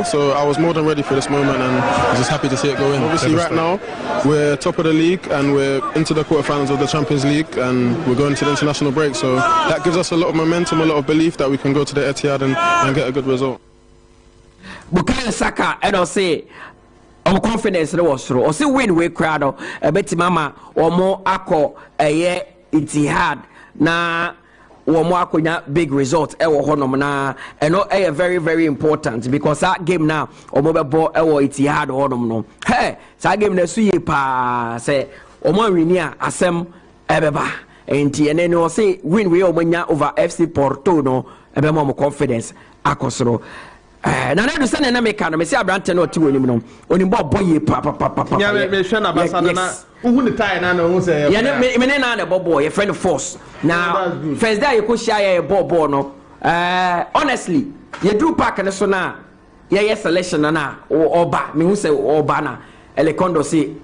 now, so I was more than ready for this moment, and I'm just happy to see it go in. Obviously, right now we're top of the league and we're into the quarterfinals of the Champions League, and we're going to the international break. So that gives us a lot of momentum, a lot of belief that we can go to the Etihad and get a good result. Bukayo Saka, and I'll say. Our confidence was through. Or say win crowd a bit mama or more ako a year Etihad na or more big result na and not a very very important because that game now or mobile ball Etihad or no hey that game na suye pa say or more winia asem ebeba and then you say win we over FC Porto no ebe more confidence akosoro. Na do send na make me say abrante na oti wonim no onim boy pa yeah me hwe na basa na uhu ni tie na hu say yeah me na na boy your friend force now first day you go share ball no honestly you do pack na so na yeah selection na oba me hu say oba na elekondo say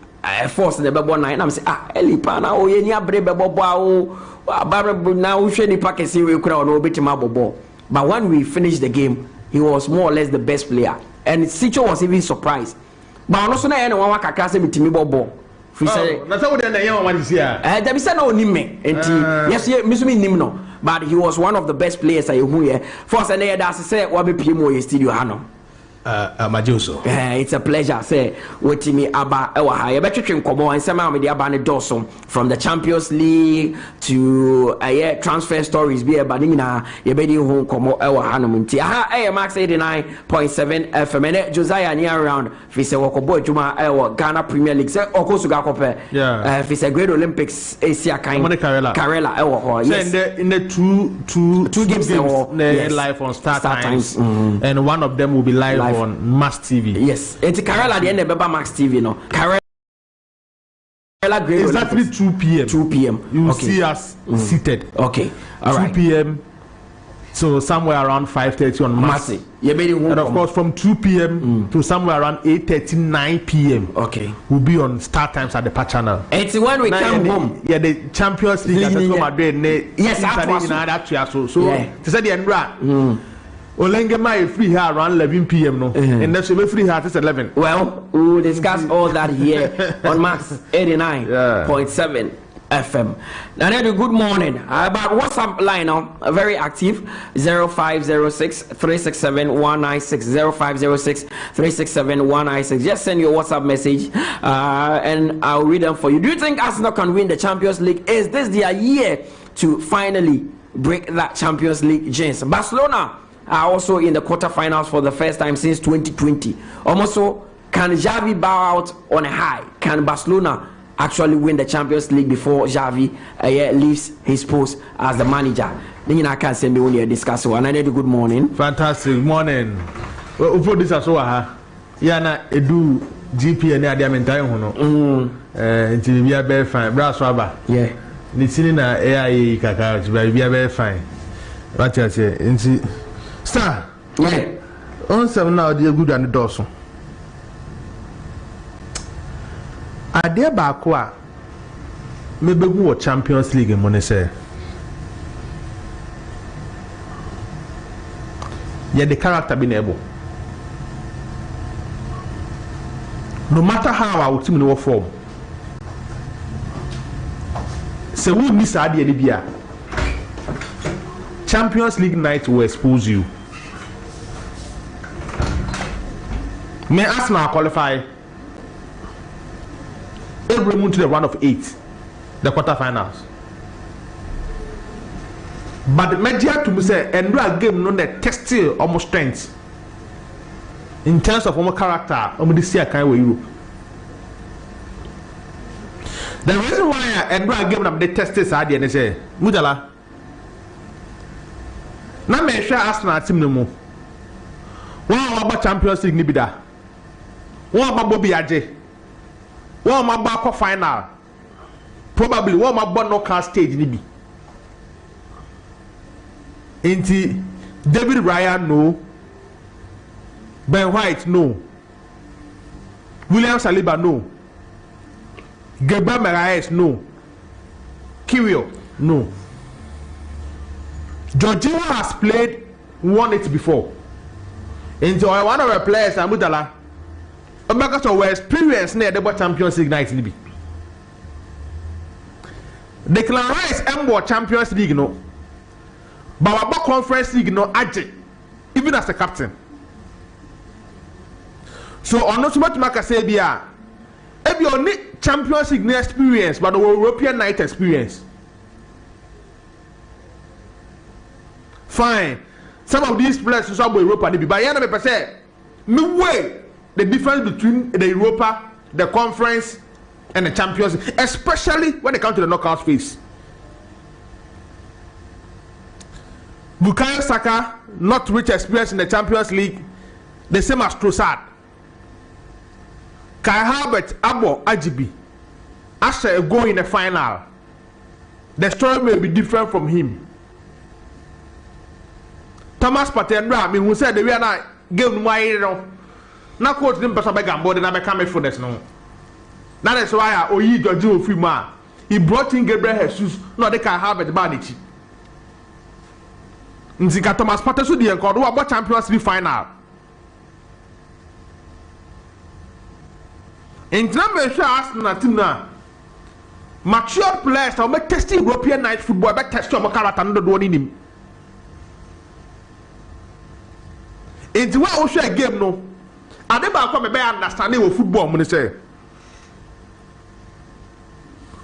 force the bebo na am say elipa na o ye ni abre bebo o abare na wo hwe ni pack say we kura no obetima bobo but when we finish the game he was more or less the best player, and Sicho was even surprised. But also, na anyone waka kase mitimi bobo. That's how they na one this year. There be say no nimme, and yes, misumi nim no. But he was one of the best players I who here. First, and there that's say what be PMO ye studio hano. Majoso. It's a pleasure. Say what me aba ewa ha. You better trim komo and say me the aba ne doso from the Champions League to transfer stories. Be aba ni na you better home komo ewa ha no munti. Aha Max 89.7 FM. And Josiah near around. Fi say wakobo juma ewa Ghana Premier League. Say okosu ga kope. Yeah. Fi say Great Olympics Asia kind. Karela ewa ho. Yes. In the two games yes. Live on Star Times. And one of them will be live on Max TV. Yes, it's Karela the end of Max TV no. Karela exactly 2 p.m. 2 p.m. You will see us seated. Okay, all 2 right. p.m. So somewhere around 5:30 on Max. And of course from 2 p.m. to somewhere around 8:30, 9 p.m. Okay, we'll be on Star Times at the Patch Channel. It's when we come home. Yeah, the Champions League. Yes, so to say the end. Olenge my free here around 11 p.m. no, and that's free here at 11. Well, we will discuss all that here on Max 89.7 FM. Now, good morning. About WhatsApp line now, very active 0506 367 196 0506 367 196. Just send your WhatsApp message and I'll read them for you. Do you think Arsenal can win the Champions League? Is this their year to finally break that Champions League jinx? Barcelona are also in the quarterfinals for the first time since 2020. Almost so, can Xavi bow out on a high? Can Barcelona actually win the Champions League before Xavi leaves his post as the manager? Then I can send me when you discuss. Another good morning. Fantastic morning. For this as well, Yana edu GP and Adiamentai hono. Until we are very fine. Brass rubber. Yeah. Nitini na AI kaka. We are very fine. What you say? Sir, yeah. On 7 now, they are good and the dorsal. I dare Bakwa maybe who are Champions League in Monese. Yet the character been able. No matter how I would team in form. So who miss Adi Libya? Champions League night will expose you. May Arsenal qualify every month to the round of 8, the quarterfinals. But the media to me say, and do a game no the test almost strength in terms of our character. This year kind of Europe. The reason why and do a game that they test is hard and say, Mutala. Now me share Arsenal team no more. One about Champions League ni bida. One about Bobby Aje. One about final. Probably one about knockout stage ni bi. Inti David Ryan no. Ben White no. William Saliba no. Gabriel Magalhaes no. Kiwior no. Jorginho has won it before. Into one of the players and Mutala. Because of experience near the Champions League night be. The Clan Rice Embo Champions League no. But our Conference League no agent, even as a captain. So on not so much Maka say bia. If you need Champions League experience, but the European night experience. Fine. Some of these players who are Europa, they be by end of the say, no way the difference between the Europa, the Conference, and the Champions League, especially when they come to the knockout phase. Bukayo Saka, not rich experience in the Champions League, the same as Trossard. 𝐋𝐈𝐕𝐄 Abo Ajibi, after a goal in the final, the story may be different from him. Thomas Partey, who said we are not giving my now quote them person beg and body na become for this no. That is why Oyi Jojo Ofima he brought in Gabriel Jesus no they can have it badity. Nzika Thomas Partey so the encore about Champions League final. In number sure Arsenal team na mature players are make testing European night football but test your character no do any him. It's why we share game no. And they come a better understanding of football. When they say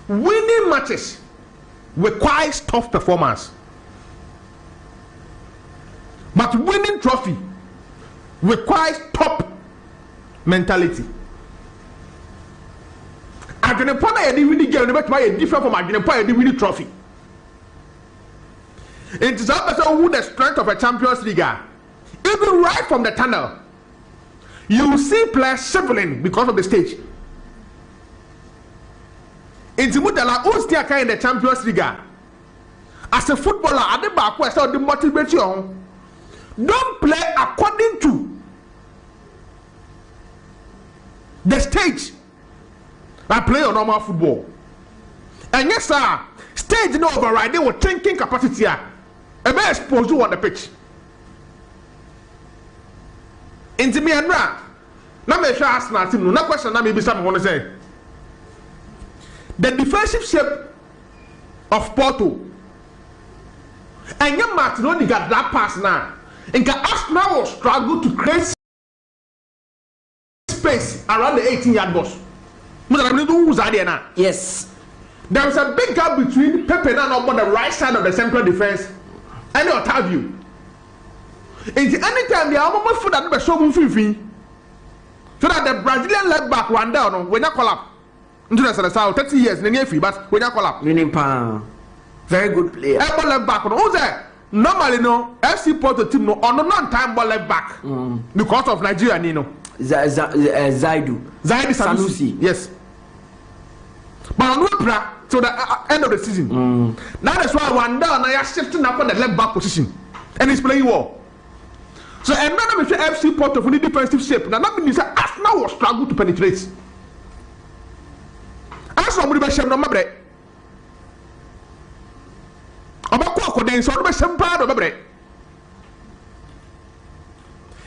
winning matches requires tough performance, but winning trophy requires top mentality. Argentina you winning game, but why different from Argentina you winning trophy. It is also who the strength of a Champions League. Even right from the tunnel, you will see players shivering because of the stage. In Mutala, who's still in the Champions League? As a footballer, at the back, where so the motivation don't play according to the stage. I play on normal football. And yes, sir, stage no override. They were thinking capacity. A man exposed you on the pitch. Into me and Ra. Now me sure Arsenal team. No question. Now maybe someone want to say the defensive shape of Porto. And your Martin only got that pass now. And Arsenal will struggle to create space around the 18-yard box. Yes. There is a big gap between Pepe and on the right side of the central defense and the Otavio. And anytime they are almost foot at the show so that the Brazilian left back run down when you call up into the south 30 years in the near field, but when you call up. Very good player. Ball left back. Who's there? Normally, no, FC Porto team no on the non-time ball left back because of Nigeria, Nino. Zaidu Sanusi. Yes. But on Wipra to the end of the season. That is why one down I are shifting up on the left back position. And he's playing well. So I'm not sure FC Porto for the defensive shape. Now that means Arsenal will struggle to penetrate. Arsenal will be shape no mabre. Obako then so be shape part of mabre.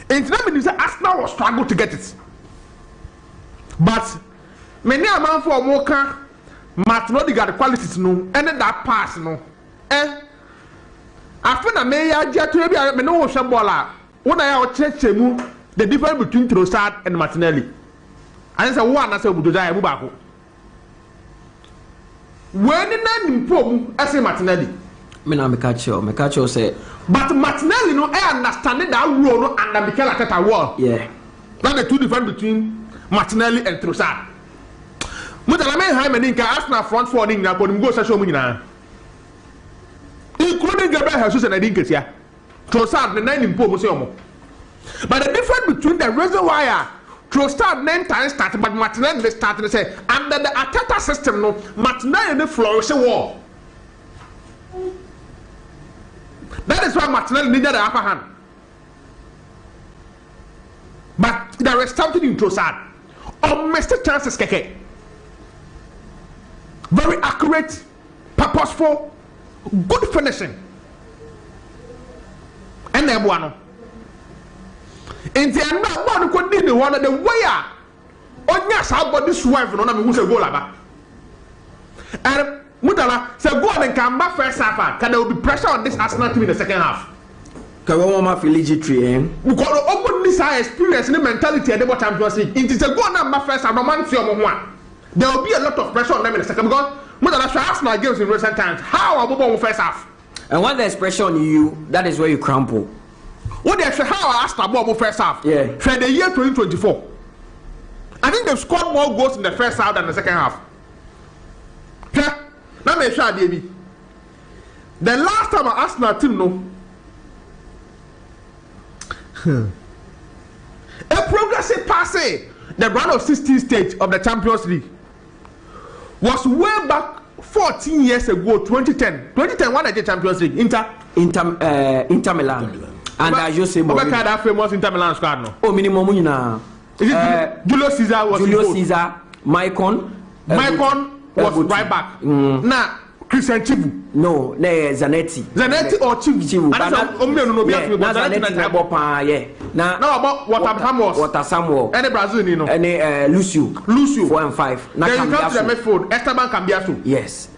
And that means Arsenal will struggle to get it. But many a man for Moka Martin Odegaard the qualities no and that pass no. After na me ya dia to be me no hwe ball when I out check mu the difference between Trossard and Martinelli. I say one na say Josiah Okoe Quaye. When na nimpo I say Martinelli. Me na me catch you say but Martinelli no I understand that role no and Mikel Arteta wall. Yeah. That's the two difference between Martinelli and Trossard. Mutala me high meninka Arsenal front four ning na ko nim go show mu nyina. Including Gabriel Jesus and 𝐾𝐂𝐊. Trossard the 9 impo mo say omo. But the difference between the reason why Trossard 9 times started but Martinelli they started say under the Arteta system no Martinelli the flourish wall. That is why Martinelli needed the upper hand. But there is something in Trossard. Missed chances keke. Very accurate, purposeful, good finishing. And then one. In the end, one could be the one of the way. Onya sabody swerve no na me hu se goal aba. And Mutala say go and come back first half. Can there will be pressure on this Arsenal team in the second half? Can we want my legitry Because open this experience and mentality at the Champions League. It is a go and back first half. No man see one. There will be a lot of pressure on them in the second because Mutala Arsenal games in recent times. How are we first half? And when there's pressure on you, that is where you crumple. What they say how Arsenal first half? Yeah. For the year 2024. I think they've scored more goals in the first half than the second half. Yeah. Now me sure baby. The last time Arsenal team no. A progressive passé the round of 16 stage of the Champions League was way back 14 years ago, 2010. 2010 won the Champions League. Inter Milan. And Jose Mourinho. That famous Inter Milan squad no. Oh, minimum na. Is it Julio Cesar was Julio Cesar, Maicon was right back. Now Christian Chibu. No, Zanetti. Zanetti or Chibu. Zanetti na bopa yeah. Now about Walter Samuel. Any Brazilian no. Any Lucio 4 and 5. Then you come to the midfield. Esteban Cambiaso. Yes.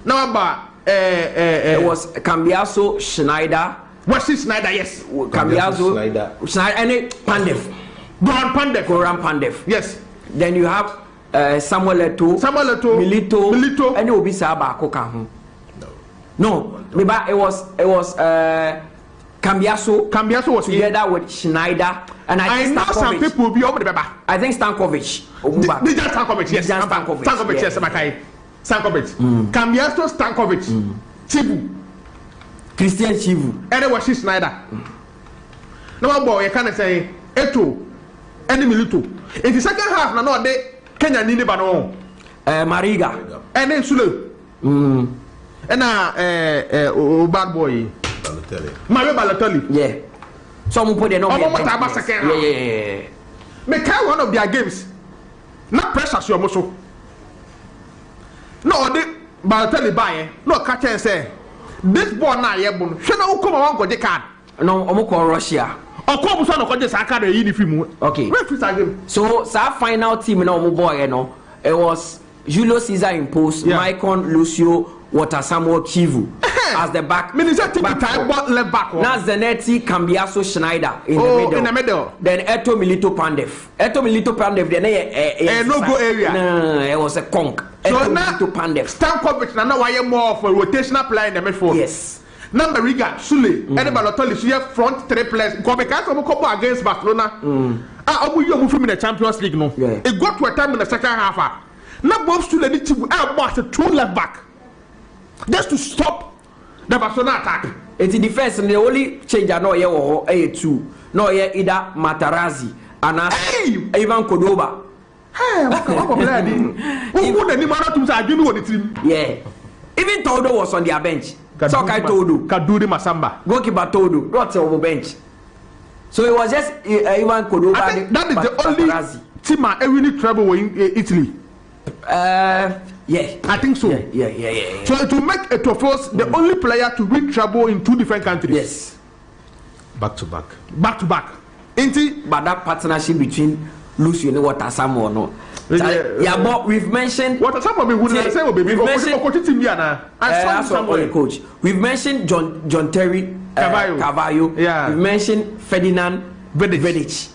Now about it was Cambiaso, Schneider. Wesley Schneider, yes. Cambiaso, Schneider, and Pandev. Goran Pandev. Yes. Then you have Samuel Eto'o, Milito, and it will be Saba Koka. No, it was Cambiaso. Cambiaso was together with Schneider, and I think know some people will be over the Baba. I think Stankovic. Dijan Stankovic, yes. Stankovic, yes, Makai. Stankovic. Cambiaso, Stankovic. Chibu. Christian Chivu. And it was Schneider. No boy, you can't say Eto'o. Any Milito. In the second half, no day Kenya Nini Bano. Mariga. And then Sulu. And bad boy. Mario Balotelli. Yeah. Some put it on. Yeah. Make one of their games. Not pressure your muscle. No, they Balotelli buy. No catch and say this ball now, yeah, boom. Should not come on go the card. No, I'm call Russia. Okay. So, final team no boy, you know, it was Julio Cesar imposed, Maicon, Lucio, Walter Samuel, Chivu as the back. Left back. Now Zanetti, Cambiaso, Schneider in the middle. Then Eto'o, Milito, Pandev. Then no go area. No, it was a conk. So now Stankovic now why more for rotational player in the midfield. Yes. Number Riga, Sule, and Balotelli, she have front 3 players. Because of couple against Barcelona. You move in the Champions League no. It got to a time in the second half. Now both Sule need to boss 2 left back. Just to stop the Barcelona attack. It's in defense and the only change I know here or A2. No here either Matarazzi and Ivan Cordoba. Yeah. Even Todo was on their bench. So Kaduri Masamba. Goalkeeper Todo brought over bench. So it was just Ivan Cordoba. I think that is the only team I really trouble in Italy. Yeah. I think so. Yeah. So to make it to force the only player to win trouble in 2 different countries. Yes. Back to back. But that partnership between Lucio and Walter Samuel no. But we've mentioned Walter Samuel coach. We've mentioned John Terry Carvalho. Yeah. We've mentioned Ferdinand Vidic.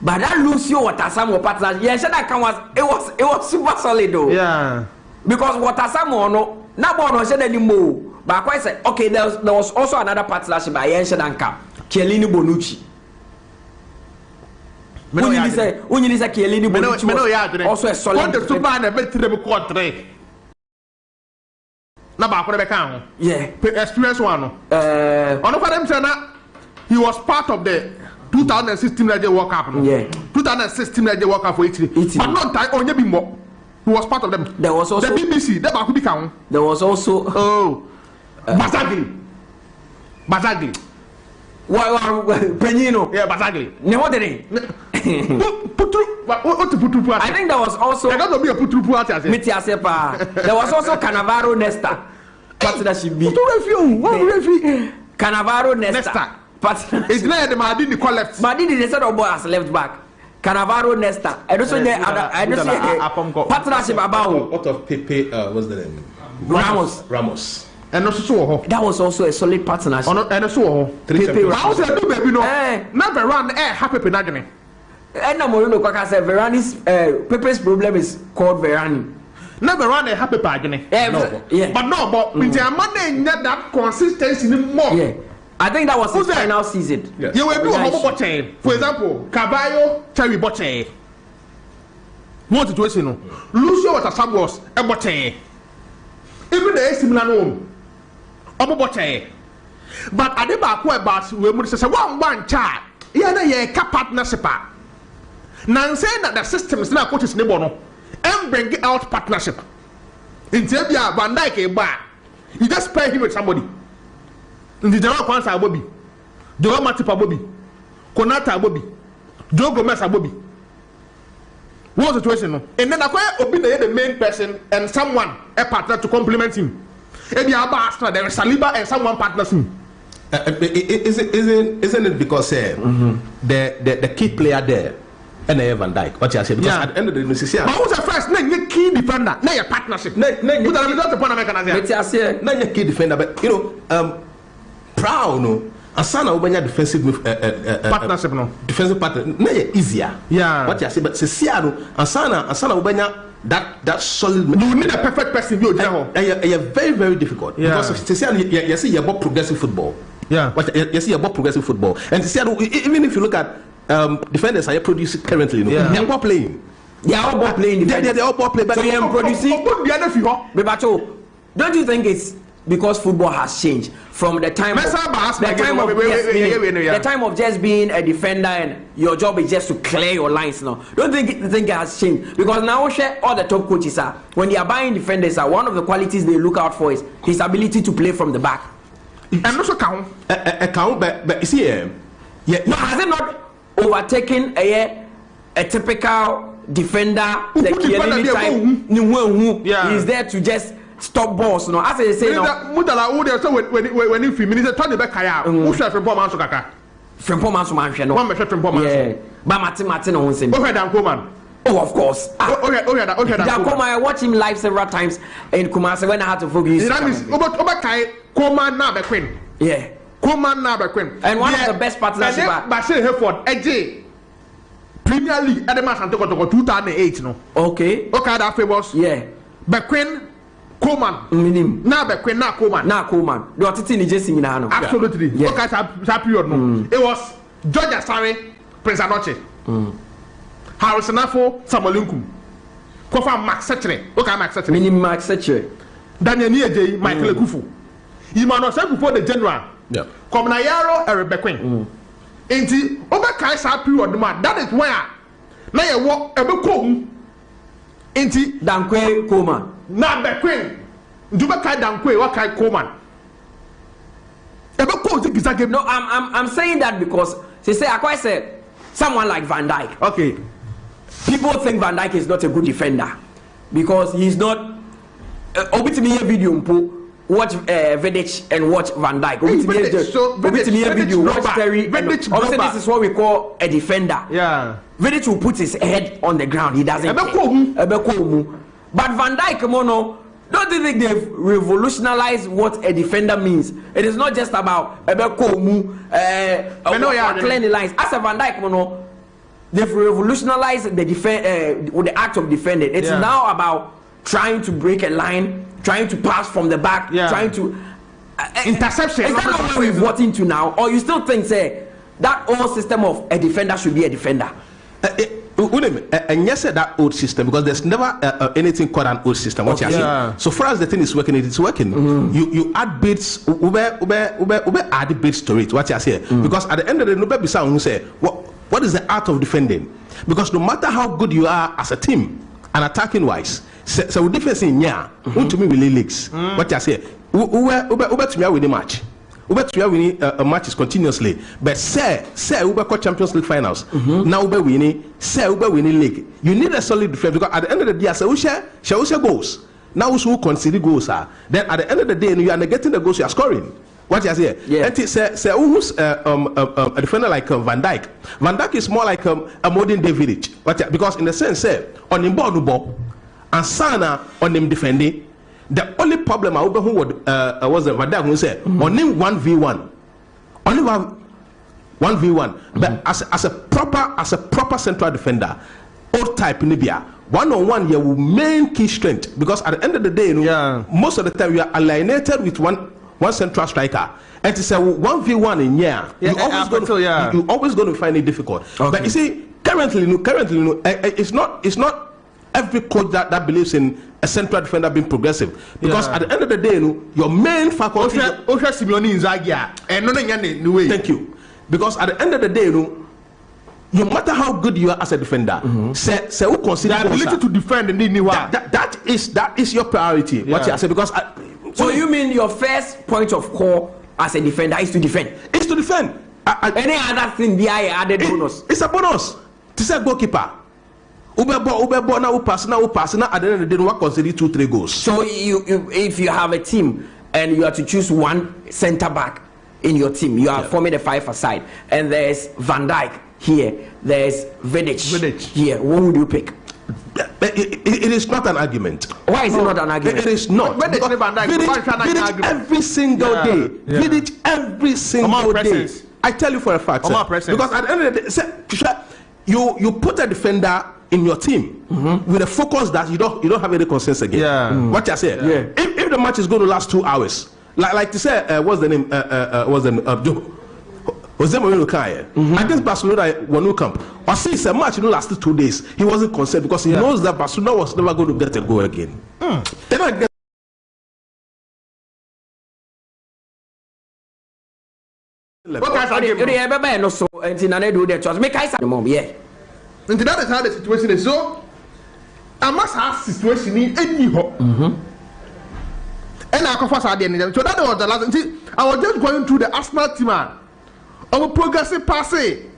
But that Lucio Walter Samuel partnership, it was super solid though. Yeah. Because Walter Samuel no one said anymore. But I said okay, there was also another partnership by Yense Danka, Chiellini Bonucci. When you say Chiellini Bonucci also a solid. What the super and a bit yeah, experience one. On he was part of the 2016 World Cup. Yeah. 2016 World Cup for Italy. But not time only be more. He was part of them. There was also the BBC. There was also Bazagli. Penino. Yeah, Bazagli. I think there was also there was also Cannavaro Nesta. Partnership B. Cannavaro Nesta. partnership. It's not the Madini call left. Madini they said boy as left back. Cannavaro Nesta. I don't say partnership about what of Pepe what's the name? Ramos. And also that was also a solid partnership. And also Pepe Ramos do baby no. Never run happy penagene. And Moreno Kwaka said Verani's Pepe's problem is called Verani. Never run a happy penagene. Yeah. But in the Monday not that consistency anymore. Yeah. I think that was his final season. Yes. You will do a boche. For example, Caballo, Cherry Boche. What situation? No. Lucio was a sub was a boche. Even the similar name. A boche. But at the back, where Bas will say one child. Yeah, partnership. Now saying that the system is now coaches Nebono and bring out partnership. In Tebia, Van Dyke, you just pair him with somebody. In the general Kwanza Bobby, Joe Matipa Bobby, Konata Bobby, Joe Gomez Bobby. What's the situation? And then I will be the main person and someone a partner to complement him. If you are there is Saliba and someone partners him. Isn't it because the key player there and Van Dijk? What you say? Because at the end of the day, who's the first? Name key defender. Name your partnership. Name key defender. But you know. Proud no asana ubanya defensive partnership no defensive partner na easier what you say but sesia no asana ubanya that solid you need a perfect person you very very difficult because sesia you see about progressive football what you see about progressive football and sesia even if you look at defenders are producing currently no they are all playing they are all playing they all play but so they are producing don't you think it's because football has changed from the time of just being a defender and your job is just to clear your lines now. Don't think it has changed because now all the top coaches are when they are buying defenders one of the qualities they look out for is his ability to play from the back. And also count but you see no, has it not overtaken a typical defender the Kielini type is there to just stop balls no as I say no Mutala so when you feel minister turn the back kaya who should from man so kaka from man so man no one me from man yeah but Martin no say okay dan Koman of course okay dan Koman I watch him live several times in Kumasi when I had to focus that means over kai Koman na be queen Koman na be queen and one of the best partnership but say Hereford AJ Premier League at the match and 2008 no okay that famous be queen Coleman, na be Queen na Coleman. Do you think Jesse in no? Absolutely. Okay, that period no. It was George Asare, Prince Anoche, Harrison Afo, Samolinkum, Kofa Max Setchere. Okay, Max Setchere. Max Setchere. Daniel Niaje, Michael Kufu. Imano said before the general. Come na Yaro, Erebe Queen. Enti, over Kaisa period man. That is where na ye walk ebe kom. Enti Dankwe Coleman. Na be Queen. Duba kai Dankwe wa kai Coleman. No, I'm saying that because say I quite say someone like Van Dijk. Okay. People think Van Dijk is not a good defender because he's not. Obviously, a video watch Vidic and watch Van Dijk. Obviously, a video watch Terry. Obviously, this is what we call a defender. Yeah. Vidic will put his head on the ground. He doesn't. But Van Dijk, mono. Don't you think they've revolutionized what a defender means? It is not just about clearing the lines. As a Van Dijk, they've revolutionized the act of defending. It's now about trying to break a line, trying to pass from the back, trying to interception. Is that not what we've got into now? Or you still think, say, that old system of a defender should be a defender? And yes, that old system, because there's never anything called an old system. What you saying? So far as the thing is working, it's working. You add bits, add bits to it. What you say? Because at the end of the day, nobody say what is the art of defending? Because no matter how good you are as a team and attacking wise, so difference in to me really leaks. What you say? To me win the match. We are winning matches continuously, but say we got Champions League finals. Now we winning league. You need a solid defense because at the end of the day, we share goals. Now we concede goals. Then at the end of the day, you are negating the goals you are scoring. What you say? Yeah. And say who's a defender like Van Dijk. Van Dijk is more like a modern day Vidic. Because in the sense, on him ball and Sana on him defending. The only problem I who would was Van Dijk who said on him 1v1, only 1v1. But as a proper central defender, old type in Libya. 1-on-1 here will main key strength because at the end of the day, you know, most of the time you are alienated with one central striker, and to say 1v1 in here, you always going to find it difficult. Okay. But you see, currently, it's not every coach that believes in a central defender being progressive because at the end of the day, you know, your main faculty. Thank you, because at the end of the day, you know, no matter how good you are as a defender, say who consider the ability to defend that is your priority. What you say because so you mean your first point of call as a defender is to defend? It's to defend. Any other thing be added bonus? It's a bonus. To say goalkeeper. Ube now pass at the end of the day we consider 2-3 goals. So if you have a team and you have to choose one centre back in your team, you are forming a 5-a-side, and there's Van Dijk. Here, there's Vidic. Here, what would you pick? It is not an argument. Why is it not an argument? It is not. Vidic every single day. Vidic every single day. I tell you for a fact. Because at the end of the day, you put a defender in your team with a focus that you don't have any concerns again. What you say? If the match is going to last 2 hours, like to say, what's the name? Josiah Okoe Quaye against Barcelona Wanu Camp. Or since a match lasted 2 days, he wasn't concerned because he knows that Barcelona was never going to get a goal again. Then again, that is how the situation is. So I must have situation in any hope. And I confess I didn't. So that was the last. I was just going through the Arsenal team. Our progressive passé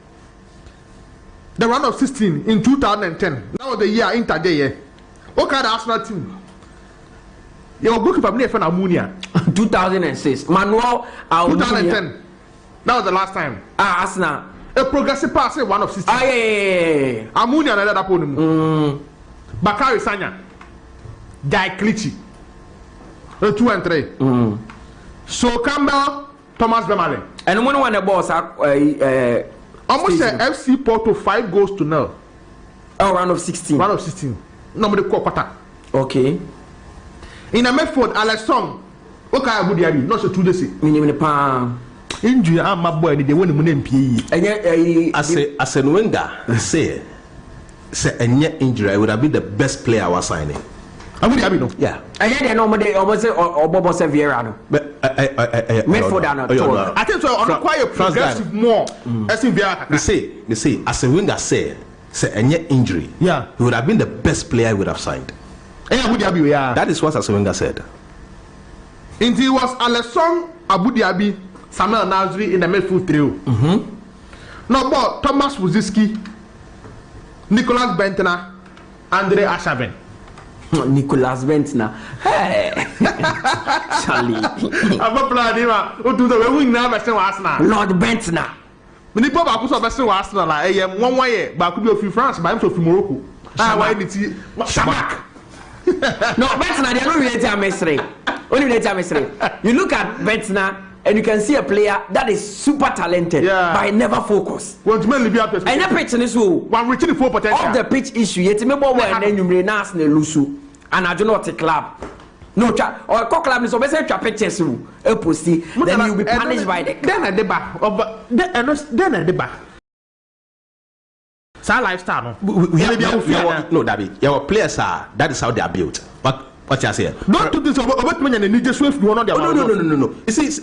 the round of 16 in 2010. That was the year Inter day. What kind of Arsenal team? Your goalkeeper near for Ammonia. 2006. Manuel 2010. That was the last time. Arsenal. A progressive passé one of 16. Yeah. Ammonia another opponent. Bakary Sagna. 𝐾𝐂𝐊. 2 and 3. So Campbell, Thomas Vermaelen. And when one the boss almost said FC Porto 5-0. Oh, round of 16. Round of 16. Number the quarter. Okay. In a Medford, Alexson. Okay, I would have not so 2 days. Minimum pound. Injury, I'm my boy. They want to MPE. And yet, as a Wenger say a net injury, I would have been the best player I was signing. I would have been. Yeah. And yet, they normally almost say or Bobo Sevierano. But Medford are not. I think so. On quite a progressive more. As in they say, as a Wenger say a net injury. Yeah. He would have been the best player I would have signed. That is what Arsene Wenger said. And he was Alexson, Abu Dhabi, Samuel Nasri in the midfield trio. No, but Thomas Wuzicki, Nicolas Bentner, Andre Arshavin. Nicolas Bentner. Hey, Charlie. I'm a player. Who do the win now? Lord Bentner. When people are also best to Arsenal, I am 1 way, but could be of France, but I'm from Morocco. Why did he? Shamak. No, Bentner, they don't relate to mystery. Only relate to mystery. You look at Bentner and you can see a player that is super talented, but never focus. And the pitch is one reaching full potential. Of the pitch issue, yet me boy and then you may nas ne lusu, and I do not a club. No, or a club is always a pictures a pussy. Then you'll be punished by the. Then at the back, then at the back. It's our lifestyle. No, David. Your players are. That is how they are built. What you say? Don't do this about when you need to swift. No. You see,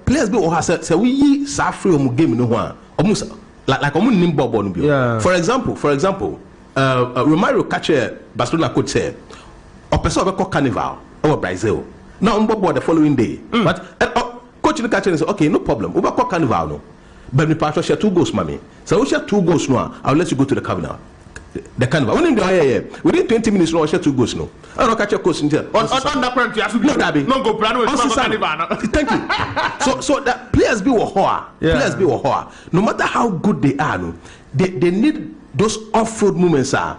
players be or say we suffer game no one. Almost like For example, Romario catcher Barcelona coach say, a person of Carnival over Brazil. Now on board the following day. But coach the catcher say, okay, no problem. We Carnival no. But we share 2 goals, mommy. So we share 2 goals now. I'll let you go to the Carnival. the carnival. Within 20 minutes, no, I share 2 goals. No, I don't catch a coach in there. On that point, you have to do no go plan with carnival. Thank you. So that players be horror. Players be horror. No matter how good they are, no, they need those off-road moments to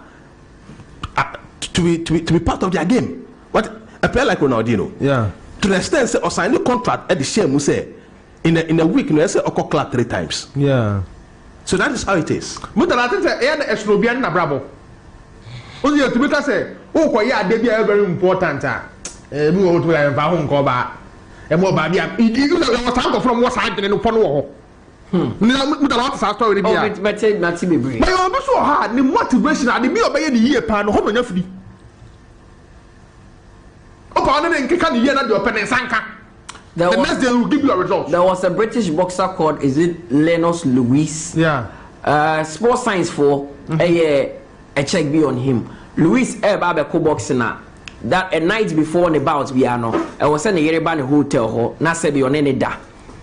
be part of their game. What a player like Ronaldinho, to the extent say or sign a contract at the shame, say in a week, no, say Okoe Quaye 3 times. So that is how it is. Mutala, I think the Eslobian na bravo. Only to be say, oh, Quaye, they be very important. We go to a home cover. And more baby, you know, time from what side and upon war. Mutala, our story. But I'm so hard. The motivation at the be obey the year pan home enough. Oh, and can you hear that your pen and sanka? The next day will give you a result. There was a British boxer called, is it Lennox Lewis? Sports science for a check be on him. Lewis Babe boxing that a night before the bouts piano. I was sending a Yereban hotel hall, not say be on any da.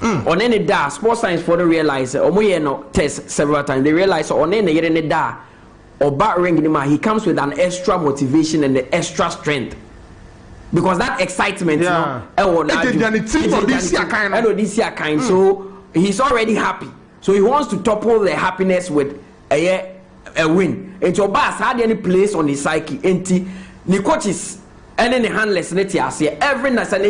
On any da, sports science for the realize no test several times. They realize on any da or bat ring he comes with an extra motivation and the extra strength. Because that excitement, so he's already happy. So he wants to topple the happiness with a win. And so Bass had any place on his psyche. And the coaches and then the handless every night and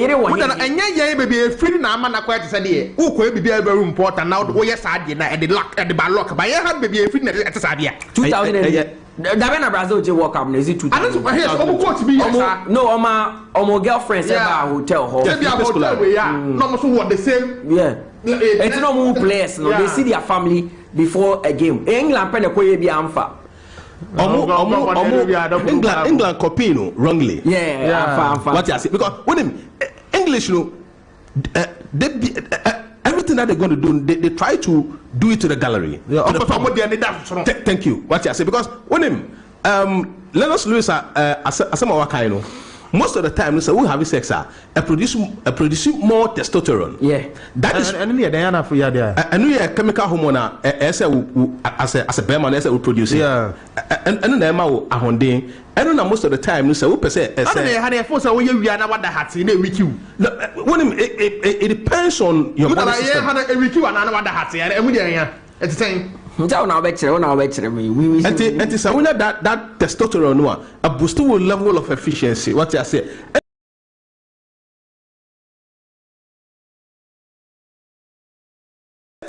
baby free na quite say who could be very important now. Oh yes, I did at the lock at the bar lock. But I had baby free at the Sabia 2000. Davina Brazil to walk up. Is it 2000? No, my girlfriends at hotel hall. No, what the same. It's no more players. No, they see their family before a game. England pen a Quaye be amfa. England copy no wrongly. What you say? Because when him English no, everything that they're going to do, they try to do it to the gallery. Thank you. What you say? Because when him Lennox Lewis most of the time we have sex producing more testosterone. That is and chemical hormone as a bearman as a produce and then most of the time we say it depends on your body system. And that testosterone a boost level of efficiency. What I say.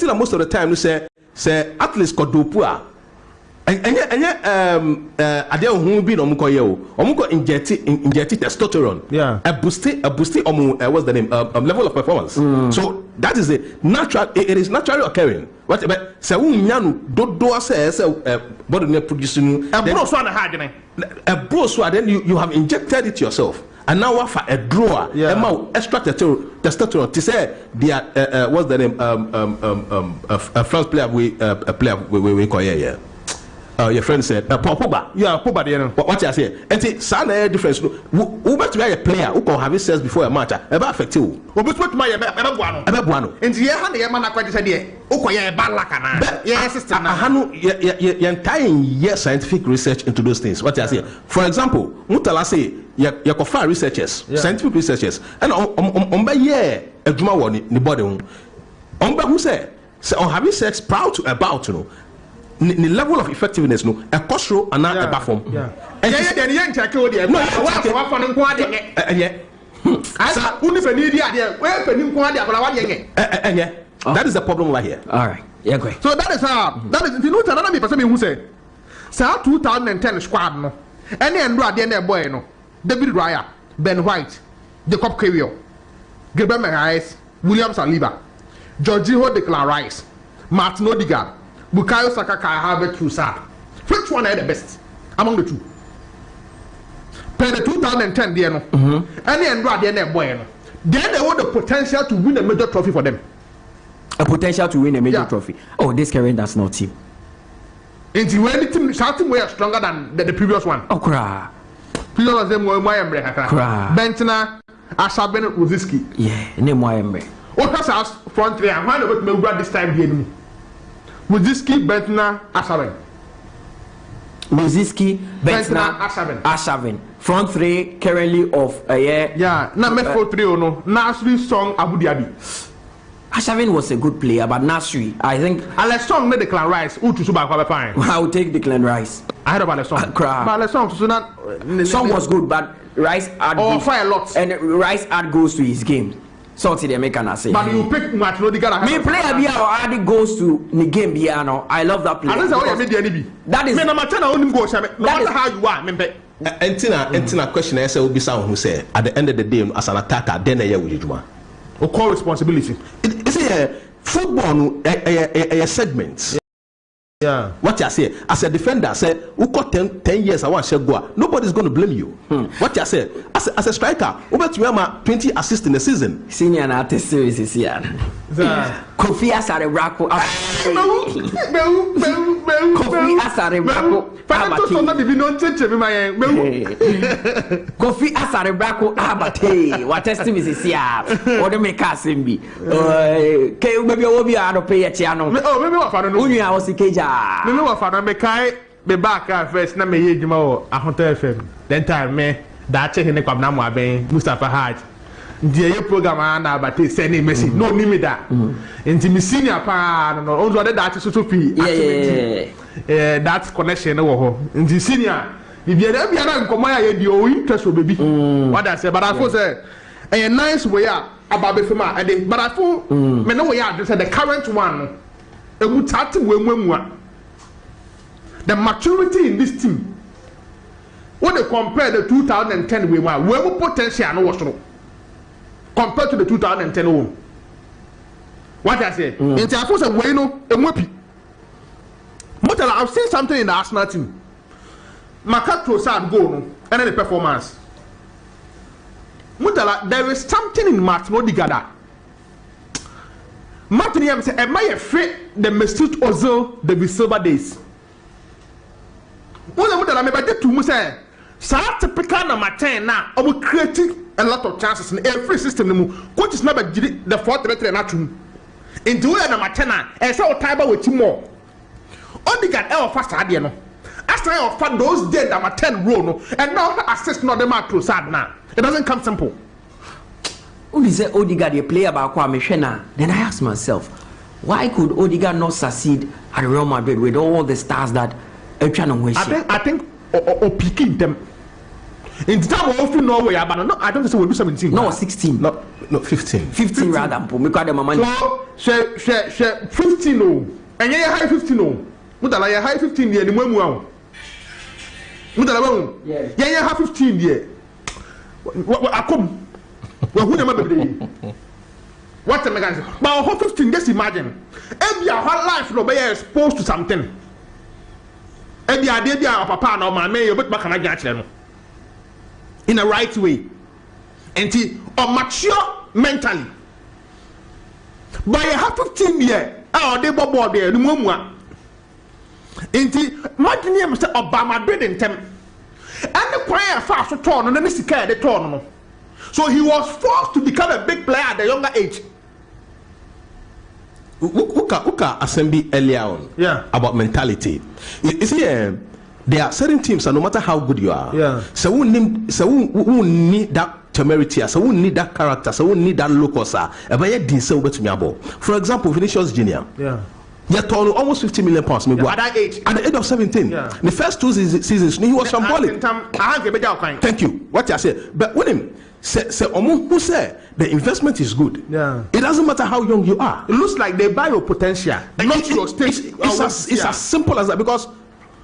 Most of the time we say athletes could do poor. And who be no inject testosterone. What's the name? Level of performance. So that is a natural. It is naturally occurring. What but say do say body producing a then you have injected it yourself. And now for a drawer, extra testosterone to say the what's the name? A France player we Quaye. Your friend said, Poba. What you say? And it's a difference. Who better be a player who can have sex before a match? About affect you. Who better my Ebabuano? And the Hana quite said, Okoye Balakana. Yes, sister. Your entire year scientific research into those things. What you say? For example, Mutala say, your researchers, scientific researchers, and on by year, a Juma one in the body. On by who say, on having sex proud to about, you know. The level of effectiveness no a costro and not a platform. And that is the problem right here. All right. Great. So that is you know another person who say 2010 squad no any and at the end boy no David Raya, Ben White, Jacob Quaye, Gabriel Magalhaes, William Saliba, Jorginho Declan Rice, Martin Odegaard, Bukayo Saka, Kai Havertz, Trossard. Which one are the best among the two? Per the 2010 there no. Any and at the end boy no. Then they want the potential to win a major trophy for them. A potential to win a major trophy. Oh, this current that's not team. Into any team, something way stronger than the previous one. Oh, cry. Previous of them were Moyembre. Bentner, Asaben, Rosiski. Name Moyembre. What has us front three? I'm going to make this time here. Rosiski, Bentner, Asaben. Luzinski, Bentner, Ashavin. Front three currently of now Metro 3 no Nasri Song Abu Dhabi. Ashavin was a good player, but Nasri, I think. Alex Song made Declan Rice. I would take Declan Rice. I heard about Alex Song. But Alex Song, Song was good, but Rice had fire lots. And Rice had goes to his game. So they make an say. But you pick match no digga. Me player be add goes to the game be I love that player. That is. Me no matter how him go, no matter how you are, me. Entina question I say will be someone who say at the end of the day as an attacker then a year with you. Or call responsibility. It's a football a segment. Yeah. What you say as a defender, say who got 10 years I want to go. Nobody's going to blame you. What you say as a striker, over to have 20 assists in the season. Senior and artist series is here. Kofi Asarebrako. Kofi Asarebrako. Kofi Asarebrako Abate. What testing is here? Or the make us in be. Maybe I will be out of pay a channel. Oh, maybe what for no. I was a cage. Maybe what for no. Mekai be back first. Na me hear Jimo a Hunter FM. Then time me that check in the club. Na mo aben Mustafa Haj. The program na Abate send a message. No name that. Into me senior pa no. On what that is so free. Yeah. That connection no ho. Into senior. If you ever be na nkomo ya di o interest o baby. What I say, but I feel say a nice way about befema and but I feel me no way just the current one. The maturity in this team. When they compare the 2010 we were potential no was compared to the 2010 one. What I say? In the force of Wayno and Whippy. Mutala, I've seen something in the Arsenal team. Makato sad goal and then the performance. Mutala, there is something in Martin Odegaard. Martin Yam say, am I afraid the Mesut Ozil the Silver days? What Mutala me better to say, start to pick on Martin now. I will create a lot of chances in every system. Coach is never the fourth letter not true. Into the Martin and so Tiber with two more. Odegaard ever fast adiano. After I offer those dead that Martin roll and now assist not the mark to sad now. It doesn't come simple. When you say Odegaard a player about Kwame, then I ask myself, why could Odegaard not succeed at Real Madrid with all the stars that are trying to win? I think picking them. In the time of Norway, but no, I don't think we'll do 17. No, 16. No, 15. 15 rather. Because the moment. So, 15 no. And you high 15 no. Mutala you high 15 year. The one. Mutala yeah, high 15 year. I come. Well, who never be what the mechanism? But how 15 just imagine. Every whole life no be exposed to something. Every idea of papa no man may you but back and get in a right way. And or mature mentally. But you have 15 years. Oh, they board there, the mumwa. Imagine you Mr. Obama did in them. And the choir fast to turn and then the care the turn. So he was forced to become a big player at a younger age. Uka assembly earlier on about mentality. You see, there are certain teams, and no matter how good you are, so we need that temerity, so we need that character, so we need that locus. For example, Vinicius Junior. They turned almost 50 million pounds. At that age. At the age of 17. The first 2 seasons, he was symbolic. Thank you. What you say? But with him, who said the investment is good. It doesn't matter how young you are. It looks like they buy your potential, not your stage. It's as simple as that, because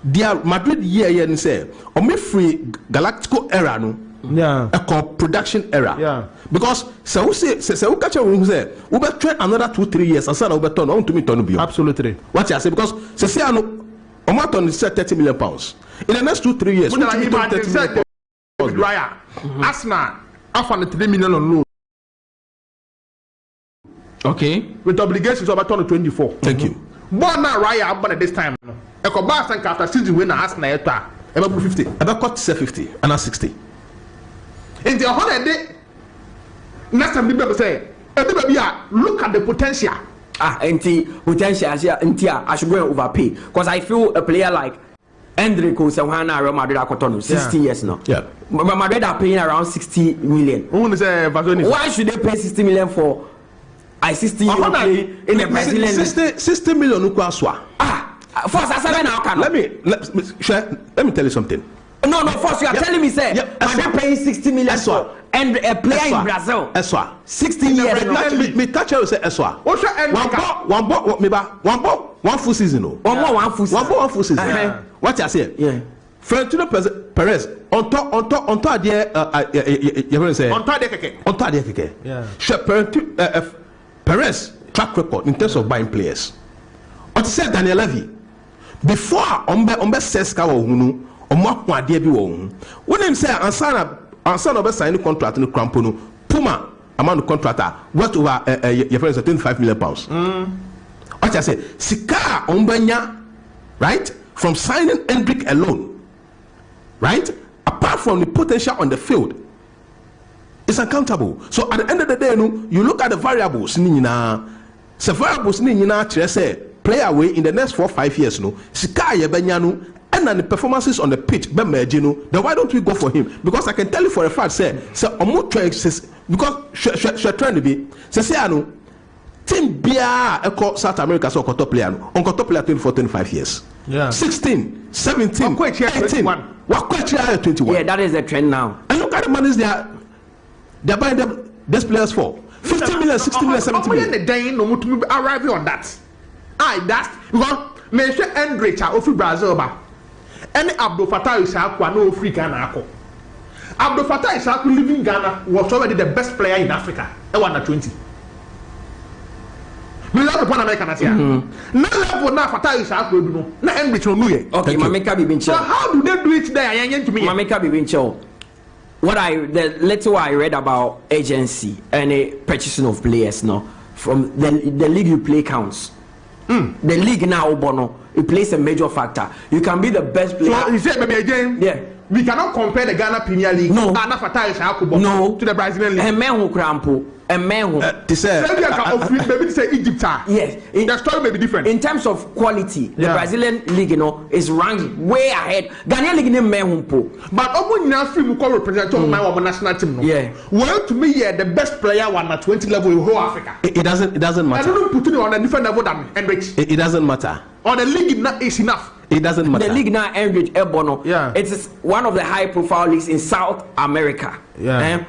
their Madrid year and say, free Galactico era no. A production era. Because so we catch who say we better train another 2-3 years and say we better on to me turn be. Absolutely. What you say? Because say I know Omaton is 30 million pounds. In the next 2-3 years, we will 30 million pounds. Arsenal offer 3 million on loan. Okay. With obligations of about 24. Thank you. But now Raya about at this time. A combined after season winner Arsenal about 50. About cut 50 and 60. In the holiday, next time people say, look at the potential. Potential. I should go and overpay because I feel a player like Endrick so Real Madrid are 60 years now. Yeah. Madrid are paying around 60 million. Why should they pay 60 million for 60 years in the Brazilian 60 million ukwa first let me tell you something. No, first you are telling me say they're paying 60 million for and a player in Brazil. 60 years. Me catch you say Eswa. One full season. One full season. What you say? Yeah. Florentino Perez on top there you want to say on top there keke. Yeah. Perez track record in terms of buying players. On said Daniel Levy before ombe seska wo hunu omo kwade bi wo hu. When him say ansana be sign contract no crampo no Puma amount of contractor worth over your friends 25 million pounds. What I say sika ombanya right from signing Hendrick alone. Right? Apart from the potential on the field, it's uncountable. So at the end of the day, you look at the variables. The variables say play away in the next 4 or 5 years. And then the performances on the pitch, then why don't we go for him? Because I can tell you for a fact, because she's trying to be, Team Bia South America so top player on top player 24, 25 years. Yeah. 16, 17, 18. What 21? Yeah, that is the trend now. And look at the money they're buying them these players for 50 million, 60 million, 70 million. The day no to arrive on that. That's because mention Hendrick of Brazil ba. Any Abdul Fattah Issahaku no free Ghana. Abdul Fattah Issahaku living Ghana was already the best player in Africa. I won 20. Me love Pan American Asia. No level na Fattah Issahaku no. Na Hendrick no know. Okay, Mameka 𝐕𝐄. So how do they do it there? To me. Mameka 𝐕𝐄. The little I read about agency and a purchasing of players now from the league you play counts. The league now, Bono, it plays a major factor. You can be the best player. So you said maybe again, yeah. We cannot compare the Ghana Premier League no. To the Brazilian League. And men who crampo, and men who maybe say Egypt. Yes, the story may be different. In terms of quality, the Brazilian league, is ranked way ahead. Ghanaian league name men who but Omo call representative my national team. Yeah. Well, to me, the best player one at 20 level in whole Africa. It doesn't matter. I don't put it on a different level than Hendrick. It doesn't matter. Or the league is enough. It doesn't matter. The league now, Hendrick Ebono. Yeah. It's one of the high-profile leagues in South America. Yeah.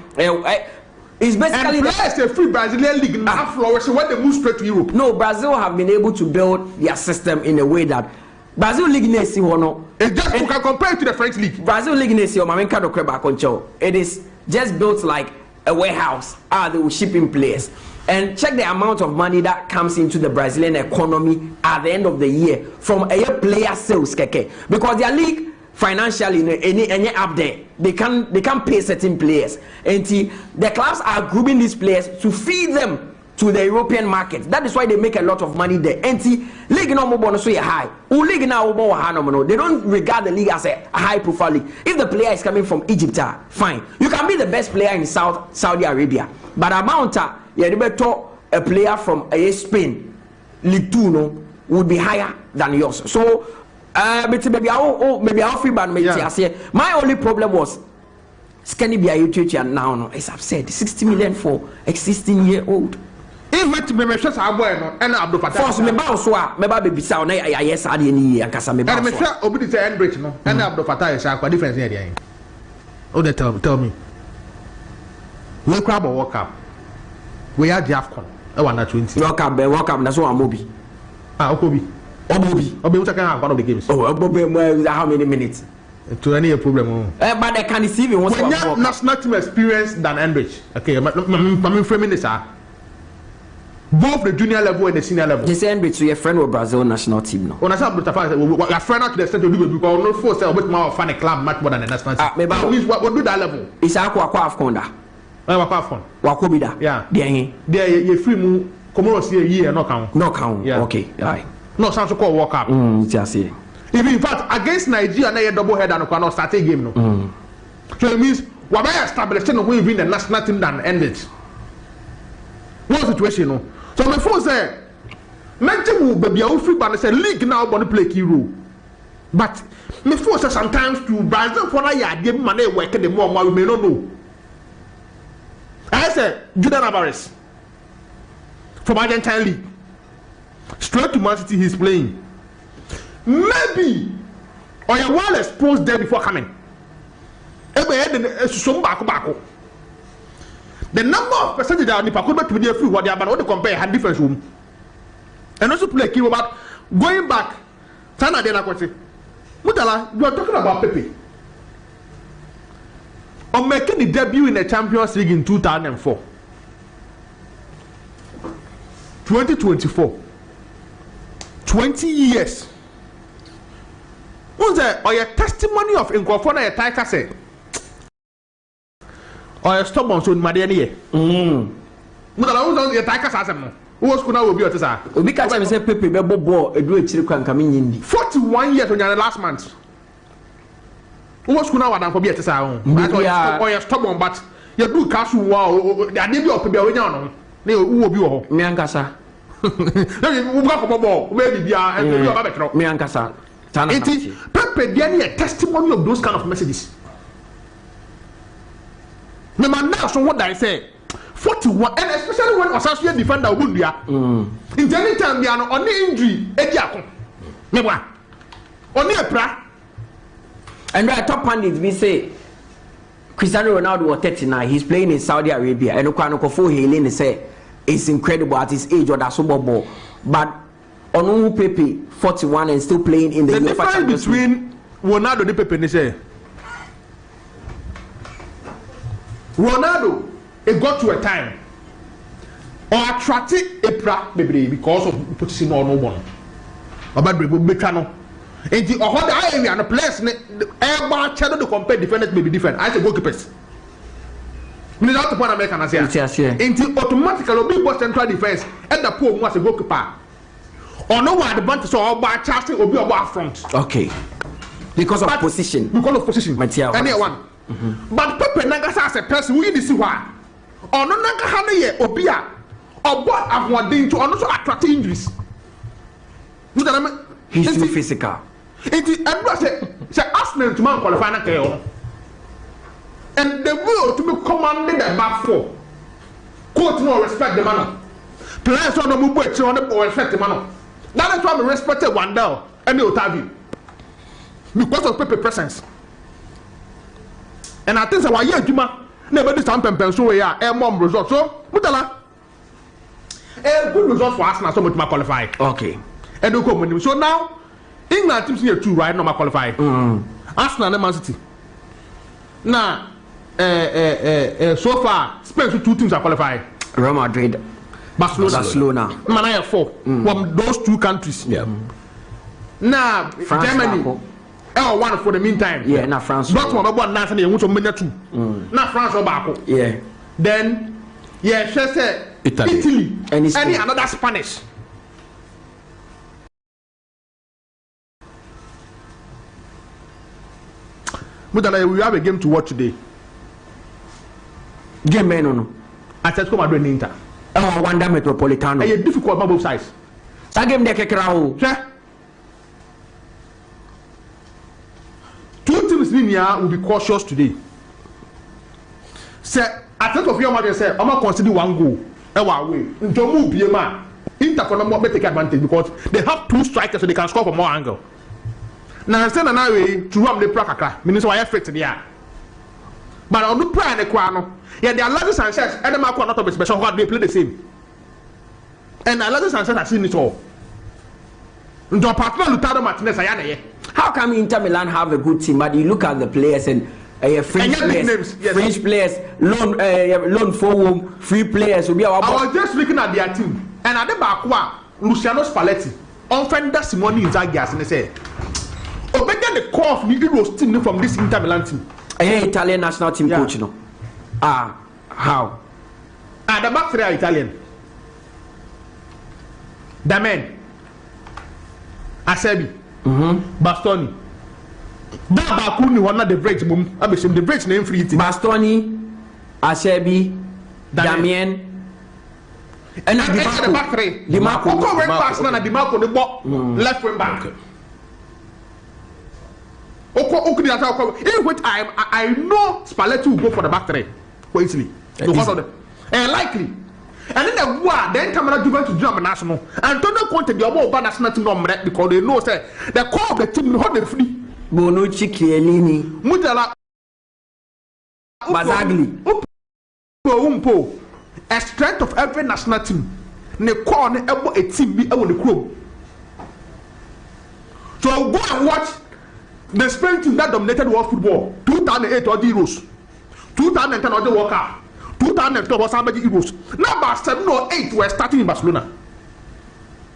It's basically the free Brazilian league now flourishing when they move straight to Europe. No, Brazil have been able to build their system in a way that Brazil league nesi hono. It's just you can compare it to the French league. Brazil league nesi mamenka do kreba control. It is just built like a warehouse. They will ship in players. And check the amount of money that comes into the Brazilian economy at the end of the year from a player sales keke. Because their league financially any up there, they can pay certain players. And the clubs are grouping these players to feed them to the European market. That is why they make a lot of money there. And league no more bonus high. League now they don't regard the league as a high profile league. If the player is coming from Egypt, fine. You can be the best player in Saudi Arabia. But amount a player from Spain, League 2 would be higher than yours. So maybe I'll free band my only problem was Skinny Bia now is upset. 60 million for a 16-year-old. If me and Abdul Fattah. Force me bounce baby sound yes any and kasa me bounce. And me sure obi say Hendrick no and Abdul Fattah is a difference here. Oh, they tell me. We grab a World Cup. We are the AFCON. I want that 20. World Cup. That's what I'm Mobi. Okobi, what can one of the games? Oh, Okobi, how many minutes? To any problem. But they can deceive you once. When you national team experience than Hendrick. Okay, I'm framing this. Both the junior level and the senior level. They say Hendrick to your friend with Brazil national team now. When I say Abdul Fattah, your friend out to the extent of because no force a bit more fun a club much more than the national team. Maybe what would do that level? It's Akwa Wakobida. Yeah. There you free mu Comoros year no count. No count. Yeah. Okay. Right. No sounds to call World Cup. Just say. If in fact against Nigeria na double header no cannot start a game no. So it means what I established no we win the national team than end it. What situation no? So my phone say mention baby I free ban say league now want to play key role. But me force sometimes to Brazil for na ya dey man e work the more we may not know. I said Julian Alvarez from Argentine League. Straight to Man City he's playing. Maybe or you well exposed there before coming. The number of percentage that Nipa could be free what they are but what they compare had different room. And also play key about going back. Sana de na kwese. Mutala, you are talking about Pepe. On making the debut in the Champions League in 2004. 2024. 20 years. What's that? Or your testimony of Inkwafona your title say? Or your stubborn so Madiani? Mutala, who's your title as a who was going to be at us? We can't say Pepe Bebo, a great children coming in 41 years on your last month. Who was going to be at us? Or your stubborn, but you do castle wow, the idea of Pepe Oriano. Who will be all Miancasa. Miancasa. It is Pepe getting a testimony of those kind of messages. No man now, so what I say. 41 and especially when associate defender would be in any time they are on the injury ediako mewa only a pra and the top pundits we say Cristiano Ronaldo was 39 he's playing in Saudi Arabia and Okanokofo Helen say it's incredible at his age or that Super Bowl but Onu Pepe 41 and still playing in the difference between Ronaldo and Pepe say Ronaldo it got to a time or attracted a pra baby because of putting on no one about Becano. And the other area and the place airbar channel to compare defenders may be different. I say goalkeepers. Without the point American as here. Into automatically be both central defense and the poor was a goalkeeper. Or no one advantage or by Chelsea or be about front. Okay. Because of position. Because of position. Anyone. But Pepe Nagasa as a person who is why. Or no Nagahana ye obia or what I've wanted to also attract injuries. He's too physical. It is say Arsenal to man qualify na KO. And the will to be commanded the back four. Coach no respect the man. Players on the move on the respect the man. That is why we respected Wandel and the Otavi. Because of Pepe presence. And I think that why you Juma never did some so we are a mom result. So Mutala a good result for Arsenal so much more qualify. Okay. And do come so now England teams here two right now qualify. Arsenal and Man City. Now so far Spain two teams are qualified. Real Madrid, Barcelona. Man, I have four from those two countries. Yeah. Now France, Germany. One for the meantime. Yeah, na France. Not one about Nancy and which one two. Na France or Baco. Yeah. Then yeah, she said Italy. Any another Spanish. Mutala, we have a game to watch today. Game no. Atletico Madrid and Inter. Wanda Metropolitano. A difficult both sides. That game de kekrao. Two teams in here will be cautious today. Say, Atletico Madrid say, I'm not consider one goal. Away. Njomu Biema. Inter for more take advantage because they have two strikers so they can score from more angle. Now instead of now to run the prakaka, means why effect there. But on the plan equano, yeah, the Alexis Sanchez and the Marco not of special they play the same. And Alexis Sanchez has seen it all. Njo partner Lautaro Martinez ayana. How come Inter Milan have a good team, but you look at the players and French players, names, yes. French players, loan forward, free players. I was just looking at their team, and at the back, Luciano Spalletti, Offender Simone Inzaghi, and they say, obeying the core of the Euros team from this Inter Milan team. Italian national team coach, no? How? The back three are Italian. Damen, Acerbi, Bastoni. That Bakuni was not the breaks boom. I mean, the breaks name free. Bastoni, Acerbi, Damien, and the back three. Di Marco went past now. Di Marco the ball left wing back. In which I know Spalletti will go for the back three for Italy because of the likely. And then the war, then Tamara Juventus German national. Antonio Conte, the other national team, because they know say the core of the team hold the free. Bonucci, Chiellini, Mutala, Bazagli, a strength of every national team. Ne core a team be able to crew. So go and watch the Spain team that dominated world football. 2008 or the Euros, 2010 or the World Cup. 2012 was somebody Euros. Number 7 or 8 were starting in Barcelona.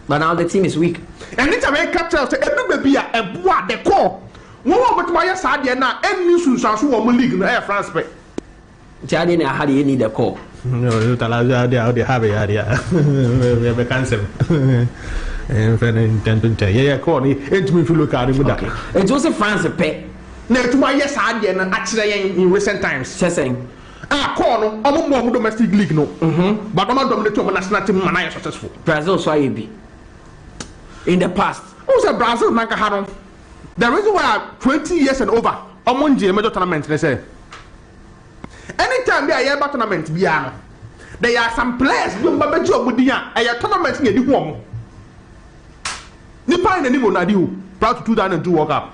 But now the team is weak. And it's a very capture say every a bois de core. One of my side now and news to Sansu woman league in Air France. Jadine had you need a call. No, you tell us they have a idea. We have a cancel. Yeah, call it. It's me if you look at it with that. It was a France pay. Now to my yes idea and actually in recent times. Just saying. Corner, I'm more domestic league, no. But I'm not dominating national team and I am successful. Brazil, so I be. In the past, who's a Brazil Nankaharon? The reason why 20 years and over, I'm on the major tournament, they say. Anytime they are tournament, there are some players who are with the tournament in the home. Nipa in the Nimo Nadiu, proud to 2002 World Cup.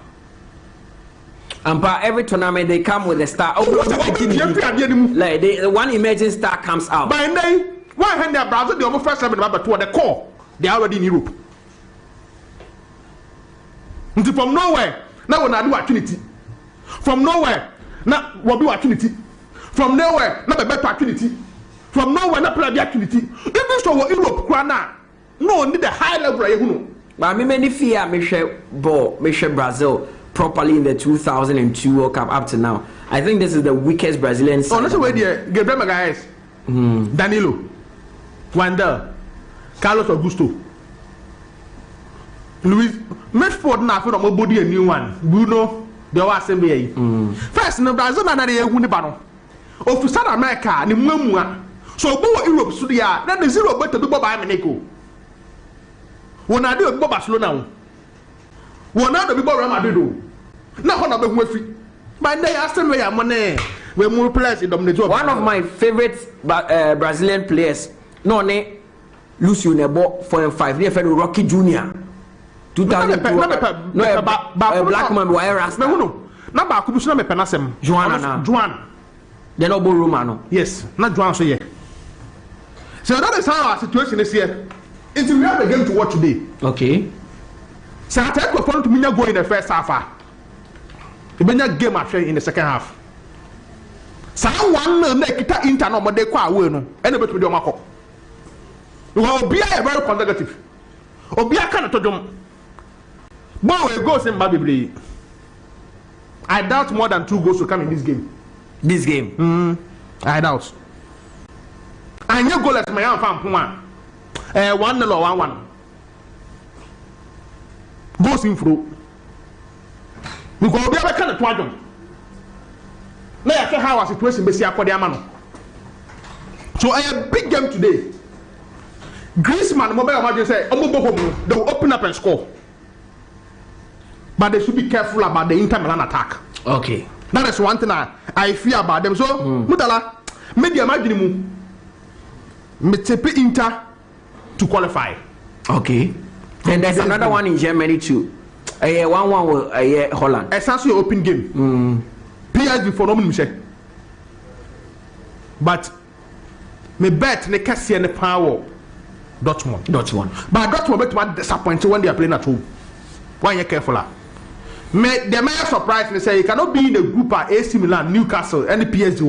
And by every tournament they come with a star. Like the one emerging star comes out. By then, why hand their Brazil the almost first 7 but to the core, they are already in Europe. Until from nowhere, now when I do opportunity. From nowhere, now what do opportunity. From nowhere, not a better opportunity. From nowhere, not play the opportunity. Even so, Europe, no need a high level. But I mean, many fear Michel Brazil properly in the 2002 World Cup up to now. I think this is the weakest Brazilian side. Oh, that's the way they get them guys. Danilo, Wanda, Carlos Augusto, Luis. Medford now for my body a new one. Bruno, the assembly. First, no Brazil na na win the battle. Of South America, ni mwemwa. So go Europe so dia. Then the zero better do by Mexico. When I do Barcelona. When I do Real Madrid. Na ho na be hu afi. But they are still where money. We more players in dominate. One of my favorite Brazilian players, no ne Lucio Nebo 4-5. Near fellow Rocky Jr. 2002. No, black man wire rasta. No. Na ba ku bisu na me penasem. Juan. They no bo Romano. Yes, not Juan so yeah. So that is how our situation is here. Until we have a game to watch today. Okay. So I take for to Minya go in the first half. The Minya game after in the second half. So one make it Inter no dey kwa away no. Anybody with your mark. Because Obia is very conservative. Obia can to jump. But we goes in Babibri. I doubt more than 2 goals will come in this game. This game? I doubt. I knew goal at my own farm. 1-0 or 1-1. Goes in through. Because we have a kind of twajum. Now I say how our situation be for the amano. So I have a big game today. Griezmann, mobile imagine say, they will open up and score. But they should be careful about the Inter Milan attack. Okay. That is one thing I fear about them. So, Mutala, maybe imagine me take Inter to qualify. Okay. Then there's another one in Germany too. 1-1 with Holland. Essentially open game. PSG for no minute. But me bet they can see any power. Dortmund. But Dortmund bet disappointed when they are playing at home. Why you careful? The main surprise they say you cannot be in the group at AC Milan, Newcastle, and the PSG.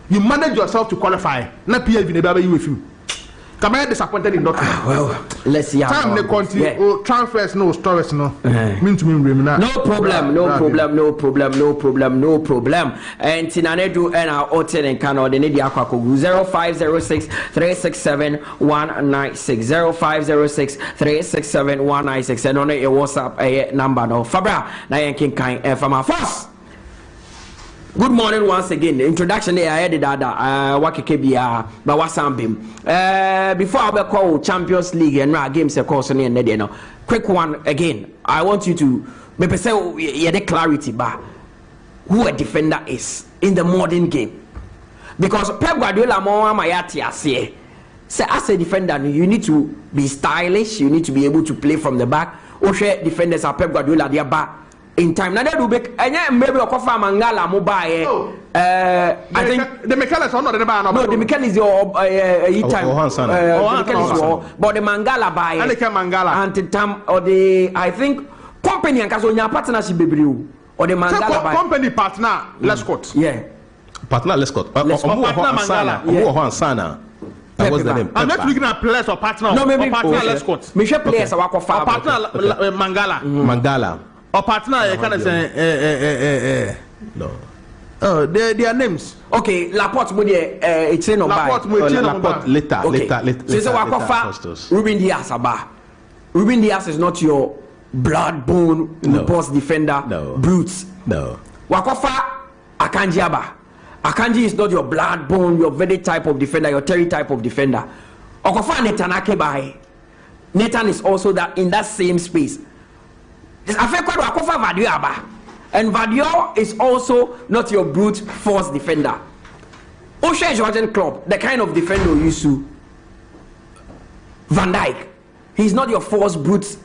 You manage yourself to qualify. Not PSG never you with you. Come on, disappointed in Dortmund. Well, let's see how time they continue. Yeah. Transfers no, stories no. Mean to me no problem. And Tinanedu and our hotel in Canada, they need the Aquacogu 0506 367 196 0506 367 196 and on your WhatsApp number no. Fabra, na yankin kind from our first. Good morning once again. The introduction there I added that 𝐒𝐏𝐬𝐒 but wasambim. Before I call Champions League and games of course and quick one again. I want you to Maybe say yeah the clarity ba who a defender is in the modern game. Because Pep Guardiola more mayati ase. Say as a defender you need to be stylish, you need to be able to play from the back. Oshe defenders are Pep Guardiola they are in time. Now they do maybe Okofa Mangala mobile. I think the mechanics are not the bar. No, the mechanics is your but the Mangala buy and the Mangala and the time or the I think company and Kasonia partnership bebriu or the Mangala buy company partner let's quote. Yeah. Partner let's quote. Partner Mangala. What's the name? I'm not looking at players or partner. No, maybe partner let's quote. Michel players are partner Mangala. Mangala. Or partner you can say no. Oh, their names. Okay, Laporte mo dey it's no buy. Laporte later. So Wakofa Ruben Dias aba. Ruben Dias is not your blood bone boss defender brutes. No. Wakofa Akanji aba. Akanji is not your blood bone, your very type of defender, your Terry type of defender. Okofa Nathan Akebaye. Nathan is also that in that same space. And Vadio is also not your brute force defender. Oshe Georgian Klopp, the kind of defender you used to. Van Dijk, he's not your force brute,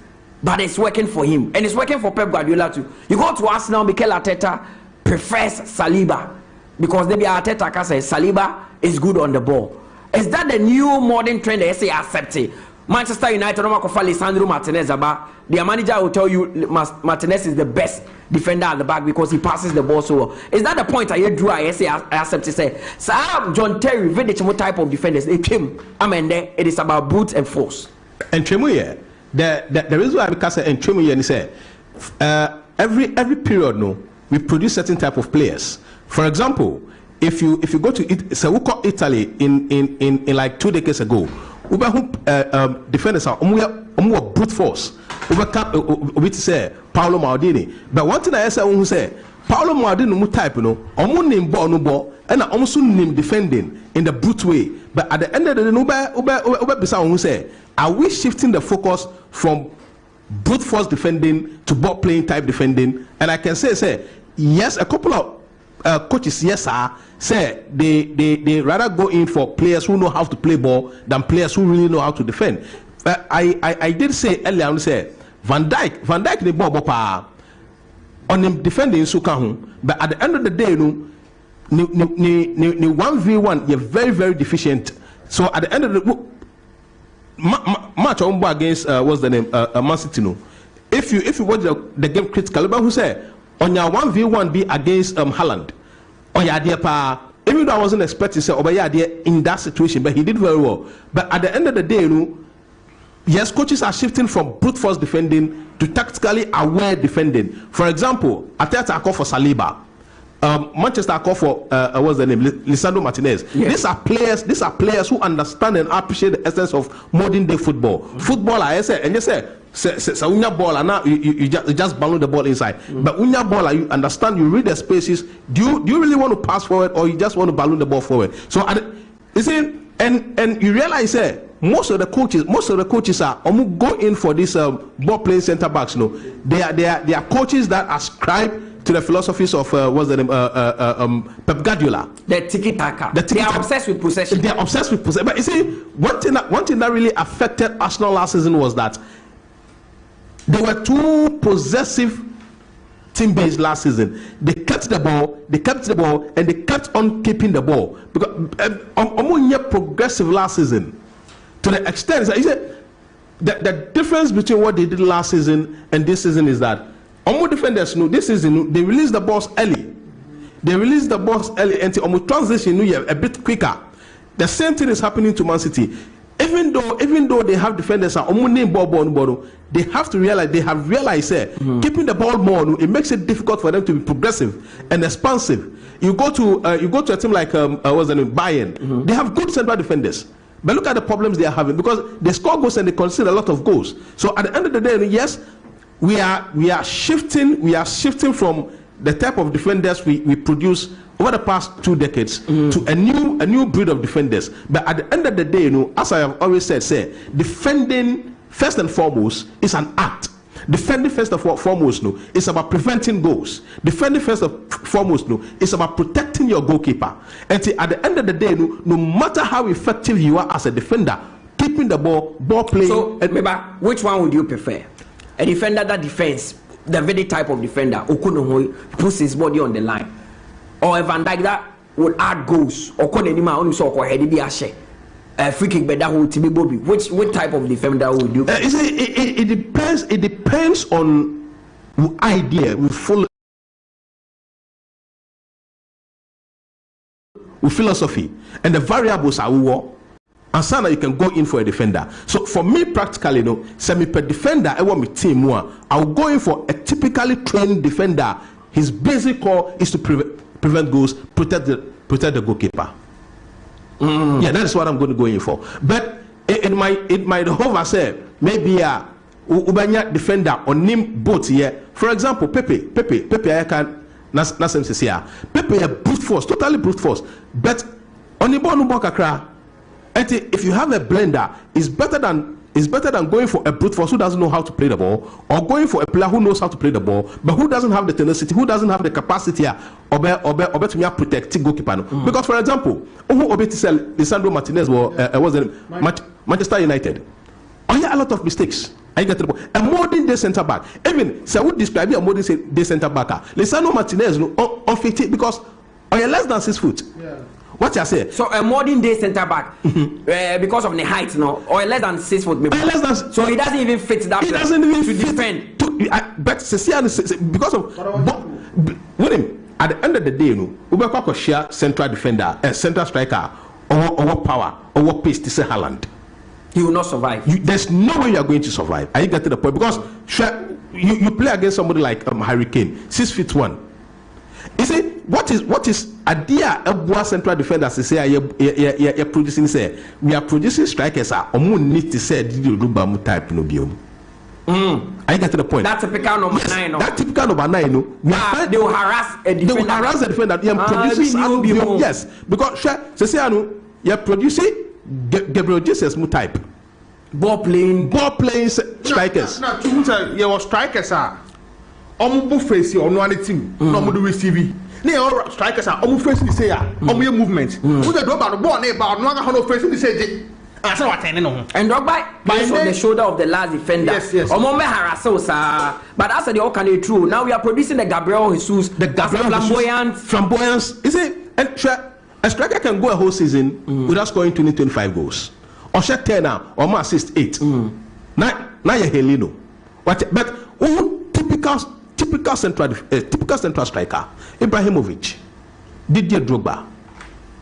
but it's working for him. And it's working for Pep Guardiola too. You go to Arsenal, Mikel Arteta prefers Saliba. Because maybe Arteta can say Saliba is good on the ball. Is that the new modern trend they say accepted? Manchester United don't call Lisandro Martinez about their manager will tell you Martinez is the best defender at the back because he passes the ball so well. Is that the point I drew? I say I accept to say Sir John Terry very type of defenders they came there it is about brute and force. And Tremuye, the reason why because and Tremuye and say every period no we produce certain type of players. For example, if you go to Italy in like 2 decades ago. Defenders are brute force. We say Paolo Maldini. But one thing I say who say Paolo Maldini mu type no name ball no ball and almost name defending in the brute way. But at the end of the day, who say are we shifting the focus from brute force defending to ball playing type defending? And I can say yes, a couple of coaches yes sir say they rather go in for players who know how to play ball than players who really know how to defend. I did say earlier on say Van Dijk the ball on him defending Sukahu, but at the end of the day no 1v1 you're very deficient. So at the end of the match against what's the name Man City no. If you watch the game critically, who say on your 1v1 be against Haaland. On your idea, even though I wasn't expecting to say idea in that situation, but he did very well. But at the end of the day, yes, coaches are shifting from brute force defending to tactically aware defending. For example, Arteta call for Saliba. Manchester call for what's the name? Lisandro Martinez. Yes. These are players who understand and appreciate the essence of modern day football. Football, I say, and you say unya ball and now you just balloon the ball inside. But unya ball, you understand, you read the spaces. Do you really want to pass forward or you just want to balloon the ball forward? So you see, and you realize most of the coaches are go in for this ball playing center backs. No, they are coaches that ascribe to the philosophies of what's the name Pep Guardiola. The tiki taka. They are obsessed with possession. They are obsessed with possession. But you see, one thing that really affected Arsenal last season was that they were too possessive team based last season. They kept the ball, and they kept on keeping the ball because progressive last season to the extent that you said the difference between what they did last season and this season is that defenders know this season they release the balls early. And transition a bit quicker. The same thing is happening to Man City. Even though they have defenders are name ball, they have to realize keeping the ball more, it makes it difficult for them to be progressive and expansive. You go to a team like what's the name Bayern. They have good central defenders. But look at the problems they are having because they score goals and they concede a lot of goals. So at the end of the day, yes, we are shifting from the type of defenders we produce over the past 2 decades to a new breed of defenders. But at the end of the day, as I have always said, defending first and foremost is an art. Defending first and foremost, no, it's about preventing goals. Defending first and foremost, no, it's about protecting your goalkeeper. And at the end of the day, no matter how effective you are as a defender, keeping the ball playing. So, which one would you prefer? A defender that defends, the very type of defender, who puts his body on the line, or a Van Dijk that would add goals, or free kick better who to be Bobby. Which type of defender would you? It depends. It depends on the idea we follow, with philosophy, and the variables are war. And so now you can go in for a defender. So for me, practically, no, semi per defender, I want my team more. I'll go in for a typically trained defender. His basic core is to prevent goals, protect the goalkeeper. Yeah, that is what I'm going to go in for. But it might hover say maybe ubanya defender on him both here. For example, Pepe I can Pepe a brute force, totally brute force. But on the ball no kakra. If you have a blender, it's better than going for a brute force who doesn't know how to play the ball, or going for a player who knows how to play the ball, but who doesn't have the tenacity, who doesn't have the capacity or to protect goalkeeper. Because for example, Lisandro Martinez was Manchester United. Oh yeah, a lot of mistakes. I get the ball. A modern day centre back. Even so, I would describe a modern day centre back. Lisandro Martinez unfit because less than 6 foot. Yeah. What you say? So a modern day centre back, because of the height, no, or less than 6 foot, maybe. So he doesn't even fit that. He doesn't even to fit. Defend. But because of with him, at the end of the day, no, we share central defender, central striker, or power, or pace. This is Haaland. He will not survive. There's no way you are going to survive. Are you getting the point? Because you play against somebody like Harry Kane, 6'1". You see, what is idea of central defenders say you're producing say we are producing strikers are need to say did you do type no biom. I get to the point. That's typical number 9. That typical number 9 no. They will harass a defender. They will harass the defender. Producing yes. Because say you're producing Gabriel Jesus type. Ball playing strikers. No, you was strikers are omu face or no any team. No mu do receive. They all strikers are omu face the say omu movement. Who the do about the ball about no ga face the say. And so what no. And Drogba based on the shoulder of the last defender. Yes. Omo me harass us. But that's the all can be true. Now we are producing the Gabriel Jesus, the Gabriel flamboyance. Is it? And a striker can go a whole season without scoring 20-25 goals. Or shot 10 now, or more assist 8. Now you're Heleno. But typical central striker, Ibrahimovic, Didier Drogba,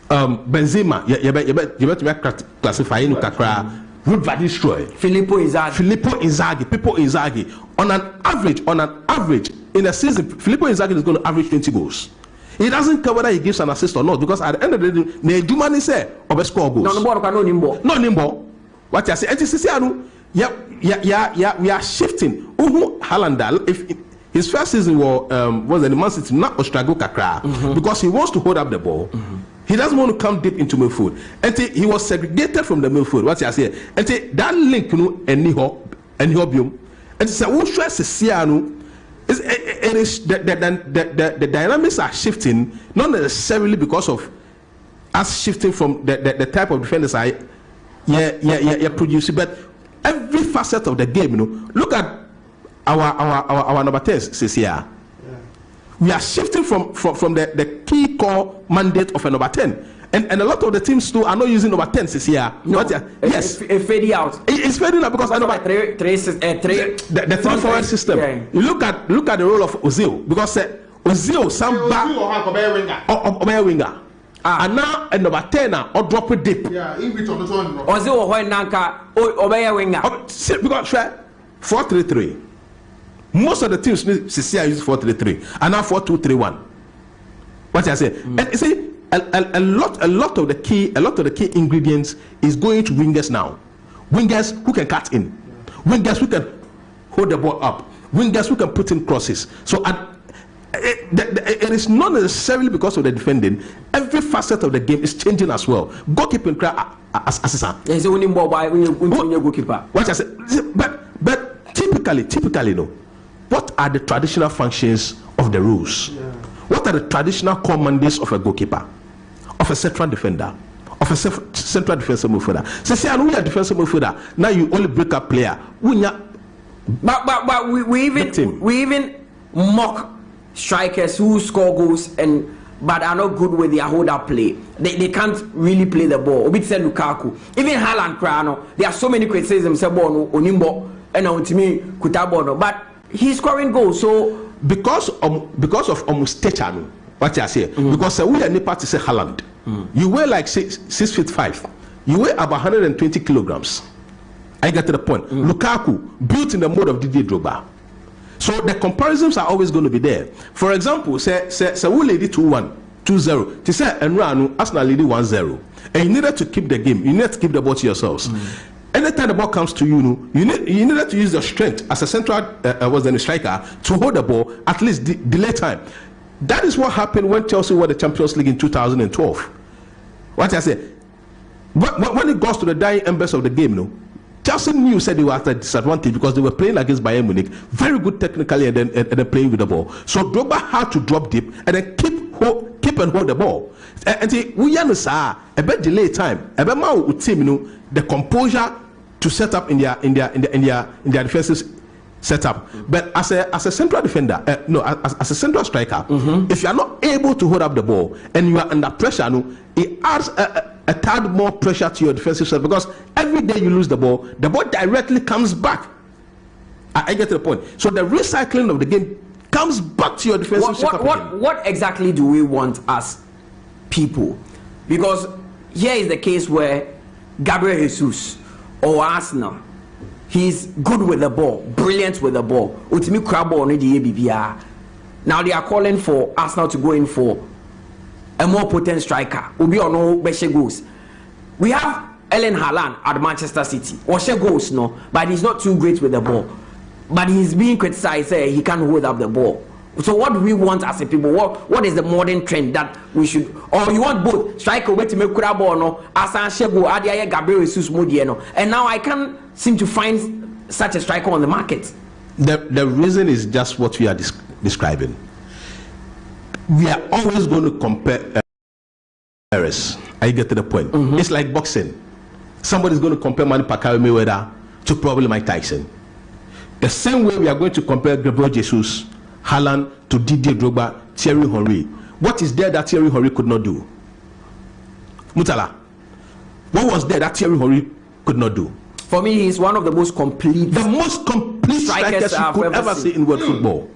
Benzema, you better classify in Kakra, Ruud van Nistelrooy, Filippo Inzaghi, Pippo Inzaghi. On an average, in a season, Filippo Inzaghi is going to average 20 goals. He doesn't care whether he gives an assist or not, because at the end of the day, Nejumani say or score goals. No nimbo. What you say? We are shifting. Haaland, if his first season was in Man City, not Ostrago Kakra, because he wants to hold up the ball. He doesn't want to come deep into midfield. And he was segregated from the midfield. What you say? And that link, and Nihobium, and say, "Who stress Siano?" It is the dynamics are shifting, not necessarily because of us shifting from the type of defenders you're producing, but every facet of the game. Look at our number 10 says here. We are shifting from the key core mandate of a number 10. And a lot of the teams too are not using number 10 this year. No, yes, it's fading out. It's fading out because the 3-forward system. Yeah. You look at the role of Ozil, because Ozil Samba or winger. And now a number 10 or drop it deep. Yeah, in which on the one. Ozil or Nanka or winger. Because 4-3-3. Most of the teams this year use 4-3-3, and now 4-2-3-1. What I say? And you see. A lot of the key ingredients is going to wingers now. Wingers who can cut in, wingers who can hold the ball up, wingers who can put in crosses. So it is not necessarily because of the defending. Every facet of the game is changing as well. Goalkeeping assistant. There's only more by when you goalkeeper. What I say, but typically typically, no. What are the traditional functions of the rules? Yeah. What are the traditional core mandates of a goalkeeper, of a central defender, of a central defensive midfielder? Say, I know you're a defensive midfielder. Now you only break up player. But we even mock strikers who score goals but are not good with their hold-up play. They can't really play the ball. Obi say Lukaku, even Haaland, Krano. There are so many criticisms about Onimbo and Ontimi Kutabono, but he's scoring goals. So because of stature, what I say, because we are nipa to say Haaland, you weigh like 6'5", you weigh about 120 kilograms. I get to the point. Lukaku built in the mode of Didier Drogba. So the comparisons are always going to be there. For example, say we lady 2-1, 2-0. To say Enranu, Arsenal lady 1-0, and you needed to keep the game. You need to keep the ball to yourselves. Anytime the ball comes to you, you needed to use your strength as a central striker to hold the ball, at least delay time. That is what happened when Chelsea won the Champions League in 2012. What I say, when it goes to the dying embers of the game, Chelsea knew said they were at a disadvantage because they were playing against Bayern Munich, very good technically, and then playing with the ball. So Drogba had to drop deep and then keep and hold the ball. And we understand a bit delay time, a bit more team, the composure to set up in their defensive setup. But as a central defender, as a central striker, if you are not able to hold up the ball and you are under pressure, it adds a tad more pressure to your defensive set, because every day you lose the ball directly comes back. I get to the point. So the recycling of the game comes back to your defensive setup. What exactly do we want as people? Because here is the case where Gabriel Jesus or Arsenal, he's good with the ball, brilliant with the ball. Now they are calling for Arsenal to go in for a more potent striker. Obi ono beshe goals. We have Erling Haaland at Manchester City. Oshe goals, no, but he's not too great with the ball. But he's being criticized. He can't hold up the ball. So what do we want as a people? What is the modern trend that we should? Or you want both striker to make ball, no? Asan Shego, Adia Gabriel Jesus Modieno. And now I can't seem to find such a striker on the market. The reason is just what we are describing. We are always going to compare errors. I get to the point. It's like boxing. Somebody's going to compare Manny Pacquiao Mayweather to probably Mike Tyson. The same way we are going to compare Gabriel Jesus, Haaland to Didier Drogba, Thierry Henry. What is there that Thierry Henry could not do? Mutala, what was there that Thierry Henry could not do? For me, he's one of the most complete strikers you could ever see in world football.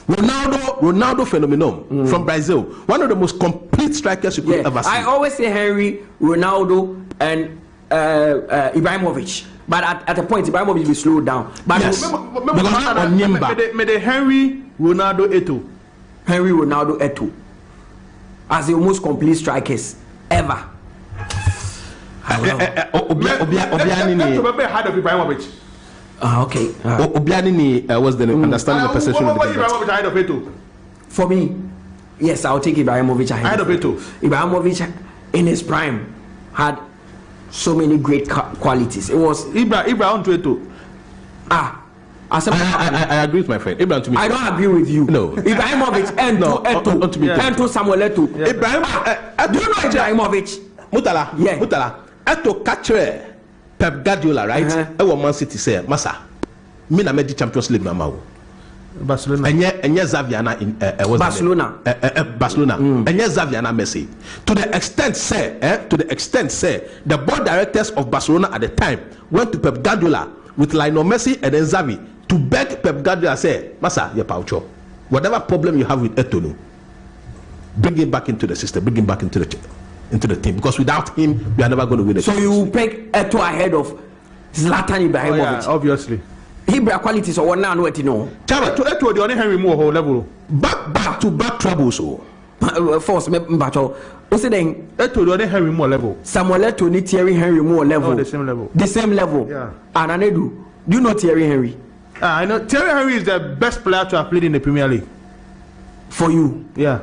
Ronaldo phenomenon from Brazil, one of the most complete strikers you could ever see. I always say Henry, Ronaldo, and Ibrahimovic. But at a point, Ibrahimovic will slow down. But yes. Henry, Ronaldo, Eto'o. Henry, Ronaldo, Eto'o as the most complete strikers ever. Okay. Obianini was the understanding the perception of the game. For me, yes, I'll take Ibrahimovic ahead of Eto'o. Ibrahimovic in his prime had so many great qualities. It was Ibrahim to Eto'o. I agree with my friend. Ibrahim to me. I don't agree with you. No. Ibrahimovic and to Samuel Eto'o. Ibrahim, do you know Ibrahimovic? Mutala. Yeah. Mutala. Eto'o catcher Pep Guardiola, right? Ewo Man City say, Masa, me na medi Champions League na mawo. Barcelona. Enye Xavi na Barcelona. Barcelona. Enye Xavi na Messi. To the extent say, the board directors of Barcelona at the time went to Pep Guardiola with Lionel Messi and then Xavi to beg Pep Guardiola say, Masa, ye paucho. Whatever problem you have with Eto'o, bring him back into the system, bring him back into the team, because without him we are never going to win it. So you pick Eto'o ahead of Zlatan Ibrahimovic? Obviously. Ibra qualities or one now no etino. Chaba to Eto'o the only Henry more level. Back to back troubles so. Force me mbacho. O say then Eto'o the only Henry more level. Samuel Eto'o ni Thierry Henry more level. Oh, the same level. The same level. Yeah. And Anedu, do you know Thierry Henry? I know Thierry Henry is the best player to have played in the Premier League. For you? Yeah.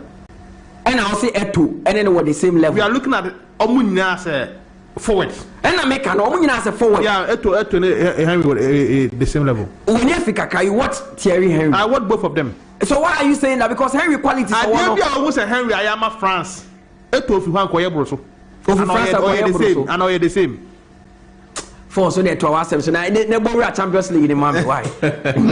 And I'll say Eto'o, and then what the same level. We are looking at Omunya say forward. And I make an omni as a forward. Yeah, Henry the same level. When you watch Thierry Henry. I watch both of them. So why are you saying that? Because Henry quality. I almost a Henry. I am a France. Eto fi han koye broso. I know you're the same. For so they 2 hours so now they borrow a Champions League in man why? I'm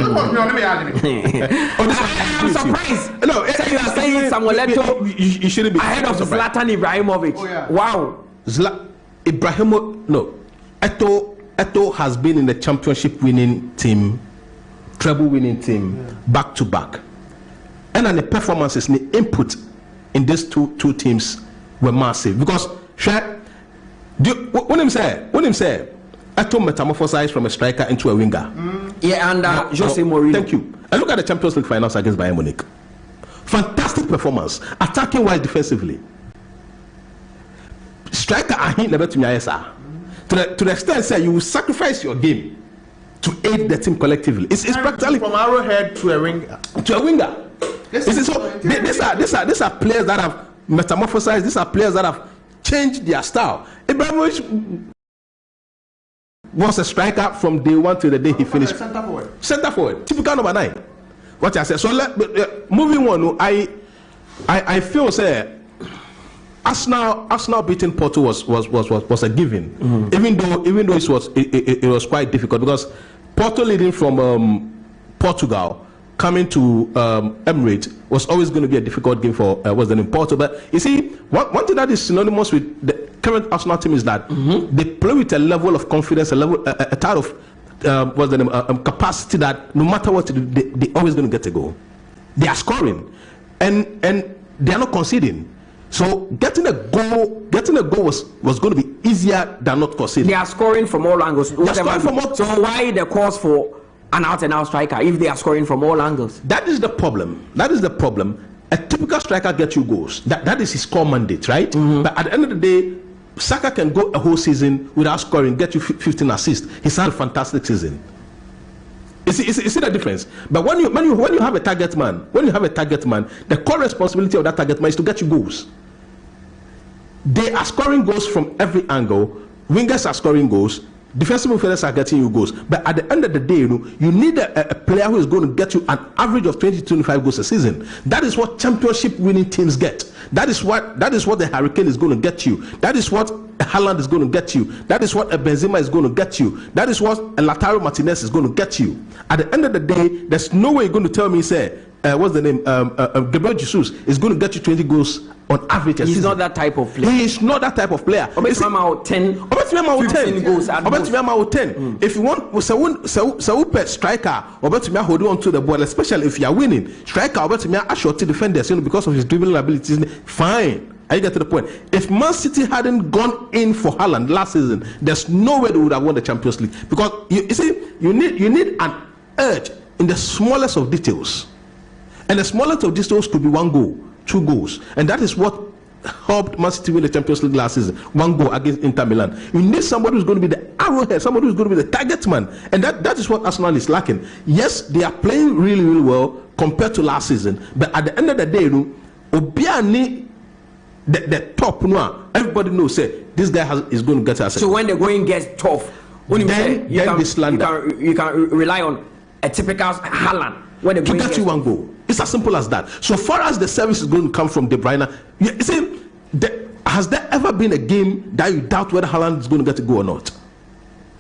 surprised. No, so you are saying Samuel Eto'o you shouldn't be ahead of Zlatan Ibrahimovic. Oh, yeah. Wow. Eto'o has been in the championship winning team, treble winning team, back to back. And then the performances and the input in these two teams were massive. Because when him say Eto'o metamorphosized from a striker into a winger. Yeah, and Jose Mourinho. Thank you. And look at the Champions League finals against Bayern Munich. Fantastic performance, attacking wise, defensively. Striker ahin never to the extent say you will sacrifice your game to aid the team collectively. It's practically from arrowhead to a winger. These are players that have metamorphosized. These are players that have changed their style. Ibrahimovic was a striker from day one to the day he finished. Center forward. Typical number 9. What I said. So moving on. I feel say Arsenal beating Porto was a given. Even though it was quite difficult because Porto leading from Portugal coming to Emirates was always going to be a difficult game for what's the name Porto. But you see, one thing that is synonymous with the current Arsenal team is that they play with a level of confidence, a type of what's the name capacity that no matter what they always going to get a goal. They are scoring, and they are not conceding. So getting a goal was going to be easier than not conceding. They are scoring from all angles. They are scoring from all. So why the cause for an out-and-out striker if they are scoring from all angles? That is the problem. A typical striker gets you goals. That is his core mandate, right? But at the end of the day, Saka can go a whole season without scoring, get you 15 assists. He's had a fantastic season. You see the difference? But when you have a target man, the core responsibility of that target man is to get you goals. They are scoring goals from every angle. Wingers are scoring goals. Defensive midfielders are getting you goals. But at the end of the day, you need a player who is going to get you an average of 20-25 goals a season. That is what championship winning teams get. That is what the Hurricane is going to get you. That is what Haaland is going to get you. That is what a Benzema is going to get you. That is what a Lautaro Martinez is going to get you. At the end of the day, there's no way you're going to tell me, say, what's the name? Gabriel Jesus is going to get you 20 goals on average. He's not that type of player. He is not that type of player. About 10 goals. About 10. If you want, so striker, about me hold on to the ball, especially if you are winning. Striker, about me short defenders, because of his dribbling abilities. Fine. I get to the point. If Man City hadn't gone in for Haaland last season, there's no way they would have won the Champions League. Because you see, you need an urge in the smallest of details. And the smallest of details could be 1 goal, 2 goals. And that is what helped Man City win the Champions League last season. 1 goal against Inter Milan. You need somebody who's going to be the arrowhead, somebody who's going to be the target man. And that is what Arsenal is lacking. Yes, they are playing really, really well compared to last season. But at the end of the day, Obiani, the top, everybody knows, say, this guy is going to get us. So when the going gets tough, you can rely on a typical Haaland. When to get you 1 goal. It's as simple as that. So far as the service is going to come from De Bruyne, you see, has there ever been a game that you doubt whether Haaland is going to get a goal or not?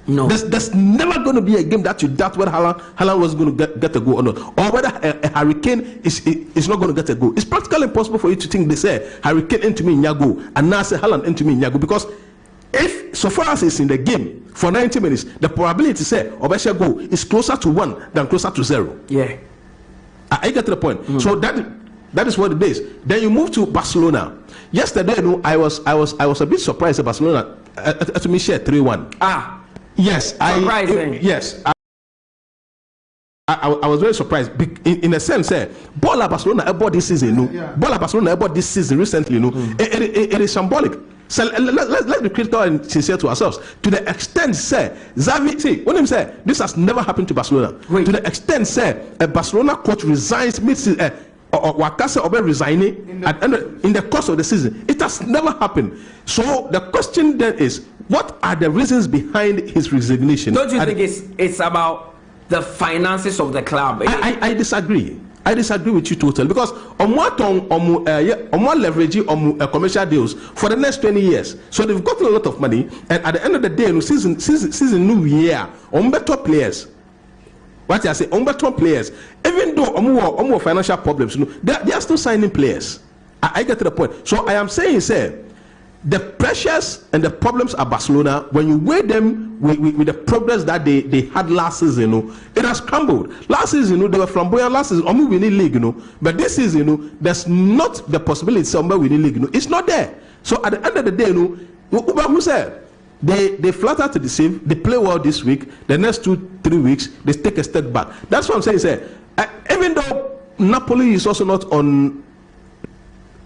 No. There's never going to be a game that you doubt whether Haaland was going to get a goal or not, or whether a Hurricane is not going to get a goal. It's practically impossible for you to think they say Hurricane into me Nyago and now say Haaland into me Nyago, because if so far as it's in the game for 90 minutes, the probability say Obesha goal is closer to 1 than closer to 0. Yeah. I get to the point. So that is what it is. Then you move to Barcelona. Yesterday, I was a bit surprised at Barcelona. To me, share 3-1. Yes, surprising. I was very surprised in a sense. Ball at Barcelona about this season. Ball at Barcelona about this season recently. It is symbolic. So let's be critical and sincere to ourselves. To the extent, Xavi, see, when him say this has never happened to Barcelona. Wait. To the extent, a Barcelona coach resigns mid-season, or Wakase Obe resigning in the course of the season. It has never happened. So the question then is, what are the reasons behind his resignation? Don't you think it's about the finances of the club? I disagree. I disagree with you totally, because on leverage commercial deals for the next 20 years. So they've gotten a lot of money, and at the end of the day, season new year, on better players. What I say, on better players, even though on financial problems, they are still signing players. I get to the point. So I am saying, sir, the pressures and the problems at Barcelona, when you weigh them with the progress that they had last season, it has crumbled. Last season, they were flamboyant. Last season, we winning league, but this season, there's not the possibility somewhere winning league. It's not there. So at the end of the day, who said they flat out to deceive. They play well this week. The next 2-3 weeks, they take a step back. That's what I'm saying, sir. Even though Napoli is also not on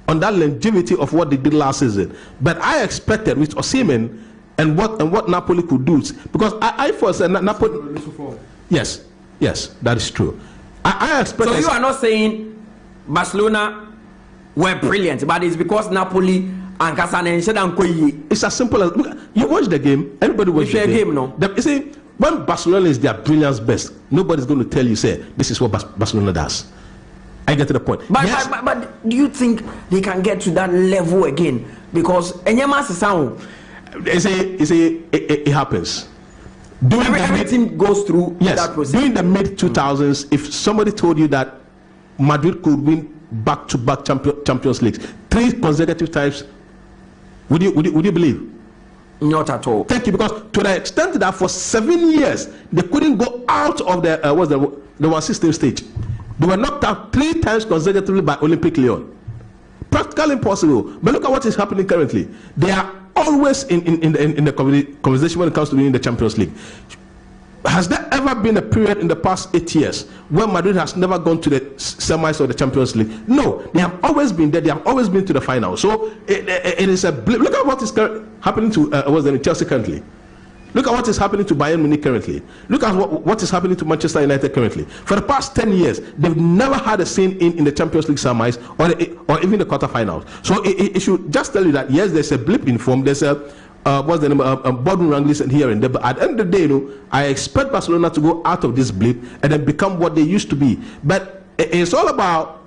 that longevity of what they did last season, but I expected with Osimhen and what Napoli could do, because I first said Napoli. Yes, that is true. I expected. So you are not saying Barcelona were brilliant, but it's because Napoli and 𝐒𝐶 Quaye. It's as simple as, look, you watch the game. Everybody watch the game. No? You see, when Barcelona is their brilliance best, nobody's going to tell you, say, this is what Barcelona does. I get to the point. But, yes. but do you think they can get to that level again? Because it happens. Everything goes through that process. During the mid-2000s, if somebody told you that Madrid could win back-to-back Champions League 3 consecutive times, would you believe? Not at all. Thank you. Because to the extent that for 7 years they couldn't go out of the 1/16 stage. They were knocked out 3 times consecutively by Olympique Lyon. Practically impossible. But look at what is happening currently. They are always in the conversation when it comes to winning the Champions League. Has there ever been a period in the past 8 years where Madrid has never gone to the semis of the Champions League? No, they have always been there. They have always been to the final. So it is a blip. Look at what is happening to Chelsea currently. Look at what is happening to Bayern Munich currently. Look at what is happening to Manchester United currently. For the past 10 years, they've never had a scene in the Champions League semis or even the quarterfinals. So it should just tell you that, yes, there's a blip in form. There's a bottom wranglings and here and there. But at the end of the day, I expect Barcelona to go out of this blip and then become what they used to be. But it's all about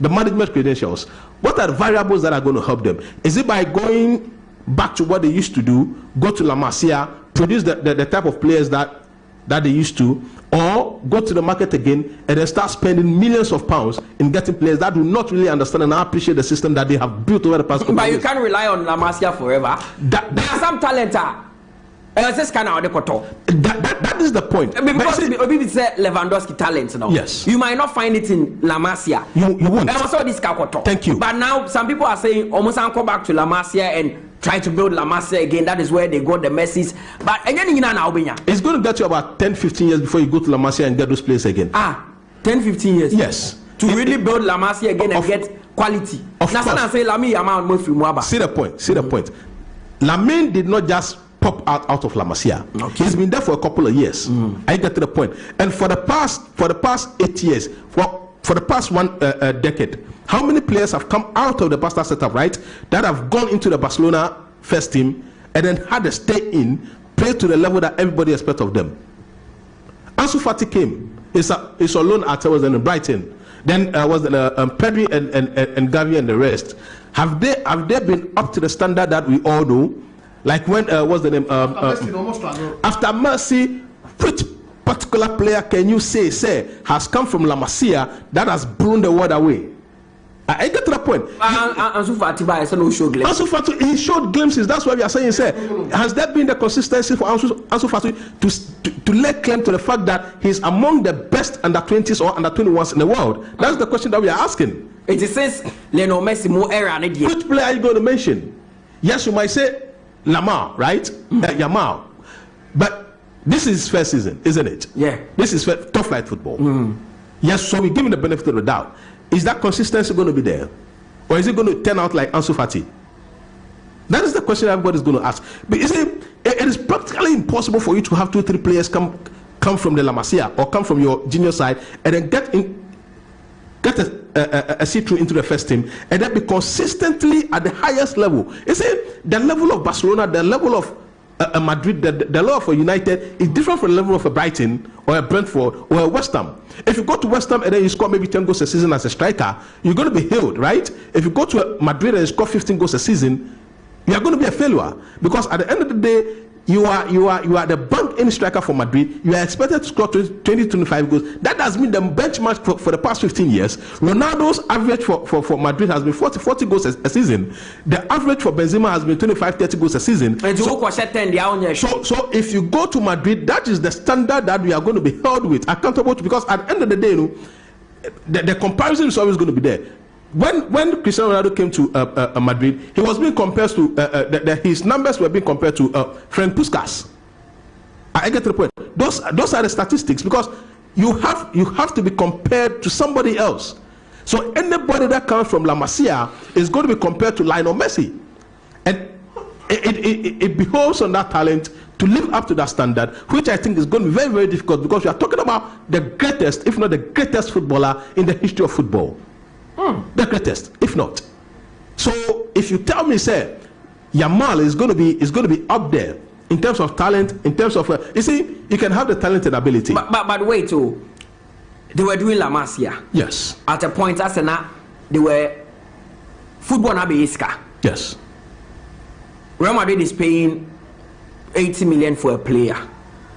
the management credentials. What are the variables that are going to help them? Is it by going back to what they used to do, go to La Masia, produce the type of players that they used to, or go to the market again and then start spending millions of pounds in getting players that do not really understand and appreciate the system that they have built over the past couple of years? But you can't rely on La Masia forever. There are some talent. That is the point. Because people say Lewandowski talent now. Yes. You might not find it in La Masia. You won't. And also this Kakoto. Thank you. But now some people are saying almost go back to La Masia and try to build La Masia again. That is where they got the Messis. But again, it's going to get you about 10-15 years before you go to La Masia and get those players again. 10-15 years. Yes. To really build La Masia again and get quality. Of course. See the point. See the point. Lamine did not just pop out of La Masia. Okay. He's been there for a couple of years. I get to the point. And for the past 8 years, for the past one decade, how many players have come out of the Barca setup, right, that have gone into the Barcelona first team and then had to stay in, play to the level that everybody expects of them? Ansu Fati came. It's a loan at in Brighton. Then Pedri and Gavi and the rest. Have they been up to the standard that we all know? Like when what's the name? After Mercy, which particular player can you say has come from La Masia that has blown the world away? I get to the point. Ansu Fati he showed glimpses. That's why we are saying, has there been the consistency for Ansu Fati to lay claim to the fact that he's among the best under 20s or under 21s in the world? That's the question that we are asking. It says Lionel Messi more era. Which player are you going to mention? Yes, you might say Lamar, right? Yamal. But this is his first season, isn't it? Yeah. This is top flight football. Yes, so we give him the benefit of the doubt. Is that consistency going to be there? Or is it going to turn out like Ansu Fati? That is the question everybody's going to ask. But you see, it is practically impossible for you to have 2-3 players come from the La Masia or come from your junior side and then get a see-through into the first team and then be consistently at the highest level. You see, the level of Barcelona, the level of a Madrid, the level of a United is different from the level of a Brighton or a Brentford or a West Ham. If you go to West Ham and then you score maybe 10 goals a season as a striker, you're going to be hailed, right? If you go to a Madrid and you score 15 goals a season, you are going to be a failure, because at the end of the day, you are the bank end striker for Madrid. You are expected to score 20-25 goals. That does mean the benchmark for the past 15 years. Ronaldo's average for Madrid has been 40 goals a season. The average for Benzema has been 25-30 goals a season. So if you go to Madrid, that is the standard that we are going to be held with, accountable to, because at the end of the day, the comparison is always going to be there. When Cristiano Ronaldo came to Madrid, he was being compared to his numbers were being compared to Frank Puskas. I get to the point. Those are the statistics, because you have to be compared to somebody else. So anybody that comes from La Masia is going to be compared to Lionel Messi, and it behoves on that talent to live up to that standard, which I think is going to be very, very difficult, because we are talking about the greatest, if not the greatest footballer in the history of football. The greatest, if not. So if you tell me, say, Yamal is going to be up there in terms of talent, in terms of you see, you can have the talent and ability. But wait, they were doing La Masia. Yes. At a point, they were football Nabiiska. Yes. Real Madrid is paying 80 million for a player.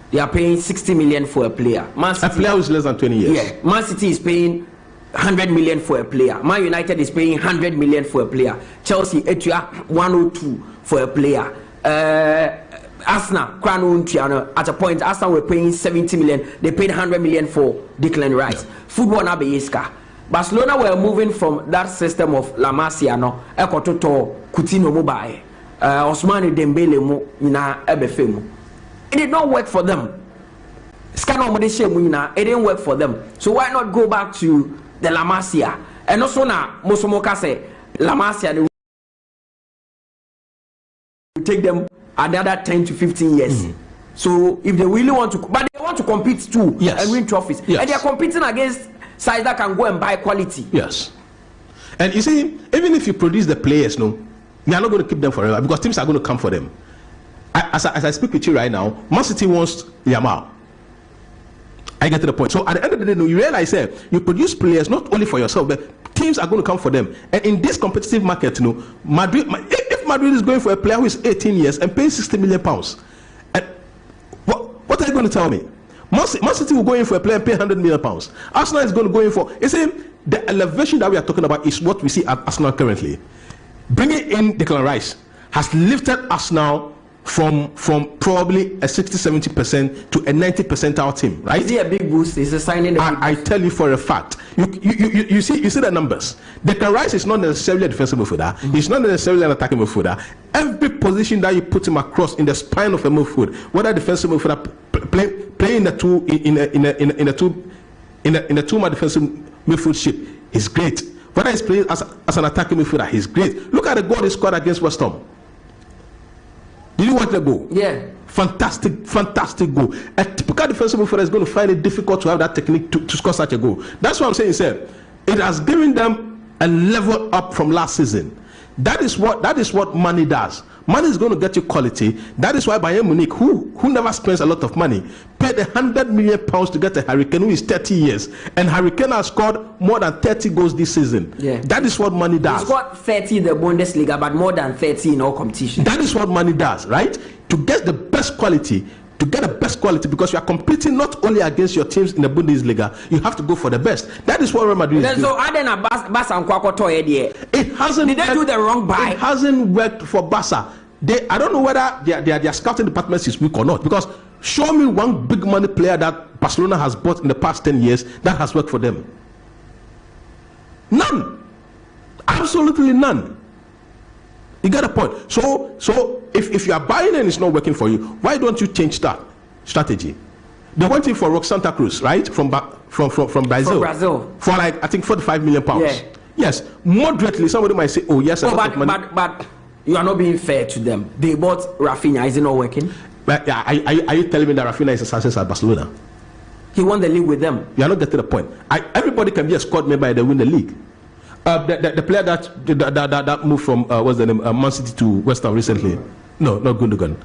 They are paying 60 million for a player. Man City, a player who is less than 20 years. Yeah. Man City is paying 100 million for a player. Man United is paying 100 million for a player. Chelsea, 102 for a player. Arsenal, at a point, Arsenal were paying 70 million. They paid 100 million for Declan Rice. Yeah. Football na Beyeska. Barcelona were moving from that system of La Masia, no, Ekototo, Coutinho Mobile, Ousmane Dembele mo, Ebefemu. It did not work for them. It didn't work for them. So why not go back to the La Masia? And also now, Mosomoka say La Masia will take them another 10 to 15 years. So if they really want to, but they want to compete too, yes, and win trophies. Yes. And they are competing against sides that can go and buy quality. Yes. And you see, even if you produce the players, no, you are not going to keep them forever, because teams are going to come for them. As I speak with you right now, Man City wants Yamal. I get to the point. So at the end of the day, you realize you produce players not only for yourself, but teams are going to come for them. And in this competitive market, Madrid, if Madrid is going for a player who is 18 years and paying 60 million pounds, and what are you going to tell me? Man City will go in for a player and pay 100 million pounds. Arsenal is going to go in for, you see, the elevation that we are talking about is what we see at Arsenal currently. Bringing in Declan Rice has lifted Arsenal from probably a 60-70% to a 90% team, right? Is it a big boost? Is it signing? I tell you for a fact. You see the numbers. Declan Rice is not necessarily a defensive midfielder. He's not necessarily an attacking midfielder. Every position that you put him across in the spine of a midfield, whether defensive midfielder playing in a two-man defensive midfield ship, is great. Whether he's playing as an attacking midfielder, he's great. Look at the goal he scored against West Ham. Did you watch the goal? Yeah. Fantastic goal. A typical defensive midfielder is going to find it difficult to have that technique to score such a goal. That's what I'm saying, sir. It has given them a level up from last season. That is what money does. Money is going to get you quality. That is why Bayern Munich, who never spends a lot of money, paid 100 million pounds to get a Harry Kane who is 30 years, and Harry Kane has scored more than 30 goals this season. Yeah. That is what money does. He scored 30 in the Bundesliga, but more than 30 in all competitions. That is what money does, right? To get the best quality. Because you are competing not only against your teams in the Bundesliga, you have to go for the best. That is what Real Madrid is doing. So it hasn't. Did they do the wrong buy? It hasn't worked for Barca. I don't know whether their scouting department is weak or not. Because show me one big money player that Barcelona has bought in the past 10 years that has worked for them. None. Absolutely none. You get a point. So if you are buying and it's not working for you, why don't you change that strategy? They went in for Roque Santa Cruz, right? From Brazil. From Brazil. For like, I think 45 million pounds. Yeah. Yes. Moderately, somebody might say, oh yes, but you are not being fair to them. They bought Rafinha. Is it not working? But are you telling me that Rafinha is a success at Barcelona? He won the league with them. You are not getting the point. Everybody can be a squad member and they win the league. The player that moved from what's the name, Man City to West Ham recently, no, not Gundogan,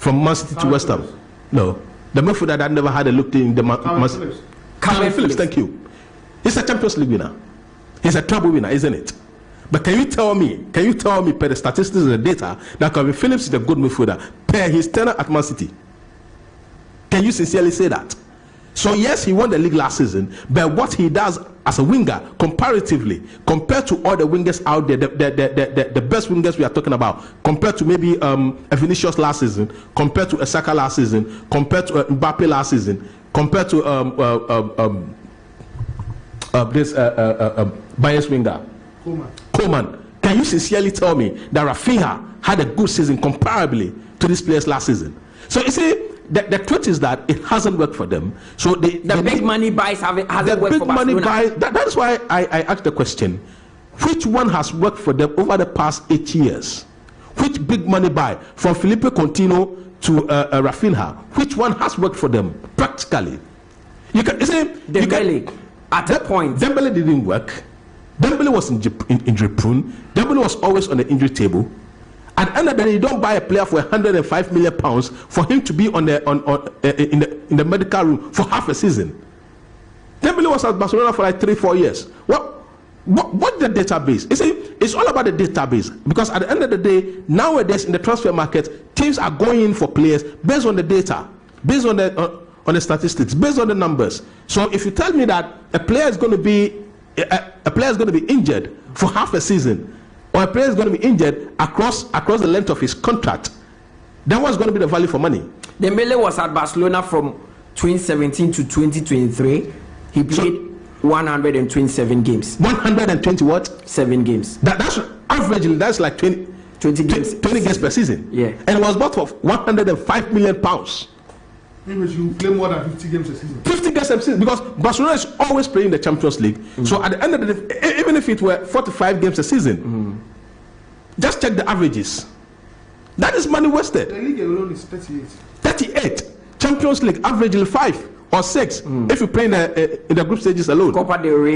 from Man City to West Ham. No, the midfielder that never had a look in the Man City. Calvin Phillips, thank you. He's a Champions League winner. He's a treble winner, isn't it? But can you tell me per the statistics and the data that Calvin Phillips is a good midfielder per his tenure at Man City? Can you sincerely say that? So yes, he won the league last season, but what he does as a winger, comparatively, compared to all the wingers out there, the best wingers we are talking about, compared to maybe a Vinicius last season, compared to a Saka last season, compared to Mbappe last season, compared to this Bayern's winger, Koeman. Can you sincerely tell me that Rafinha had a good season comparably to these players last season? So you see, the truth is that it hasn't worked for them. So the big money buys hasn't worked for Barcelona. That's why I asked the question: which one has worked for them over the past 8 years? Which big money buy from Felipe Coutinho to Rafinha? Which one has worked for them practically? You see, Dembele at that point. Dembele didn't work. Dembele was injury prone. Dembele was always on the injury table. At the end of the day, you don't buy a player for £105 million for him to be in the medical room for half a season. Dembele was at Barcelona for like 3-4 ye's. What's the database? It's all about the database, because at the end of the day, nowadays in the transfer market, teams are going in for players based on the data, based on the statistics, based on the numbers. So if you tell me that a player is going to be injured for half a season, or a player is going to be injured across the length of his contract, then what's going to be the value for money? Dembele was at Barcelona from 2017 to 2023. He played 127 games. 120 what? 7 games. That's averagely, that's like 20 games. 20 games per season. Yeah. And it was bought for £105 million. Maybe you play more than 50 games a season. 50 games a season, because Barcelona is always playing the Champions League. So at the end of the day, even if it were 45 games a season, just check the averages. That is money wasted. The league alone is 38. 38. Champions League averagely 5 or 6. If you play in the group stages alone. Copa del Rey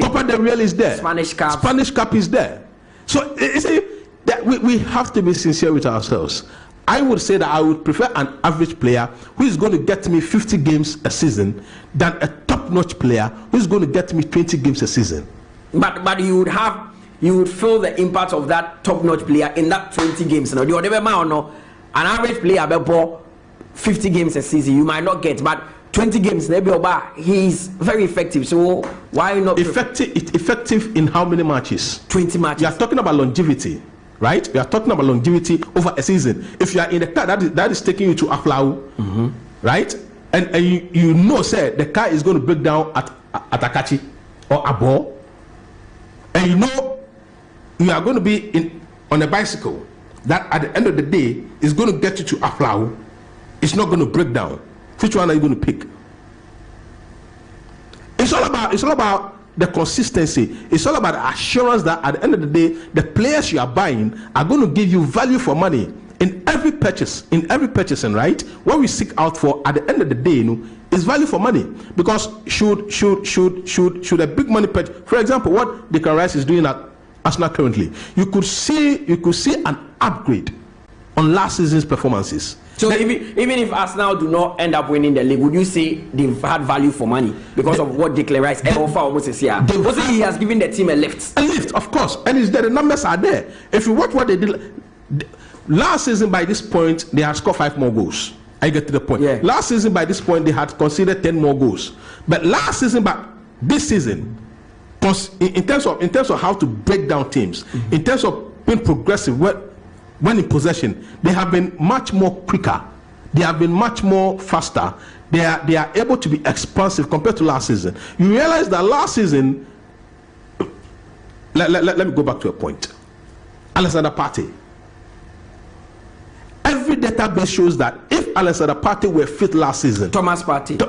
is there. Spanish Cup is there. So you see that we have to be sincere with ourselves. I would say that I would prefer an average player who is going to get me 50 games a season than a top-notch player who is going to get me 20 games a season. But you would feel the impact of that top-notch player in that 20 games. An average player before 50 games a season you might not get, but 20 games he's very effective. So why not? Effective in how many matches? 20 matches. You are talking about longevity. Right? We are talking about longevity over a season. If you are in the car that is taking you to Aflau, right? And you know, sir, the car is going to break down at Akachi or Abo, and you know you are going to be on a bicycle that at the end of the day is going to get you to Aflau. It's not going to break down. Which one are you going to pick? It's all about the consistency. It's all about the assurance that at the end of the day, the players you are buying are going to give you value for money in every purchase, right? What we seek out for at the end of the day, is value for money. Because should a big money purchase, for example, what Declan Rice is doing at Arsenal currently, you could see an upgrade on last season's performances. So even if Arsenal do not end up winning the league, would you say they've had value for money because of what Declan Rice offer almost this year? Also, he has given the team a lift. A lift, of course, and the numbers are there. If you watch what they did last season, by this point they had scored 5 more goals. I get to the point. Yeah. Last season, by this point, they had conceded 10 more goals. But this season, in terms of how to break down teams, in terms of being progressive, when in possession, they have been much more quicker. They have been much more faster. They are able to be expansive compared to last season. You realize that last season, let me go back to a point. Alexander Partey. Every database shows that if Alexander Partey were fit last season, Thomas Partey.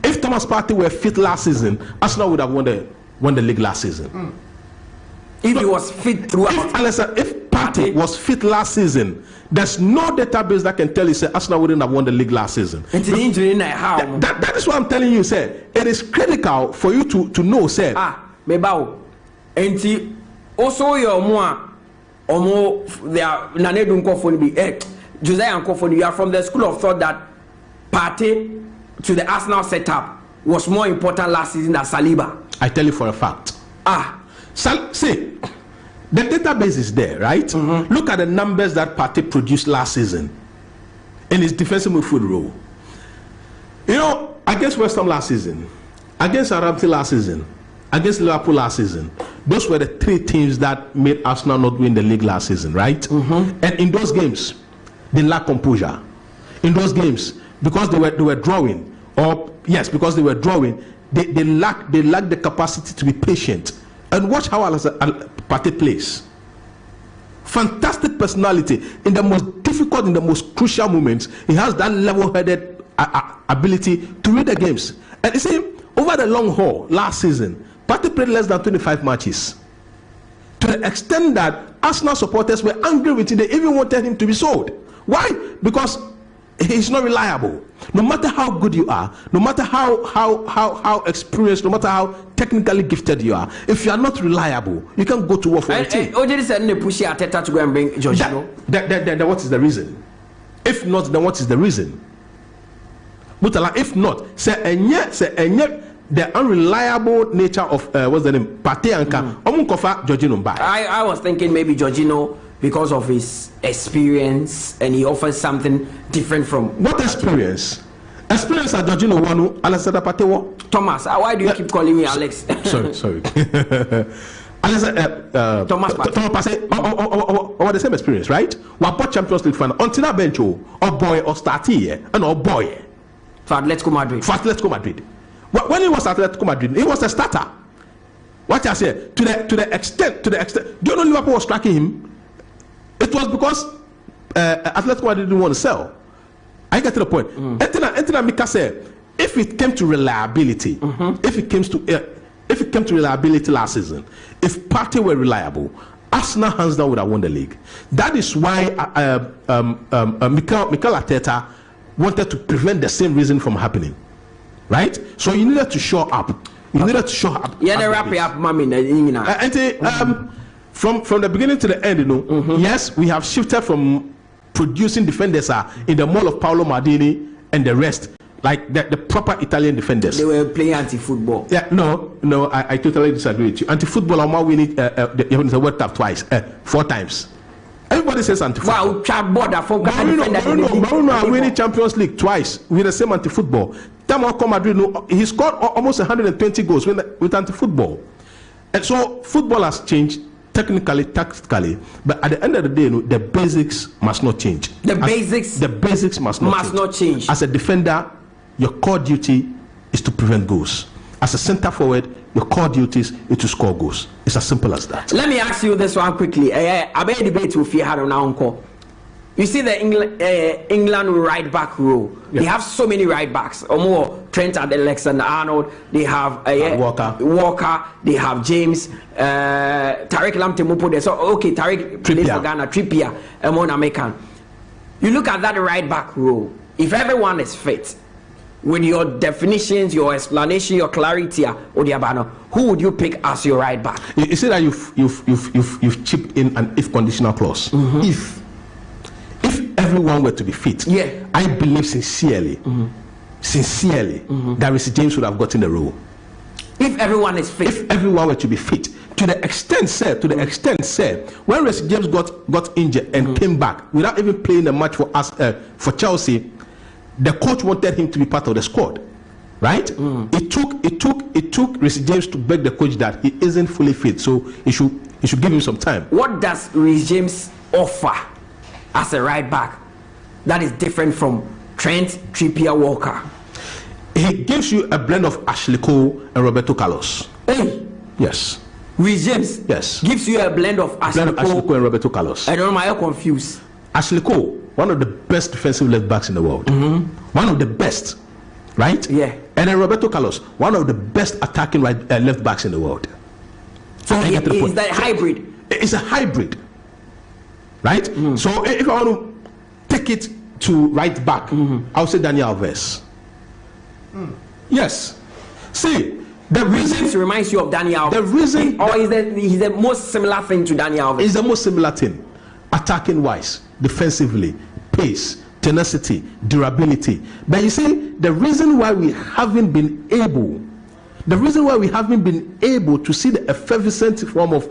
If Thomas Partey were fit last season, Arsenal would have won the league last season. If he was fit throughout. If Partey was fit last season, there's no database that can tell you, say, Arsenal wouldn't have won the league last season. It's an injury now. How? That is what I'm telling you, sir. It is critical for you to know, sir. Mebao. And also your more they are nanedunko for be Josiah Okoe Quaye, you are from the school of thought that Partey to the Arsenal setup was more important last season than Saliba. I tell you for a fact. See, the database is there, right? Look at the numbers that Partey produced last season in his defensive midfield role. You know, against West Ham last season, against Southampton last season, against Liverpool last season, those were the three teams that made Arsenal not win the league last season, right? And in those games, they lacked composure. In those games, because they were drawing, because they were drawing, they lacked the capacity to be patient. And watch how Partey plays. Fantastic personality. In the most difficult, in the most crucial moments, he has that level-headed ability to read the games. And you see, over the long haul, last season, Partey played less than 25 matches. To the extent that Arsenal supporters were angry with him, they even wanted him to be sold. Why? Because he's not reliable. No matter how good you are, no matter how experienced, no matter how technically gifted you are, if you are not reliable, you can't go to war for a team. Ojedi said they push Arteta to go and bring Jorginho. Then what is the reason? If not, then what is the reason? Mutala, if not, say the unreliable nature of what's the name? Partey Anka. Jorginho. I was thinking maybe Jorginho, because of his experience, and he offers something different from what experience? Experience at Jorginho Wanu, Alexander Partey. Thomas, why do you keep calling me Alex? sorry. Thomas Partey. Over the same experience, right? We bought Champions League final until that bench or boy or starty and or boy. For Atletico Madrid. When he was at Atletico Madrid, he was a starter. What I say, to the extent, do you know Liverpool was striking him? It was because Atletico Madrid didn't want to sell. I get to the point. Entina Mika said, if it came to reliability, if it came to reliability last season, if Partey were reliable, Arsenal hands down would have won the league. That is why Mikel Arteta wanted to prevent the same reason from happening, right? So you needed to show up. Yeah, they wrap it up, mommy. From the beginning to the end, yes, we have shifted from producing defenders in the mold of Paolo Maldini and the rest, like the proper Italian defenders. They were playing anti-football. Yeah, no, I totally disagree with you. Anti-football, I'm winning the World Cup twice, 4 times. Everybody says anti-football. Wow, Marino are winning Champions League twice with the same anti-football. Madrid, he scored almost 120 goals with anti-football. And so football has changed technically, tactically, but at the end of the day, the basics must not change. The basics must not change. As a defender, your core duty is to prevent goals. As a center forward, your core duties is to score goals. It's as simple as that. Let me ask you this one quickly. I made a debate with Fihat on Uncle. You see the England right back row. Yeah. They have so many right backs. Or more Trent Alexander-Arnold. They have Walker. They have James. Tariq Lamptey. So okay, Tariq played for Ghana. Trippier, among American. You look at that right back row. If everyone is fit, with your definitions, your explanation, your clarity, Odiabano, who would you pick as your right back? You see that you've chipped in an if conditional clause. If everyone were to be fit, I believe sincerely, that Reece James would have gotten the role. If everyone is fit, if everyone were to be fit, to the extent, sir, when Reece James got injured and came back without even playing a match for us for Chelsea, the coach wanted him to be part of the squad, right? It took Reece James to beg the coach that he isn't fully fit, so he should give him some time. What does Reece James offer as a right back that is different from Trent, Trippier, Walker? He gives you a blend of Ashley Cole and Roberto Carlos. Hey, yes. Reece James, yes, gives you a blend of Ashley Cole and Roberto Carlos. I don't know, I'm confused. Ashley Cole, one of the best defensive left backs in the world. One of the best, right? Yeah. And then Roberto Carlos, one of the best attacking left backs in the world. So it's that hybrid. It's a hybrid, right? So if I want to take it to right back, I'll say Daniel Alves. Yes. See, the reason reminds you of Daniel Alves. The reason, or is that he's the most similar thing to Daniel Alves? It's the most similar thing, attacking wise, defensively, pace, tenacity, durability. But you see, the reason why we haven't been able to see the effervescent form of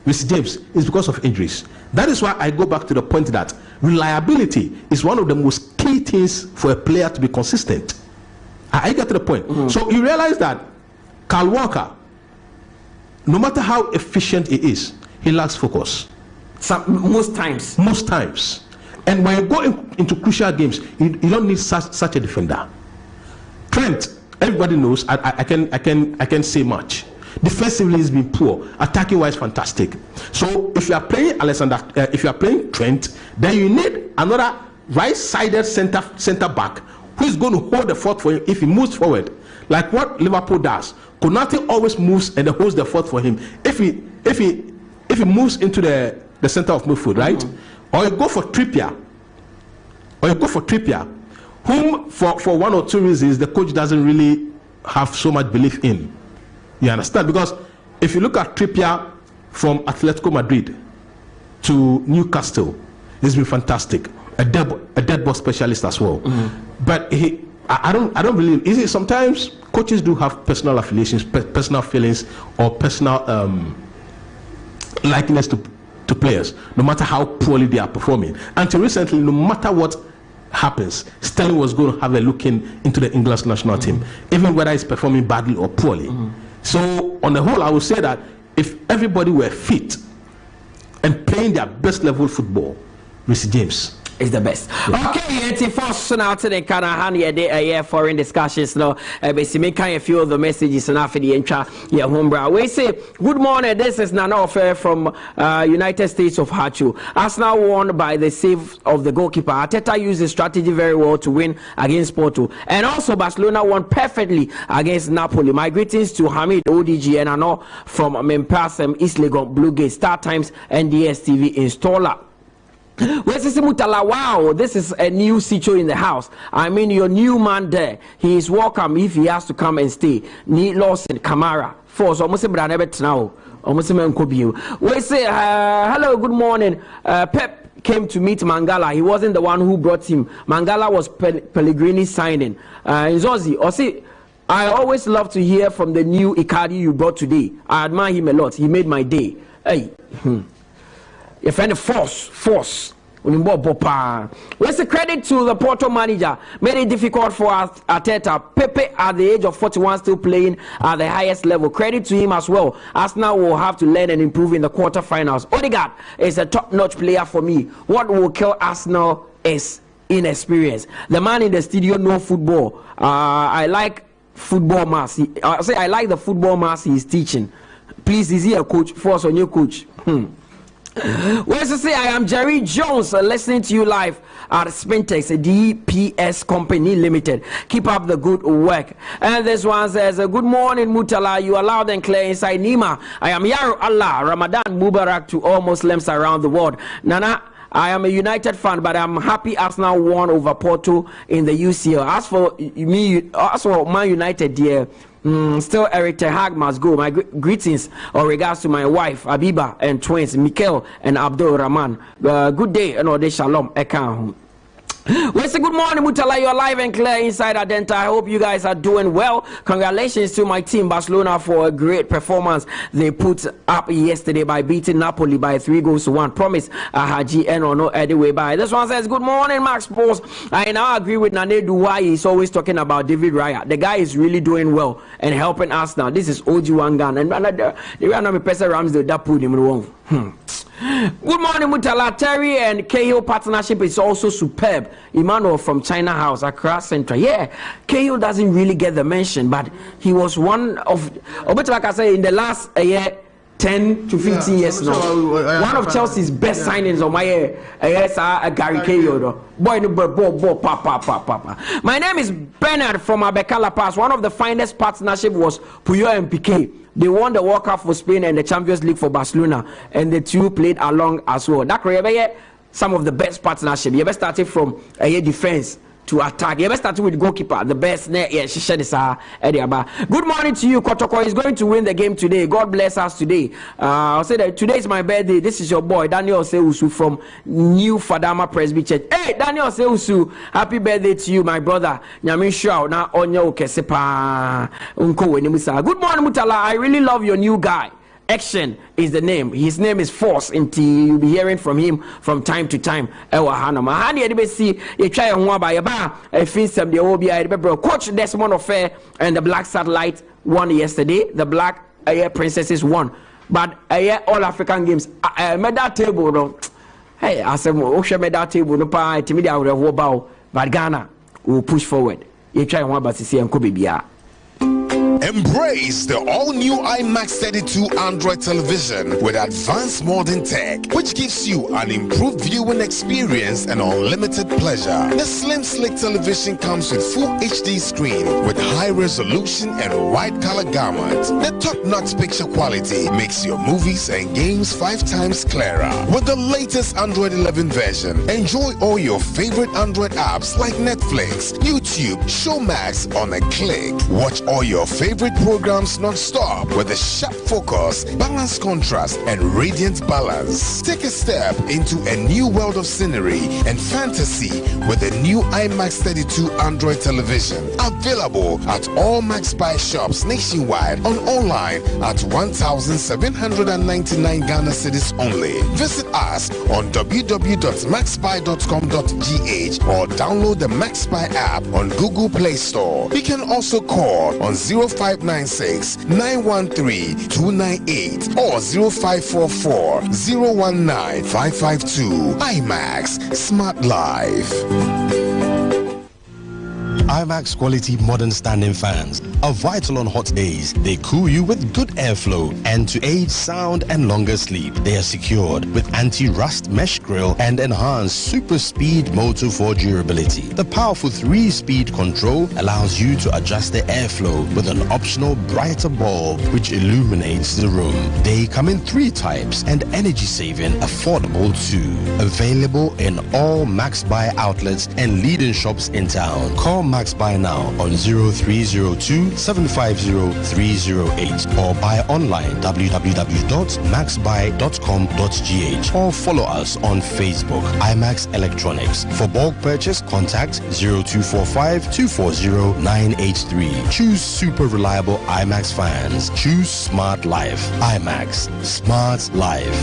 Mr. James is because of injuries. That is why I go back to the point that reliability is one of the most key things for a player to be consistent. I get to the point. So you realize that Kyle Walker, no matter how efficient he is, he lacks focus. Most times. And when you go into crucial games, you don't need such a defender. Trent, everybody knows. I can say much. Defensively, he's been poor. Attacking wise, fantastic. So if you are playing if you are playing Trent, then you need another right-sided center back who is going to hold the fort for him if he moves forward, like what Liverpool does. Konate always moves and holds the fort for him. If he moves into the center of midfield, right? Or you go for Trippier, whom for one or two reasons the coach doesn't really have so much belief in. You understand? Because if you look at Trippier from Atletico Madrid to Newcastle, he's been fantastic. A dead ball specialist as well. But I don't believe. Is it sometimes coaches do have personal affiliations, personal feelings, or personal likeness to players, no matter how poorly they are performing. Until recently, no matter what happens, Sterling was going to have a look into the English national team, even whether he's performing badly or poorly. So on the whole, I would say that if everybody were fit and playing their best level football, Mr. James is the best. Yeah. Okay, it's first now to the Canada foreign discussions now. Basically, can you feel the messages and after the intro? Yeah, homebrew. We say good morning. This is Nana Offer from United States of Hachu. Arsenal won by the save of the goalkeeper. Arteta used his strategy very well to win against Porto, and also Barcelona won perfectly against Napoli. My greetings to Hamid ODG and Ano from Mempasem East Legon Blue Gate Star Times NDS TV installer. Where's this Mutala? Wow, this is a new Sicho in the house. I mean, your new man there. He is welcome if he has to come and stay. Need Lawson Kamara. Force almost a brand now. Almost a man could be. We say hello, good morning. Pep came to meet Mangala. He wasn't the one who brought him. Mangala was Pellegrini signing. Zozi, or see, I always love to hear from the new Icardi you brought today. I admire him a lot. He made my day. Hey. Your friend force. Where's the credit to the Porto manager? Made it difficult for Arteta. Pepe at the age of 41 still playing at the highest level. Credit to him as well. Arsenal will have to learn and improve in the quarterfinals. Odegaard is a top-notch player for me. What will kill Arsenal is inexperience. The man in the studio knows football. I like football mass. I like the football mass he's teaching. Please, is he a coach? Force on your coach. Where's to say I am Jerry Jones listening to you live at Spintex DPS Company Limited. Keep up the good work. And this one says good morning Mutala, you are loud and clear inside Nima. I am Yaru Allah. Ramadan Mubarak to all Muslims around the world. Nana, I am a United fan, but I'm happy Arsenal won over Porto in the UCL. As for me, also Man United, dear. Still Eric Ten Hag must go. My greetings or regards to my wife Abiba and twins Mikel and Abdul Rahman. Good day and all day shalom. Well, say good morning, Mutala. You're live and clear inside Adenta. I hope you guys are doing well. Congratulations to my team Barcelona for a great performance they put up yesterday by beating Napoli by 3-1. Promise Haji and no anyway by. This one says good morning, Max Post. I now agree with Nanedu why he's always talking about David Raya. The guy is really doing well and helping us now. This is OG Wangan and the random person Ramsdale that put him wrong. Good morning, Mutala. Terry and 𝐾𝐂 partnership is also superb. Emmanuel from China House, Accra Central. Yeah, 𝐾𝐂 doesn't really get the mention, but he was one of, like I say, in the last year, 10 to 15 years now. One of Chelsea's best signings on my Gary 𝐾𝐂. Boy, my name is Bernard from Abekala Pass. One of the finest partnership was Puyo and Piqué. They won the World Cup for Spain and the Champions League for Barcelona, and the two played along as well. That some of the best partnership. You ever started from a defense to attack. You best start with goalkeeper, the best. Good morning to you. Kotoko is going to win the game today. God bless us today. I'll say that today is my birthday. This is your boy Daniel Seusu from New Fadama Presby Church. Hey, Daniel Seusu, happy birthday to you, my brother. Nyamin Shao na onyo kesepa unko wenimusa. Good morning, Mutala. I really love your new guy. Action is the name. His name is Force. Until you'll be hearing from him from time to time. Coach Desmond Affair and the Black Satellite won yesterday. The Black Princesses won. But all African games, medal table, no. Hey, I said, medal table, no pa, but Ghana will push forward. You try one, but see, and Kobe. Embrace the all-new IMAX 32 Android television with advanced modern tech, which gives you an improved viewing experience and unlimited pleasure. The slim, slick television comes with full HD screen with high resolution and wide color gamut. The top-notch picture quality makes your movies and games 5 times clearer. With the latest Android 11 version, enjoy all your favorite Android apps like Netflix, YouTube, Showmax on a click. Watch all your favorite programs non-stop with a sharp focus, balanced contrast, and radiant balance. Take a step into a new world of scenery and fantasy with the new IMAX 32 Android television. Available at all Max Buy shops nationwide on online at 1,799 Ghana cedis only. Visit us on www.maxbuy.com.gh or download the Max Buy app on Google Play Store. You can also call on 0596 913 298 or 0544 019 552. IMAX Smart Life. IMAX quality modern standing fans are vital on hot days. They cool you with good airflow, and to aid sound and longer sleep, they are secured with anti-rust mesh grille and enhanced super speed motor for durability. The powerful 3-speed control allows you to adjust the airflow with an optional brighter bulb which illuminates the room. They come in 3 types and energy saving, affordable too. Available in all Max Buy outlets and leading shops in town. Call Max Buy now on 0302 750 308 or buy online www.maxbuy.com.gh or follow us on Facebook. IMAX Electronics. For bulk purchase, contact 0245 240 983. Choose super reliable IMAX fans. Choose smart life. IMAX. Smart life.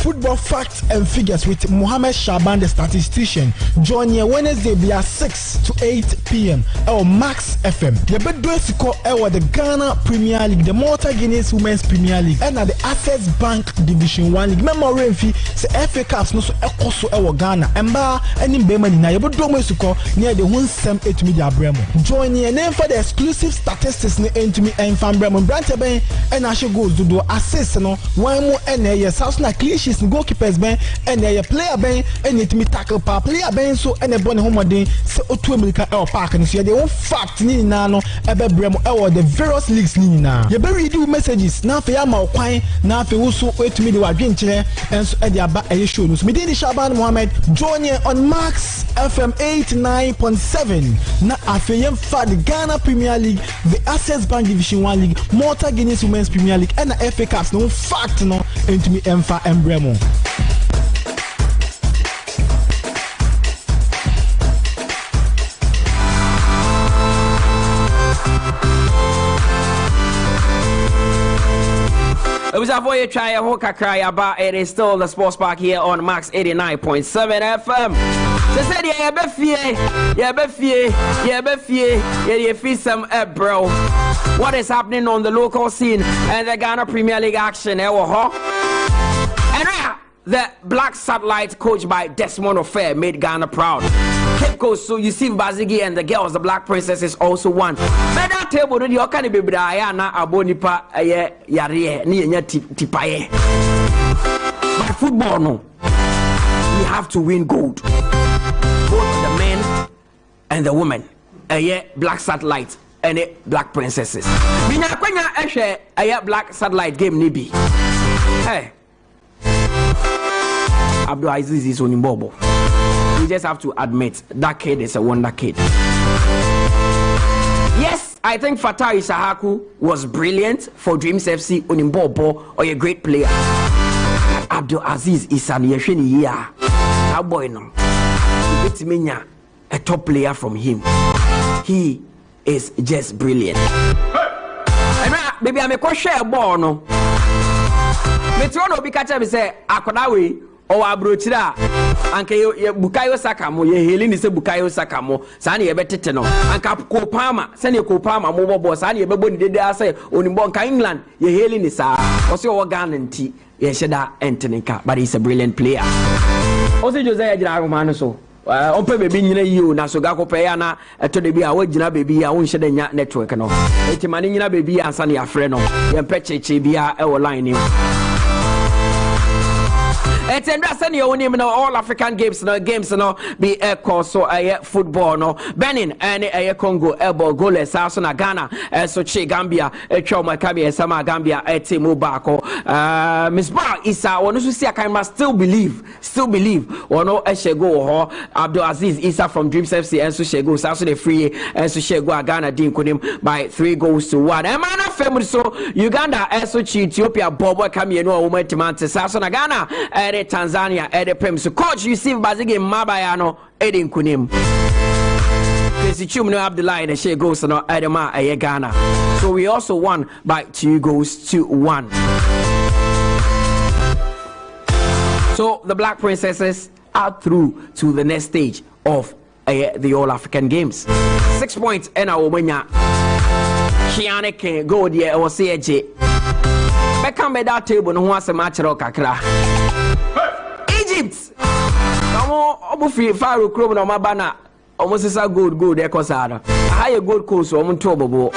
Football facts and figures with Mohammed Shaban, the statistician. Join here Wednesday via 6 to 8 p.m. or Max FM. The bedroom score the Ghana Premier League, the Malta Guinness Women's Premier League, and the Access Bank Division 1 League. Memory fee say FA Cups no so ekoso Ghana. Emba any bemani na bedroom score near the 178 media bremo. Join here name for the exclusive statistics ne entumi and fan bremo. Branch ben and I should go do assist no one more and South na cliché goalkeepers ben and a player ben and it me tackle pa player ben so and a bonne homodin so otu America el park and so they won't fact ni na no ebe bremo the various leagues ni na you be read messages na fe ama okwan na fe wo so etumi de wadwen kire and so e de aba e show no so me dey Shaban Mohammed join on Max FM 89.7 na afeyem fa the Ghana Premier League, the Access Bank Division 1 League, Malta Guinness Women's Premier League and the FA Cups no fact no entumi emfa embremo. It was a voyage try a hoka cry about it is still the sports park here on Max 89.7 FM. They said yeah, feel some bro. What is happening on the local scene and the Ghana Premier League action? And the Black Satellite, coached by Desmond Affair, made Ghana proud. Cape Coast, so you see Bazigi and the girls, the Black Princesses, also won. But that table, you can't be Briana, Abonipa, Yare, Nia Tipaye. But football, no. We have to win gold. Both the men and the women. Black Satellite and Black Princesses. Mina Kwenya Eshe, Black Satellite game, Nibi. Hey, Abdul Aziz is Onimbobo. You just have to admit that kid is a wonder kid. Yes, I think Fatai Isahaku was brilliant for Dreams FC. Onimbobo or a great player. Abdul Aziz is an Yeshini year. That boy no. A top player from him. He is just brilliant. Baby, I'm a share ball no. Metrono be catch me say Akodawe or Abrochira. Anke Bukayo Sakamo, ye Helene say Bukayo Sakamo, Sani Ebeteno, and Cap Kopama, Sani Kopama, Mobo Boss, Sani Ebebon did I say Onibonka England, ye Helene is also organ and tea, Yeshada Antonica, but he's a brilliant player. Also Josiah Okoe so. Ope baby nyina you na so ga kopɛ na eto de bi a wagina baby a won hye de nya network no eti mane nyina baby ansa na yafrɛ no yempe cheche bia e wo line ni etendra sani yo ni no all African games no be course so football no Benin and Congo elbow goalless aso na Ghana so che Gambia etwa makabi esama Gambia etimu bako Misbah Isa wono so si akan must still believe wono shego ho Abdul Aziz Isa from Dreams FC and so shego so the free and so shego Ghana din kunim by 3-1 e man afem so Uganda so chi Ethiopia bobo kamie no wo matimante so na Ghana Tanzania Prem. So coach you see Bazigi Mabayano Edin Kunim. No have the line and she goes no Edema Ghana. So we also won by 2-1. So the Black Princesses are through to the next stage of the All African Games. 6 points in our winner. Shiane can go there or say I come by that table no wants a match kakra. Egypt. Omo free Faro Chrome no mabana. Almost is a good ekosada. High gold coast or Muntobo.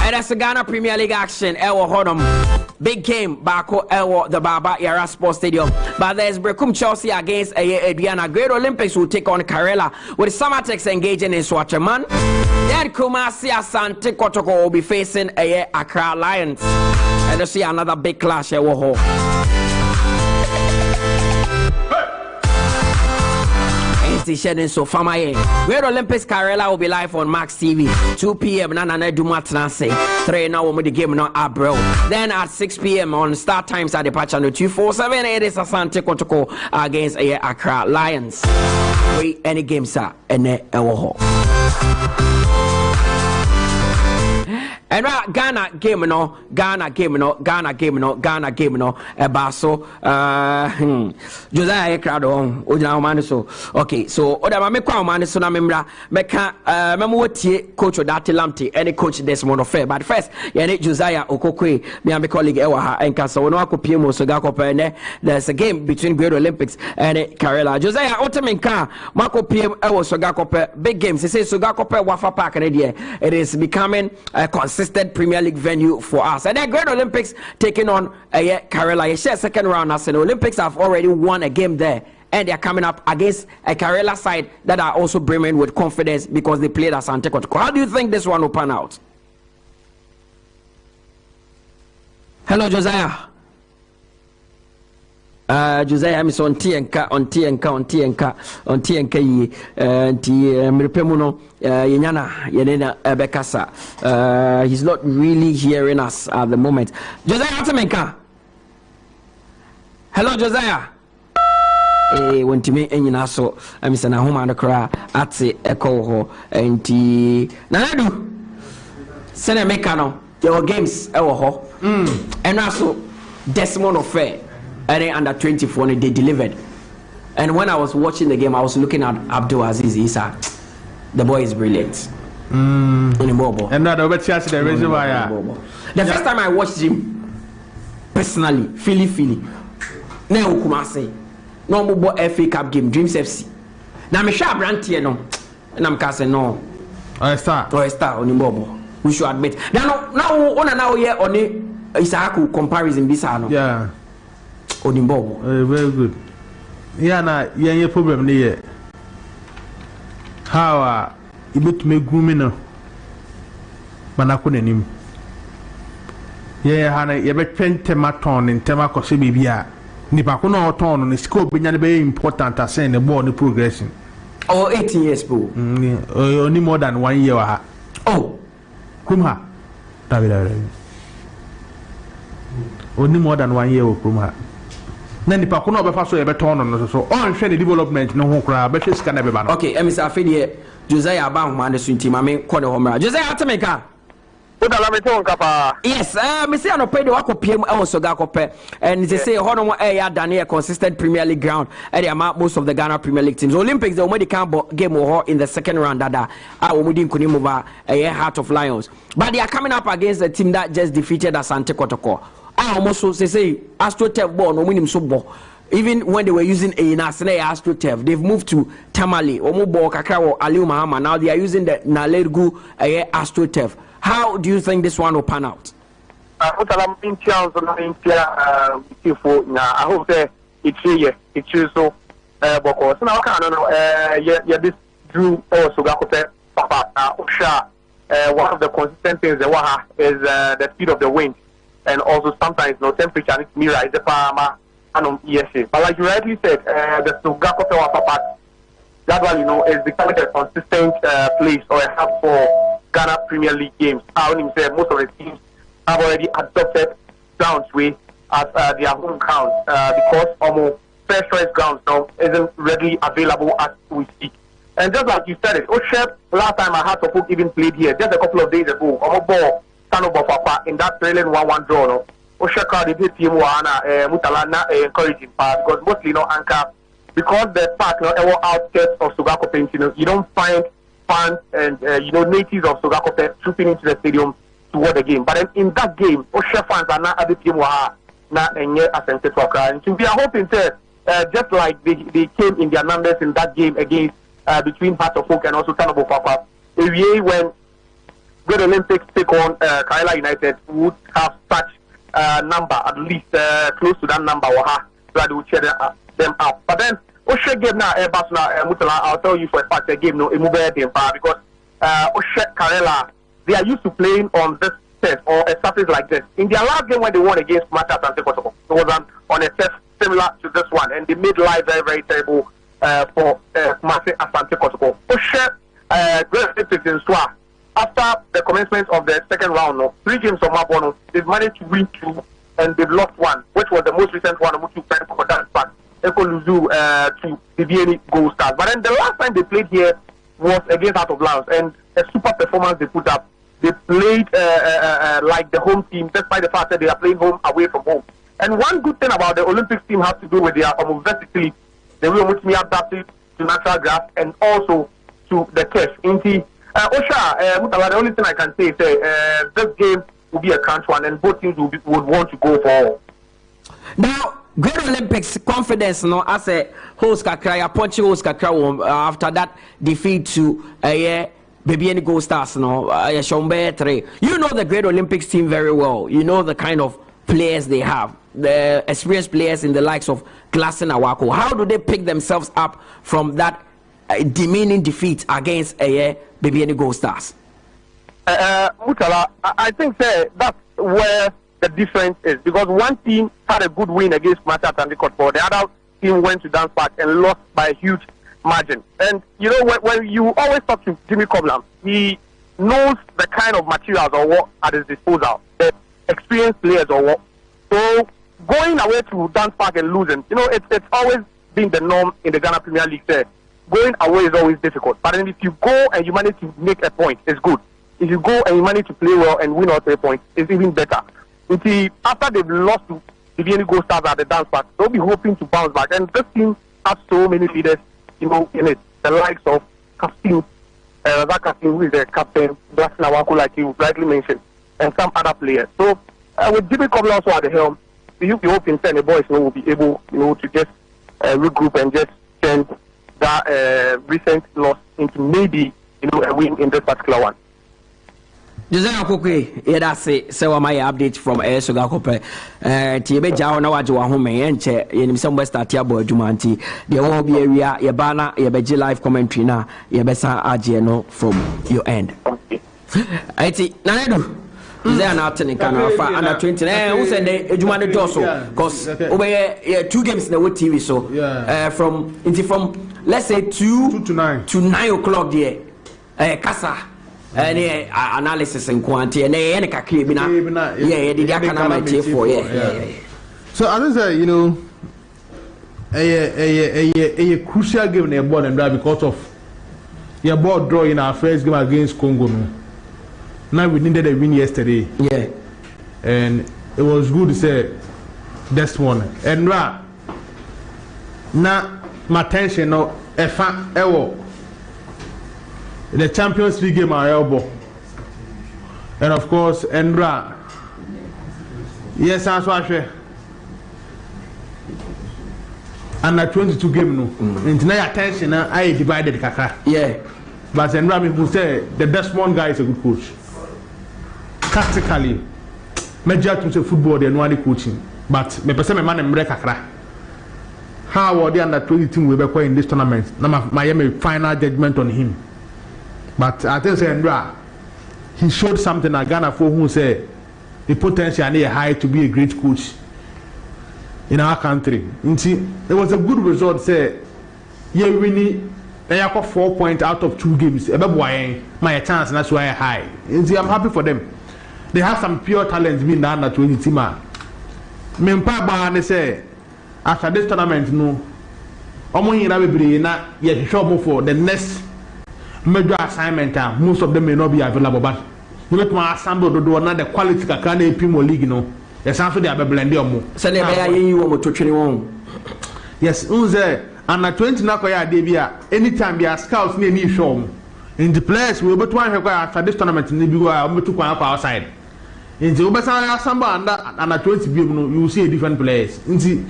And that's the Ghana Premier League action. Big game back the Baba Yara Sports Stadium. But there's Brekum Chelsea against Adriana. Great Olympics will take on Karela with Samatex engaging in Swaterman. Then Kumasi Asante Kotoko will be facing Accra Lions. And you see another big clash here. So Great Olympics Karela will be live on Max TV 2 p.m. Nana Dumatnase 3 now with the game now Abril. Then at 6 p.m. on Star Times at the patch channel 247 it is Asante Kotoko against Accra Lions. We any games are and and Ghana game no Baso Josiah Okoe Quaye so okay so oda me kwa man so na memra meka memotie coach Odate Lamte any coach Desmond Ofe but first yeah Josiah Okoe Quaye me and my colleague ewa ha enka so no akopie mo so ga kopene there's a game between Great Olympics and Karela Josiah Otemenka makopie ewo so ga kope big games say so ga kope Wafa Park there it is becoming a consistent Premier League venue for us. And then Great Olympics taking on Karela. Second round as the Olympics have already won a game there. And they are coming up against a Karela side that are also brimming with confidence because they played at Asante Kotoko. How do you think this one will pan out? Hello, Josiah. Josiah is on TNK yi mripemuno yenyana yenena bekasa he's not really hearing us at the moment. Josiah Atamenka. Hello Josiah. Wentime enyina so amisa na homa no kra ate ekoho enti nanadu sene meka no your games ewo ho and also Desmond Ofe and under 24 they delivered. And when I was watching the game I was looking at Abdul Aziz Isa. The boy is brilliant. And the first time I watched him personally Philly now Kumasi no more FA Cup game Dreams FC now me sure Brantie no and I'm casting no a star Onimbobo we should admit now here on Isahaku comparison bisano yeah Onimbobo very good yeah na yeah problem ni how ibut me gumi no manako nanim Yeah, Hannah, you bet 20 maton in Temako Sibia. Nipakuna ton on the scope being very important as saying the ball the progression. Oh, 18 years, boo. Only more than 1 year. Oh, Kumha. Only more than 1 year of Kumha. Then the Pakuna Bafaso ever turn on so all the development no crowd, but it's can ever. okay, Mr. Afidi, Josiah Bangman, the swing team, I mean, Corner Homer. Josiah Atameka. Yes, Mr. Anopedo Akopiem also Gakope, and they say Hono Air Daniel consistent Premier League ground at the amount most of the Ghana Premier League teams. Olympics, the only game in the second round that Wudin Kunimova, a Heart of Lions. But they are coming up against a team that just defeated Asante Kotoko. Almost say AstroTurf ball, no winning sub. Even when they were using a Nasne AstroTurf, they've moved to Tamale, Omobo Kakao, Aliu Mahama. Now they are using the Nalergu AstroTurf. How do you think this one will pan out? I hope that it's so because now this drew also one of the consistent things is the speed of the wind and also sometimes no temperature and mirror is the Parama and but like you rightly said, the Sugakope Wapapa that one is becoming a consistent place or a hub for Ghana Premier League games. I would say most of the teams have already adopted grounds as their home grounds because almost first choice grounds now isn't readily available as we speak. And just like you said it, Oshep, last time I had to even played here just a couple of days ago. Ball in that trailing 1-1 draw. No, Oshep crowd did team Mutala encouraging because mostly anchor because the park outskirts of Sugakope, you don't find fans and natives of Sugakope trooping into the stadium to watch the game. But then in that game, Osha fans are not at the team not assented to Accra. And so we are hoping to just like they came in their numbers in that game against between Heart of Oak and also Tanobo Papa. When Great Olympics take on Kaila United would have such number, at least close to that number, so that they would cheer them up. But then Oshe game now, Mutala, I'll tell you for a fact the game no because Oshe Karela, they are used to playing on this test or a surface like this. In their last game when they won against Mata Asante Kotoko, it was on a test similar to this one, and they made life very, very terrible for Mata Asante Kotoko. Oshe Great Olympics in Swa, after the commencement of the second round, 3 games of Mabono, they've managed to win 2 and they've lost 1, which was the most recent one, Mutu for that fact. 𝐒𝐿𝐕𝐄 to the Gold Stars. But then the last time they played here was against Heart of Lions, and a super performance they put up. They played like the home team, despite the fact that they are playing home away from home. And one good thing about the Olympics team has to do with their versatility. They will make me adapted to natural grass and also to the turf. Osha, Mutala, the only thing I can say is this game will be a crunch one, and both teams would want to go for. Now, Great Olympics confidence, as a host Kakra, punching host Kakra after that defeat to Baby and Gold Stars, You know the Great Olympics team very well. You know the kind of players they have, the experienced players in the likes of Glass and Awako. How do they pick themselves up from that demeaning defeat against Baby and Gold Stars? Mutala, I think that's where the difference is, because one team had a good win against Mata Asante Kotoko, the other team went to Dance Park and lost by a huge margin. And when you always talk to Jimmy Coblam, he knows the kind of materials or what at his disposal, the experienced players or what. So going away to Dance Park and losing, it's always been the norm in the Ghana Premier League there. Going away is always difficult, but then if you go and you manage to make a point, it's good. If you go and you manage to play well and win all 3 points, it's even better. After they've lost to the Gold Stars at the Dance Park, they'll be hoping to bounce back. And this team has so many leaders, in it. The likes of Captain, who is the captain, Black Nawaku, like you rightly mentioned, and some other players. So with Jimmy Coblam also at the helm, you'll be hoping that the boys will be able, to just regroup and just turn that recent loss into maybe, a win in this particular one. Josiah Okoe Quaye, that's it. So my update from Sugakope. Tiebe Jao na waje wa home enche yenim some West Atiabo Jumanti. The whole be area ye bana ye beji live commentary na ye besa aje no from your end. Aiti nanedu Is there an in Canada under 20? Who said the Jumano Joso? Because over 2 games in the TV. So from let's say 2 to 9 o'clock there. Casa. Any analysis and quantity and any kakibina. Yeah, the Yakana for yeah. So I say, you know, a crucial game in the board and drive because of your board draw in our first game against Congo. Now we needed a win yesterday. Yeah. And it was good to say this one. And now my attention no the Champions League game our elbow. And of course Endra. Yes, I'm sorry. And that 22 game no. And now attention I divided kaka. Yeah. But Endra me who say the Desmond guy is a good coach. Tactically, major to say football they know coaching. But me person me man emre kakra. How are the under 20 team we be in this tournament? Now my final judgment on him. But I think Endra, he showed something at Ghana for who say the potential and high to be a great coach in our country. It was a good result. Say, yeah, we need. They got 4 points out of 2 games. My chance, and that's why I high. I'm happy for them. They have some pure talents being the under 20 team. They say after this tournament, no, for the next major assignment. Most of them may not be available, but you make my assemble to do another quality Kakane Primo League. No, yes, after they are blending. So they are you to train. Yes, under 20 Nakoya anytime they are scouts near me show. In the players we will be trying after this tournament in the big outside. In the Ubasa Samba under 20 you will see different players. In the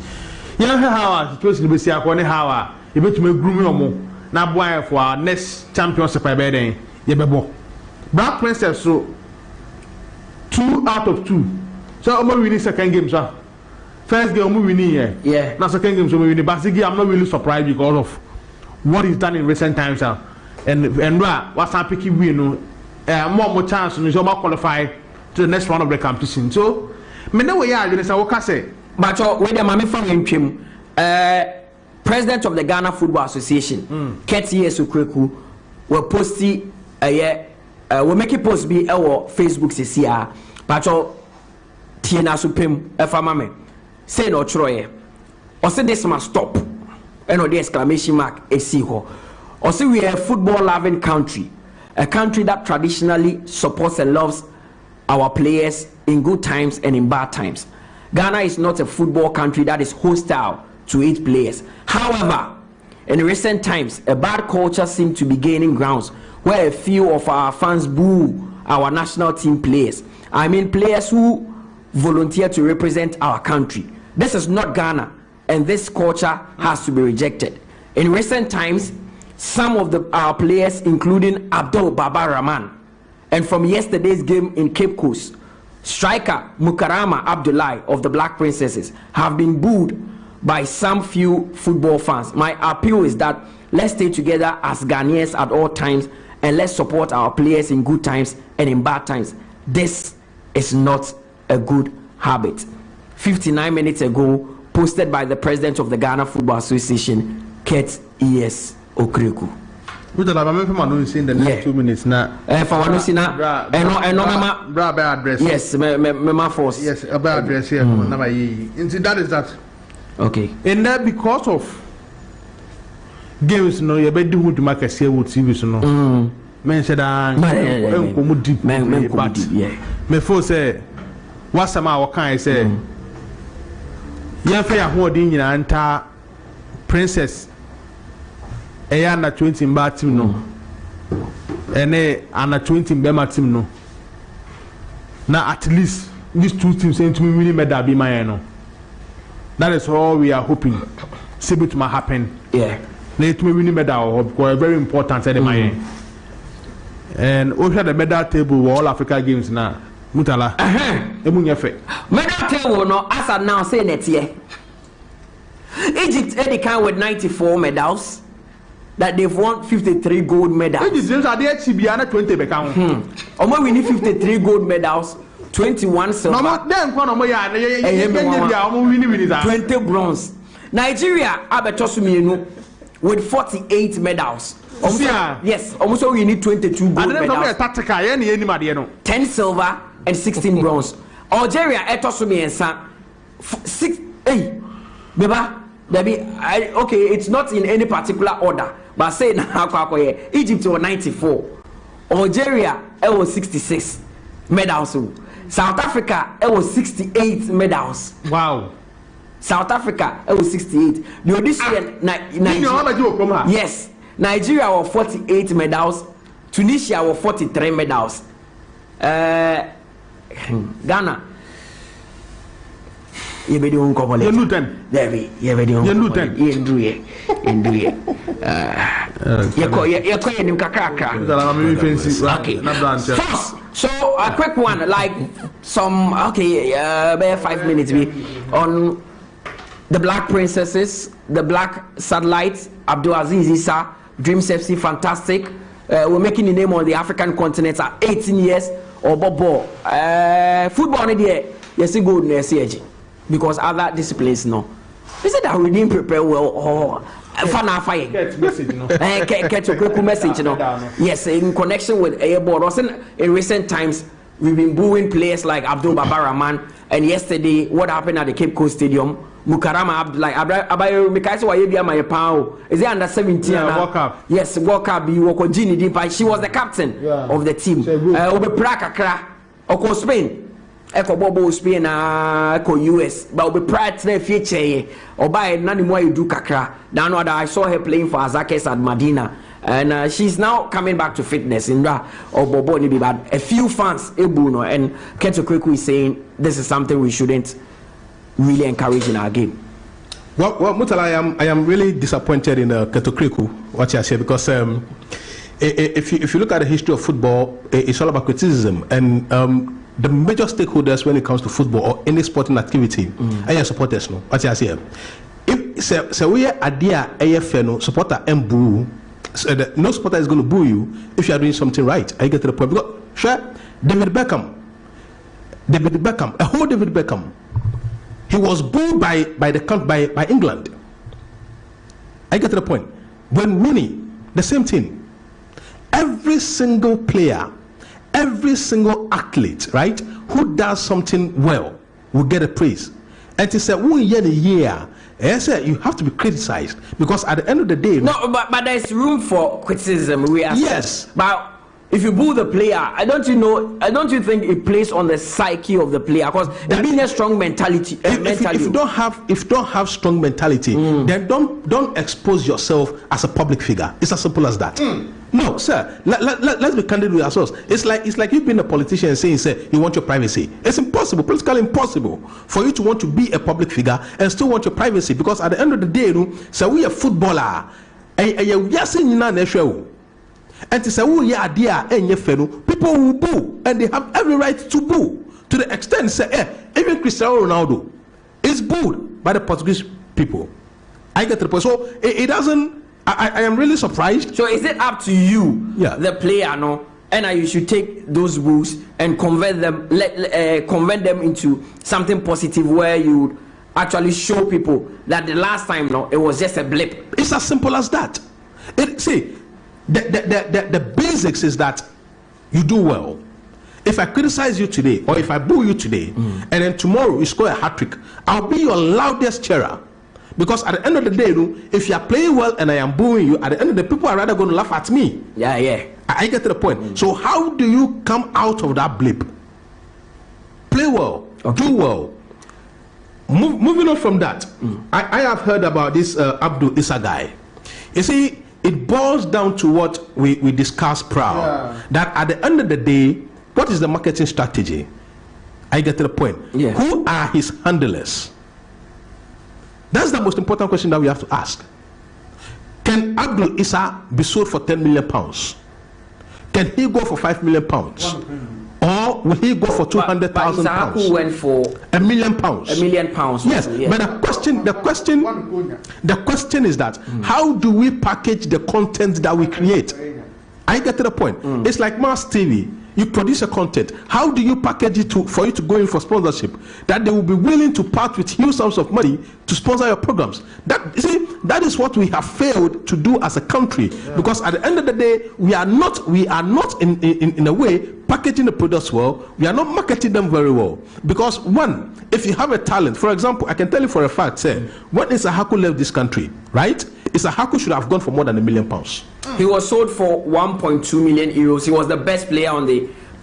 young how situation will see a corner how you bet me groom now boy for our next championship by bedding. Yebebo Black Princess so 2 out of 2. So I'm winning second game, sir. First game we winning here. Yeah. Now second game so we winning. But I'm not really surprised because of what he's done in recent times, sir. And what's happening, we know more chance to qualify to the next round of the competition. So, me know where you are. What can say? But when the mommy from him, President of the Ghana Football Association, 𝐾𝐂𝐊 Okoe will post will make it post be our Facebook CCR. But Tiena Supem, mame say no Troy, or say this must stop, and the exclamation mark 𝐶𝐶. Or say we are a football-loving country, a country that traditionally supports and loves our players in good times and in bad times. Ghana is not a football country that is hostile to its players. However, in recent times, a bad culture seems to be gaining grounds where a few of our fans boo our national team players. I mean players who volunteer to represent our country. This is not Ghana, and this culture has to be rejected. In recent times, some of our players, including Abdul Baba Rahman, and from yesterday's game in Cape Coast, striker Mukarama Abdullahi of the Black Princesses, have been booed by some few football fans. My appeal is that let's stay together as Ghanaians at all times, and let's support our players in good times and in bad times. This is not a good habit. 59 minutes ago, posted by the president of the Ghana Football Association, 𝐾𝐂𝐊 Okoe. I'm in the next 2 minutes now. For one, address. Yes, my force. Yes, about address here. That is that. Okay. And that because of games, no, you better do to make a see what TV, no. Men said, I'm deep. But me for say, what's some our kind say? Young fair holding in anta princess. Under 20 in bad team no, and under 20 in Bema team no. Now at least these 2 teams saying to me winning medal be my no. That is all we are hoping. See what might happen. Yeah. Let me winning medal because very important at my and over the medal table all Africa games now. Mutala. Medal table no as I now say next year. Egypt any kind with 94 medals. That they've won 53 gold medals. Egypt are there 20 become. We need 53 gold medals 21 silver, 20 bronze. Nigeria abetosumienu with 48 medals. Yes, almost we need 22 gold medals. 10 silver and 16 bronze. Algeria etosumiensa 6 beba okay, it's not in any particular order, but say now Egypt was 94, Algeria was 66 medals, South Africa was 68 medals. Wow. South Africa was 68. The audition Nigeria, yes, Nigeria was 48 medals, Tunisia was 43 medals, Ghana. You be doing couple. You Luton. There be. You be doing. You Luton. You do it. You do it. You call you kakaka. Okay. First, so a quick one, like some about 5 minutes on the Black Princesses, the Black Satellites, Abdulaziz Issa, Dreams FC, fantastic. We're making the name on the African continent at 18 years or Bobo. Football in the yes, good next year. Because other disciplines no. Is it that we didn't prepare well or fire? Get message no. Get a quick message no. Yes, in connection with a board. In recent times we've been booing players like Abdul Babar-Rahman, and yesterday what happened at the Cape Coast Stadium, Mukarama like Abayo Mikaisi Wayebia my pao. Is it under 17? World Cup. Yes, World Cup Gini Dimpa. She was the captain of the team. Obe Prakakra Oko Spain. Eko Bobo Spain Eko US, but we prior to the future or by none more you do kakra. Now I saw her playing for Azakes at Medina, and she's now coming back to fitness in or Bobo Nibi, but a few fans Ebuno and 𝐾𝐂𝐂 is saying this is something we shouldn't really encourage in our game. Well, Mutala, I am really disappointed in 𝐾𝐂𝐂 what you say, because if you look at the history of football, it's all about criticism, and the major stakeholders when it comes to football or any sporting activity are your supporters. No, what you say? If we are idea AFN supporter and boo, no supporter is going to boo you if you are doing something right. I get to the point. Because sure, David Beckham, a whole David Beckham, he was booed by England. I get to the point. When Rooney, the same thing. Every single player, every single athlete, right, who does something well will get a praise. And to say, "1 year a year," you have to be criticized, because at the end of the day, no, but there's room for criticism. Yes, but if you boo the player, don't you think it plays on the psyche of the player? Because being a strong mentality. If you don't have strong mentality, then don't expose yourself as a public figure. It's as simple as that. No, sir. Let's be candid with ourselves. It's like you've been a politician and saying, you want your privacy. It's impossible, politically impossible, for you to want to be a public figure and still want your privacy. Because at the end of the day, we are footballer. And to say, people will boo, and they have every right to boo, to the extent say, even Cristiano Ronaldo is booed by the Portuguese people. I get to the point. So it doesn't. I am really surprised. So is it up to you, the player, and you should take those boos and convert them into something positive, where you actually show people that the last time, it was just a blip. It's as simple as that. The basics is that you do well. If I criticize you today, or if I boo you today, and then tomorrow you score a hat-trick, I'll be your loudest cheerer. Because at the end of the day, if you are playing well and I am booing you, at the end of the day, people are rather going to laugh at me. Yeah. I get to the point. So how do you come out of that blip? Play well, do well. Moving on from that, I have heard about this Abdul Issa guy. You see, it boils down to what we discussed prior. That at the end of the day, what is the marketing strategy? I get to the point. Who are his handlers? That's the most important question that we have to ask. Can Abdul Issa be sold for £10 million? Can he go for £5 million? Or will he go for £200,000? Who went for £1 million? £1 million. Yes, but the question is that how do we package the content that we create? I get to the point. It's like Mass TV. you produce a content, how do you package it for you to go in for sponsorship? That they will be willing to part with huge sums of money to sponsor your programs. That is what we have failed to do as a country. Because at the end of the day, we are not in a way packaging the products well. We are not marketing them very well. Because one, if you have a talent, for example, I can tell you for a fact, say, when 𝐒𝐏𝐻𝐒 left this country, right? 𝐒𝐏𝐻𝐒 should have gone for more than £1 million. He was sold for 1.2 million euros. He was the best player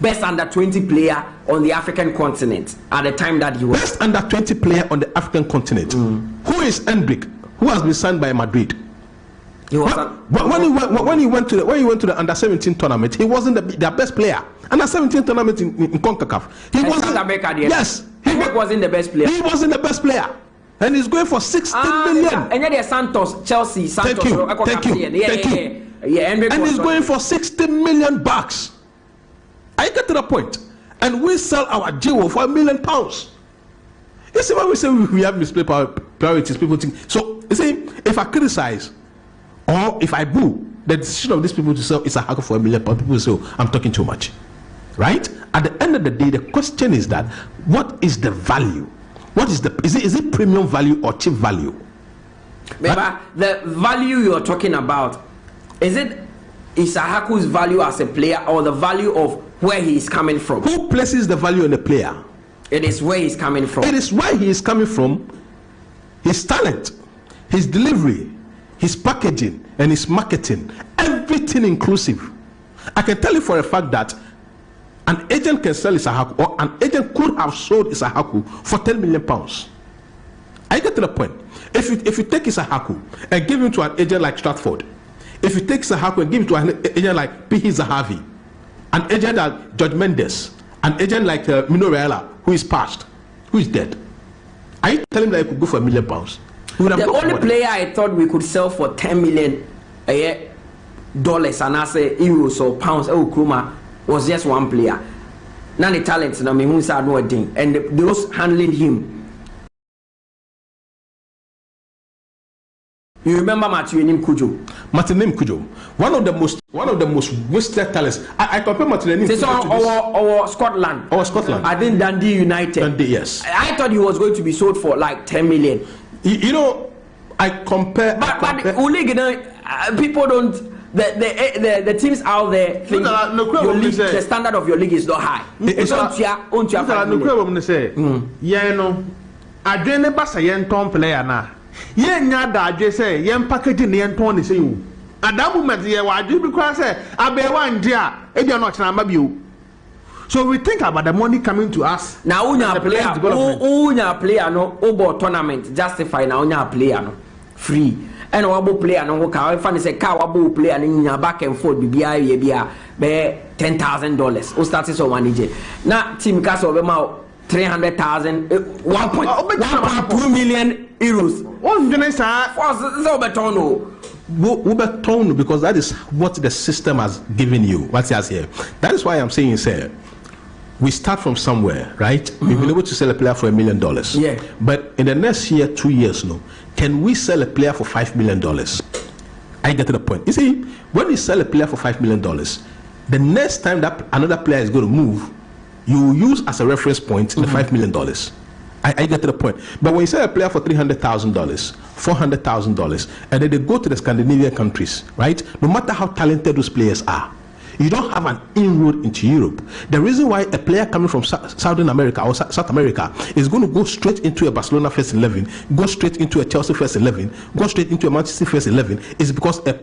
best under 20 player on the African continent at the time that he was best under 20 player on the African continent. Who is Hendrik, who has been signed by Madrid? He was when he went to the under 17 tournament, he wasn't their best player. Under 17 tournament in CONCACAF, he wasn't. Yes, he wasn't the best player. He wasn't the best player. And he's going for 16 million. And then there's Santos, Chelsea, Santos. Thank you. And he's going for 16 million bucks. I get to the point. And we sell our jewel for £1 million. You see, when we say we have misplaced priorities, people think. So, you see, if I criticize or if I boo the decision of these people to sell 𝐒𝐏𝐻𝐒 for £1 million, people say, oh, I'm talking too much. Right? At the end of the day, the question is that what is the value? What is is it premium value or cheap value? Remember, the value you're talking about, is it 𝐒𝐏𝐻𝐒's value as a player or the value of where he is coming from? Who places the value in a player? It is where he's coming from. It is where he is coming from, his talent, his delivery, his packaging, and his marketing, everything inclusive. I can tell you for a fact that an agent can sell 𝐒𝐏𝐻𝐒, or an agent could have sold 𝐒𝐏𝐻𝐒 for £10 million. I get to the point. If you take 𝐒𝐏𝐻𝐒 and give him to an agent like Stratford, if you take 𝐒𝐏𝐻𝐒 and give it to an agent like P.H. Zahavi, an agent like George Mendes, an agent like Mino Raiola, who is passed, who is dead, are you telling me that you could go for £1 million? The only player I thought we could sell for $10 million and I say euros or pounds, Kruma, was just one player. Now the talents, no thing, and those handling him. You remember Martin Kujo? Martin Kujo, one of the most wasted talents. I compare Martin Kujo to Scotland. Scotland. I think Dundee United. Dundee, yes. I thought he was going to be sold for like 10 million. You know, I compare. But people don't. The teams out there think your league, the standard of your league is not high. Yen da adwe say yen package ne yen ton ne say you at that moment ye wa adwe because say abewa nje a e dey no chana mabio. So we think about the money coming to us. Now unya player no obo tournament justify na unya player no free and wabo player no go ka fan say ka wabo player no nya back and forth bibia ye bia be $10,000 o start so manage na team ka so be ma 300,000 1.2 million euros. Because that is what the system has given you. What he has here. That is why I'm saying, sir, we start from somewhere, right? We've been able to sell a player for $1 million. Yeah. But in the next year, 2 years, can we sell a player for $5 million? I get to the point. You see, when you sell a player for $5 million, the next time that another player is going to move, you use as a reference point the $5 million. I get to the point. But when you sell a player for $300,000, $400,000, and then they go to the Scandinavian countries, right? No matter how talented those players are, you don't have an inroad into Europe. The reason why a player coming from Southern America or South America is going to go straight into a Barcelona first 11, go straight into a Chelsea first 11, go straight into a Manchester first 11 is because a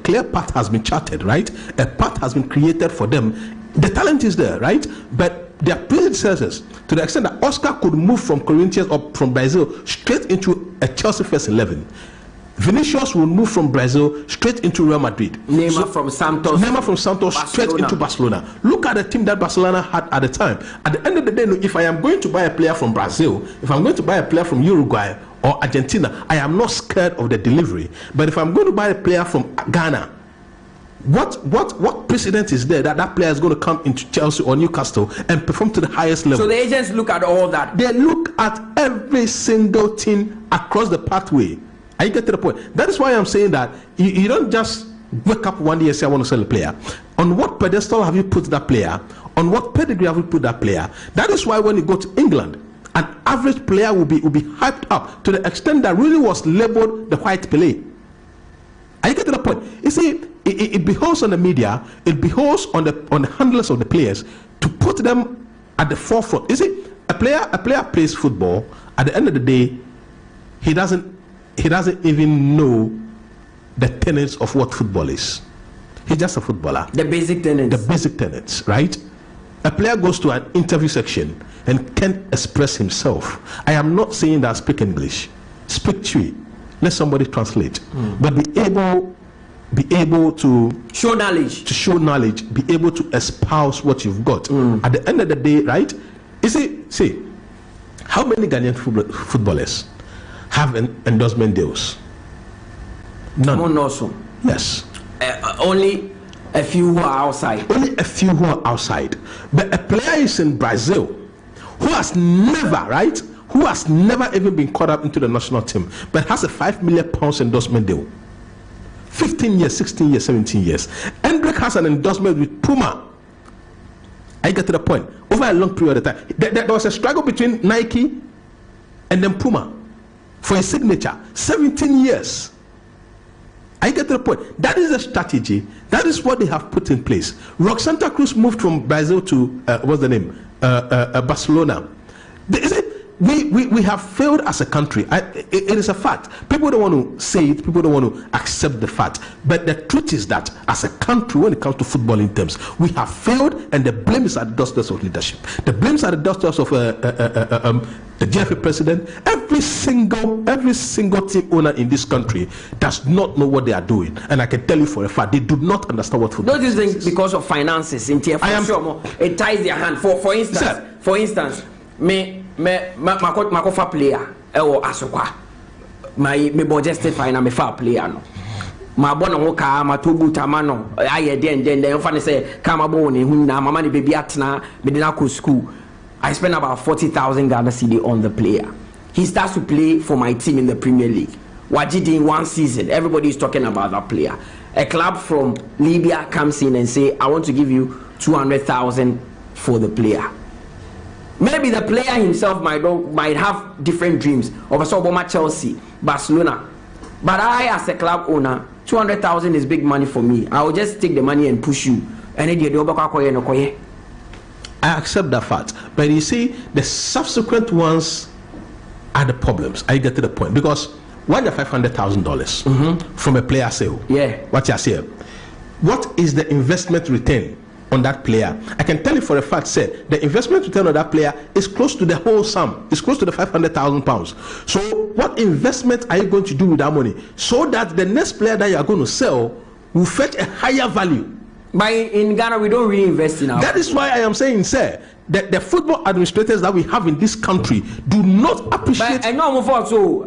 clear path has been charted, right? A path has been created for them. The talent is there, right? But their predecessors, to the extent that Oscar could move from Corinthians or from Brazil straight into a Chelsea first 11. Vinicius will move from Brazil straight into Real Madrid. Neymar from Santos straight into Barcelona. Look at the team that Barcelona had at the time. At the end of the day, if I am going to buy a player from Brazil, if I'm going to buy a player from Uruguay or Argentina, I am not scared of the delivery. But if I'm going to buy a player from Ghana, what precedent is there that that player is going to come into Chelsea or Newcastle and perform to the highest level? So the agents look at all that. They look at every single team across the pathway. I get to the point. That is why I'm saying that you don't just wake up one day and say I want to sell a player. On what pedestal have you put that player? on what pedigree have we put that player. That is why when you go to England, an average player will be hyped up to the extent that really was labeled the white Pele. Are you getting the point? You see, it behoves on the media, it behoves on the handlers of the players to put them at the forefront. You see, a player plays football. At the end of the day, he doesn't even know the tenets of what football is. He's just a footballer. The basic tenets. The basic tenets, right? A player goes to an interview section and can't express himself. I am not saying that speak English. Speak Twi. Let somebody translate. But be able to show knowledge. To show knowledge, be able to espouse what you've got. At the end of the day, right? You see, how many Ghanaian footballers have endorsement deals? None. Also. Yes. Only a few who are outside. Only a few who are outside. But a player is in Brazil who has never, right? Who has never even been caught up into the national team, but has a £5 million endorsement deal. 15 years, 16 years, 17 years. Hendrick has an endorsement with Puma. I get to the point. Over a long period of time, there was a struggle between Nike and then Puma for a signature. 17 years. I get to the point. That is a strategy. That is what they have put in place. Rock Santa Cruz moved from Brazil to what's the name? Barcelona. We have failed as a country. It is a fact. People don't want to say it. People don't want to accept the fact. But the truth is that as a country, when it comes to footballing terms, we have failed, and the blame is at the doorsteps of leadership. The blame is at the doorsteps of the GFA president. Every single team owner in this country does not know what they are doing, and I can tell you for a fact they do not understand what football is. Don't you think because of finances in TFC, it ties their hand? For instance, Makofa player or Asokwa. My budgeted final me fa player no. My bona woka ma tobu tamano. Aye then the funny say kama boni hu na mama ni baby atna me dey na ko school. I spend about 40,000 Ghana cedi on the player. He starts to play for my team in the Premier League. Wajidi in one season, everybody is talking about that player. A club from Libya comes in and say, I want to give you 200,000 for the player. Maybe the player himself might have different dreams of a Soboma, Chelsea, Barcelona. But I, as a club owner, 200,000 is big money for me. I will just take the money and push you. And then I accept that fact. But you see, the subsequent ones are the problems. I get to the point. Because when the $500,000 from a player sale, what you say, what is the investment return on that player? I can tell you for a fact, say, the investment return on that player is close to the whole sum. It's close to the £500,000. So what investment are you going to do with that money so that the next player that you are going to sell will fetch a higher value? But in Ghana, we don't really invest in our That is why I am saying, sir, that the football administrators that we have in this country do not appreciate. But no more so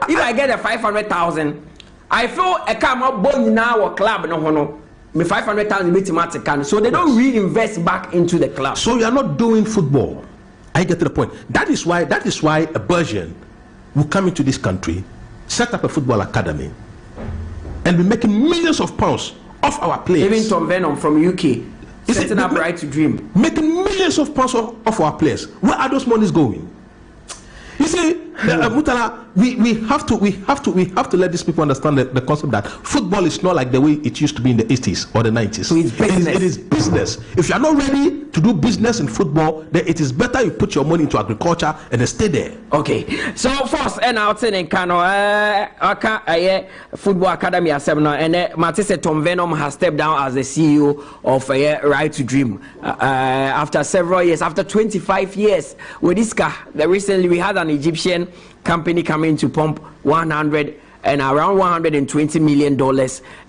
if I get a 500,000, I feel a come born in our club no. Me 500,000 so they don't reinvest back into the club. So you are not doing football. I get to the point. That is why a Belgian will come into this country, set up a football academy, and be making millions of pounds off our players. Even Tom Venom from UK setting up Right to Dream, making millions of pounds off our players. Where are those monies going? You see, Mutala, we have to let these people understand the concept that football is not like the way it used to be in the 80s or the 90s. So it is business. If you are not ready to do business in football, then it is better you put your money into agriculture and then stay there. Okay. So first, and out in Kano, football academy seminar, and Matisse Tom Venom has stepped down as the CEO of Right to Dream after several years, after 25 years with this guy. Recently, we had an Egyptian company coming to pump around $120 million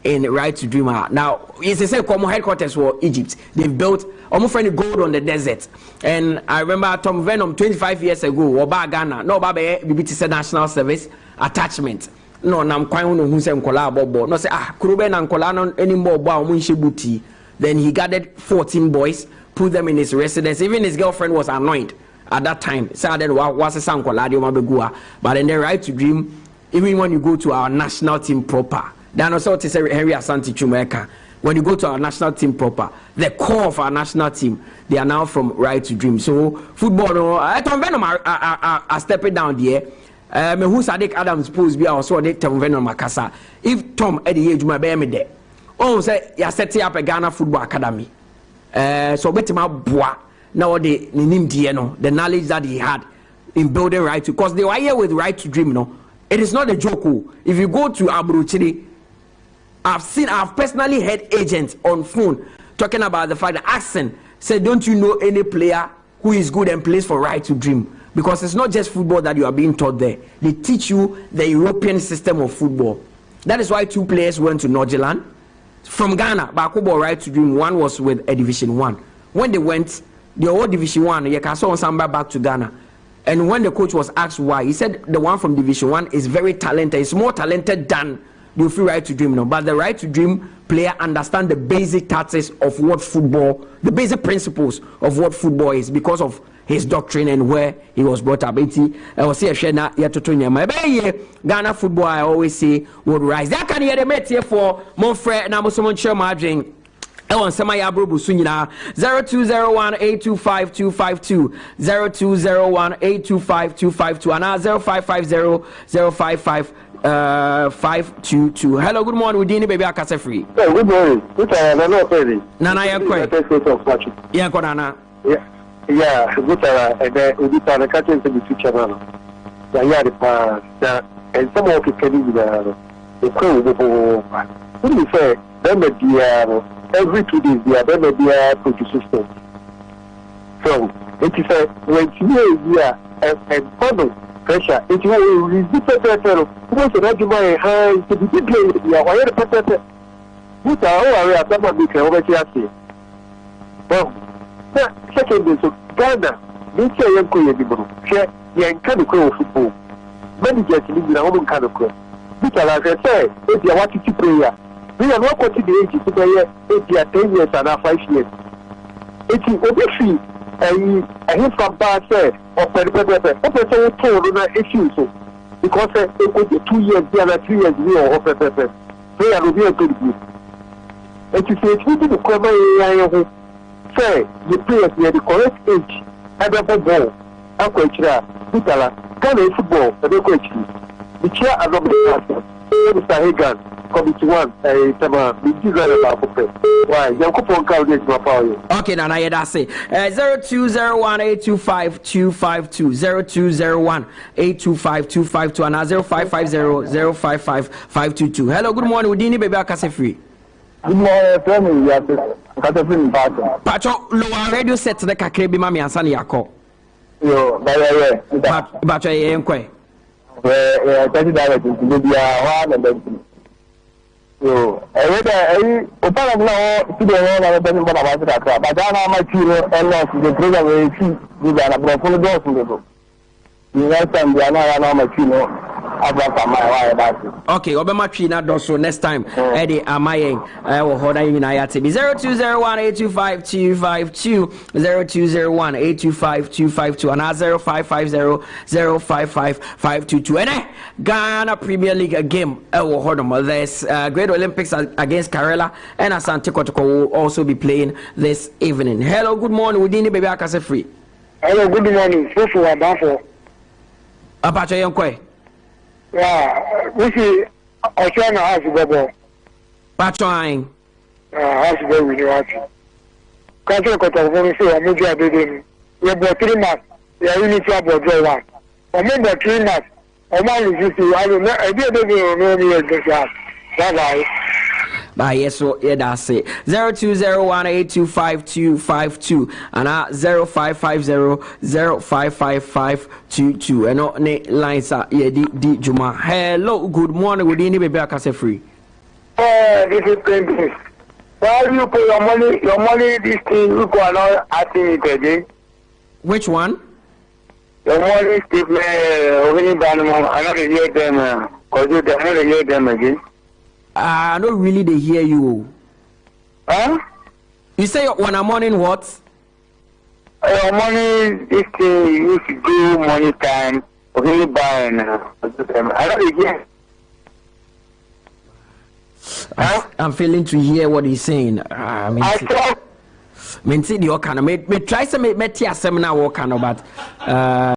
in Right to Dream. Now, it's the same common headquarters for Egypt. They've built almost gold on the desert. And I remember Tom Venom 25 years ago, Oba Ghana, no Baba BBC National Service attachment. No, nam kwai no hu se nkola abobo. No say kurube na nkola no anymore bo a buti. Then he gathered 14 boys, put them in his residence. Even his girlfriend was annoyed at that time. But in the Right to Dream, even when you go to our national team proper, they are not so to say Henry Asante Chumeka. when you go to our national team proper, the core of our national team, they are now from Right to Dream. So football, Tom Venom are stepping down there. Who Sadiq Adams supposed be also the Tom Venom Makasa. If Tom at the age my baby there, oh say you setting up a Ghana Football Academy. So bet him out bois now the knowledge that he had in building Right to, because they were here with Right to Dream. No, it is not a joke. If you go to Aburuchiri, I've personally heard agents on phone talking about the fact that asking said, don't you know any player who is good and plays for Right to Dream? Because it's not just football that you are being taught there. They teach you the European system of football. That is why 2 players went to Norgeland from Ghana. Bakubo Right to Dream, one was with a Division 1. When they went, the old Division 1, you can saw Samba back to Ghana. And when the coach was asked why, he said the one from Division 1 is very talented. It's more talented than the free Right to Dream. No, but the Right to Dream player understand the basic tactics of what football, the basic principles of what football is because of his doctrine and where he was brought up. I was here Ghana football, I always say, would rise. That can hear the mate here for Monfred and Amosamon Shermargin. On Samaya Brubu Sunina 0201-825-252 0201-825-252 and now 0550-055-522. Hello, good morning. Udini baby akase free. Hey, good morning. Nana Yakubu. Yeah, Nana. Yeah, good the catching to the future now. Yeah, and some of the can the crew what do you say? Then every 2 days they are then the produce system. So it is when you are and follow pressure, it will resist the most of that you might have to be playing. You are the person. What are some of the over here? Well, second is Ghana. This year, young people share young kind of football. Many just live in a home kind of club. Because as I say, if you are watching player, we are not quoting the age to play if you are 10 years and 5 years. It is obviously a hit from bad said or person told on issues because it was 2 years, the other 3 years, we are offered. They are really good. It is a to the Kwame say the players near the correct age at the ball. Uncle Mutala, Ghana football, the coach. The chair of the Mr. Hagan, Committee 1, why, young couple of cows is my power. Okay, now I say 0201-825-252, 0201-825-252, and 0550-055-522. Hello, good morning. Udini baby akase free. Good morning, family. Pacho, lower radio set the Kakrebi Mami and Sunny Yako. Yo, Pacho, Quay. Yo, I read a part of law to the one of the but I know my children and lost the program with an approval door. You know, time they are not my children. Okay, Obama China Dosso next time. Eddie Amaye, I will hold in IATB 0201-825-252, 0201-825-252, and 0550-055-522. And Ghana Premier League game. I will hold them. There's Great Olympics against Kerala, and Asante Kotoko will also be playing this evening. Hello, good morning. Udini baby akase free. Hello, good morning. Fufu Adafo. Apache Yankwe. Yeah, we see I try to ask Bobo. Patchoing. Ask Bobo with you. Country Cotonou, so I'm going to do we have 3 months. We are really trouble draw one. I remember 3 months. I'm only just I don't know. I didn't know me against that. Bye. Yes, so yeah, that's it. 0201-825-252 and 0550-055-522. And all lines are di Juma. Hello, good morning. Would you be back as a free? This is Prince. Why do you pay your money? Your money, this thing, you go not acting it again. Which one? Your money, Steve, I'm not hear them, because you don't hear them again. I don't really they hear you. Huh? You say when I'm morning what? Your money, this thing, you should do money time, really buying. I don't hear. I'm failing to hear what he's saying. Minty the okano me try some me tia seminar work no but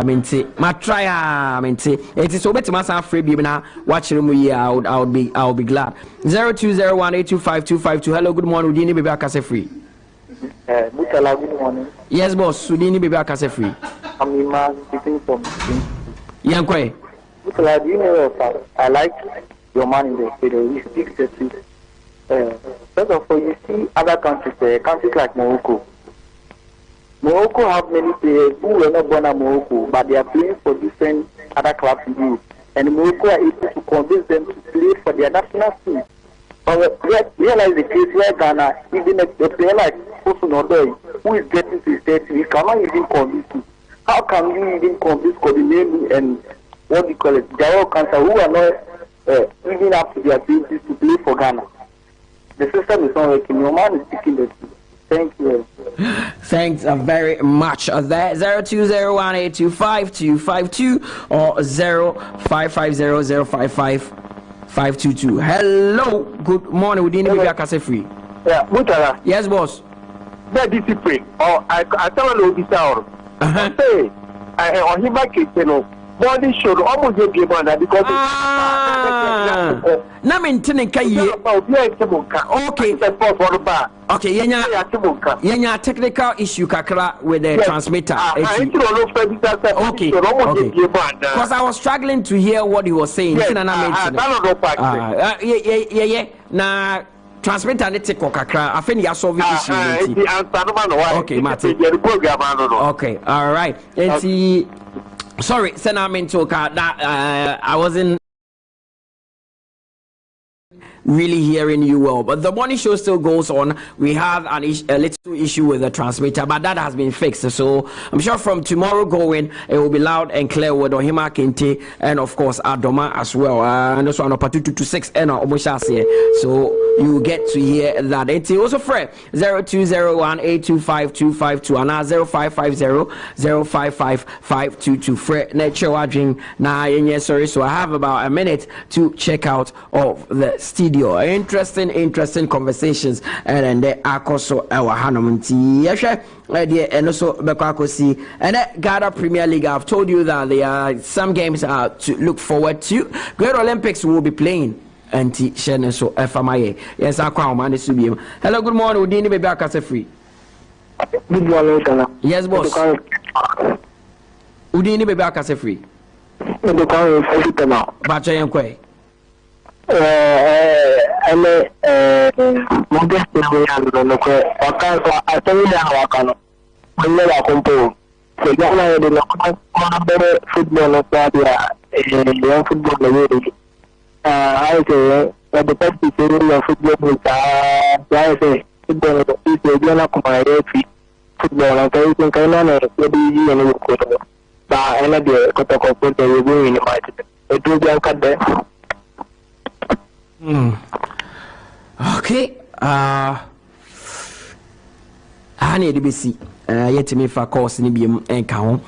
minty ma try minty it is obeti masa free bi na watch mu here I'll be glad. 0201825252. Hello, good morning. Udini baby akase free. Mutala, good morning. Yes boss, Udini baby akase free. I'm Iman speaking from Yankwe. Mutala, do you know I like your man in the stadium. You speak the truth. First of all, you see other countries, countries like Morocco. Morocco have many players who were not born in Morocco, but they are playing for different other clubs in Europe. And Morocco are able to convince them to play for their national team. But realize the case where Ghana, even a player like Osunodoi, who is getting to his 30, we cannot even convince him. How can we even convince Kodinemi and what do you call it, Jao Cancer, who are not even up to their abilities to play for Ghana? The system is not working. Your man is speaking the truth. Thank you. Thanks very much. That 0201825252 or 0550055522. Hello, good morning. We didn't be a free. Yeah, Mutala. Yes, boss. That discipline. Oh, I tell you this out. Say, on him back, you know. Body should almost give on that because na maintain kai okay okay yenya technical issue kakra with the transmitter okay because I was struggling to hear what he was saying na transmitter ne take kakra afeni ya solve issue okay Martin okay all right sorry, that I wasn't really hearing you well, but the morning show still goes on. We have a little issue with the transmitter, but that has been fixed. So I'm sure from tomorrow going, it will be loud and clear with 𝐏𝐬𝐻𝐻 Kente and of course Adoma as well. And also on 226 and so you get to hear that. It's also free 0201825252 and 0550055522. Free nature watching now. Sorry, so I have about a minute to check out of the studio. Interesting conversations and then also our Hanumti. And also Bekakosi and Ghana Premier League. I've told you that there are some games to look forward to. Great Olympics will be playing. Anti Shannon so FMIA. Yes, I call man. Hello, good morning. Udini baby akase free. Good morning, Ghana. Yes, boss. Udini baby akase free. Bacha Yankwe. I say the best is of football with I say football is a football and so you can learn it and but another Kotoko will go in the market. It will be cut there. Okay. I need to be see. Yet me for course in the encounter.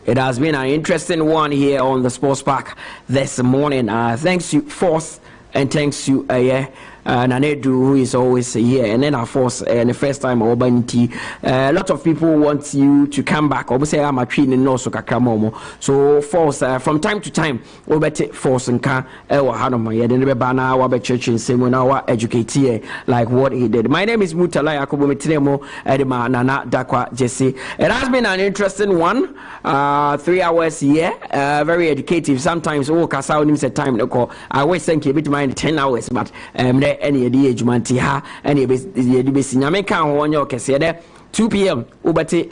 It has been an interesting one here on the Sports Park this morning. Thanks to Force and thanks to Nanedu, who is always here, and then our Force and the first time Obanti. A lot of people want you to come back. Obviously, I'm a train and also Kakamomo. So Force from time to time, Obete Force and Ka Hanoma, Yadene Bana, Wabe Church and Semunawa educate like what he did. My name is Mutala Yakubu Metremo Edema Nana Dakwa Jesse. It has been an interesting one. 3 hours here, very educative. Sometimes Kasa needs a time to call. I always think a bit mind 10 hours, but any age manti ha any besi nyame kan ho onye okese de 2 p.m. ubati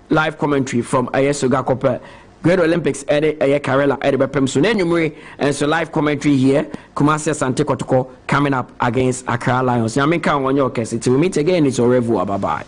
live commentary from 𝐻𝐻𝐻 Kopa Great Olympics Karela bepem so nanumre and so live commentary here Kumasi Asante Kotoko coming up against Accra Lions. Nyame kan ho onye okese till we meet again. It's au revoir, bye bye.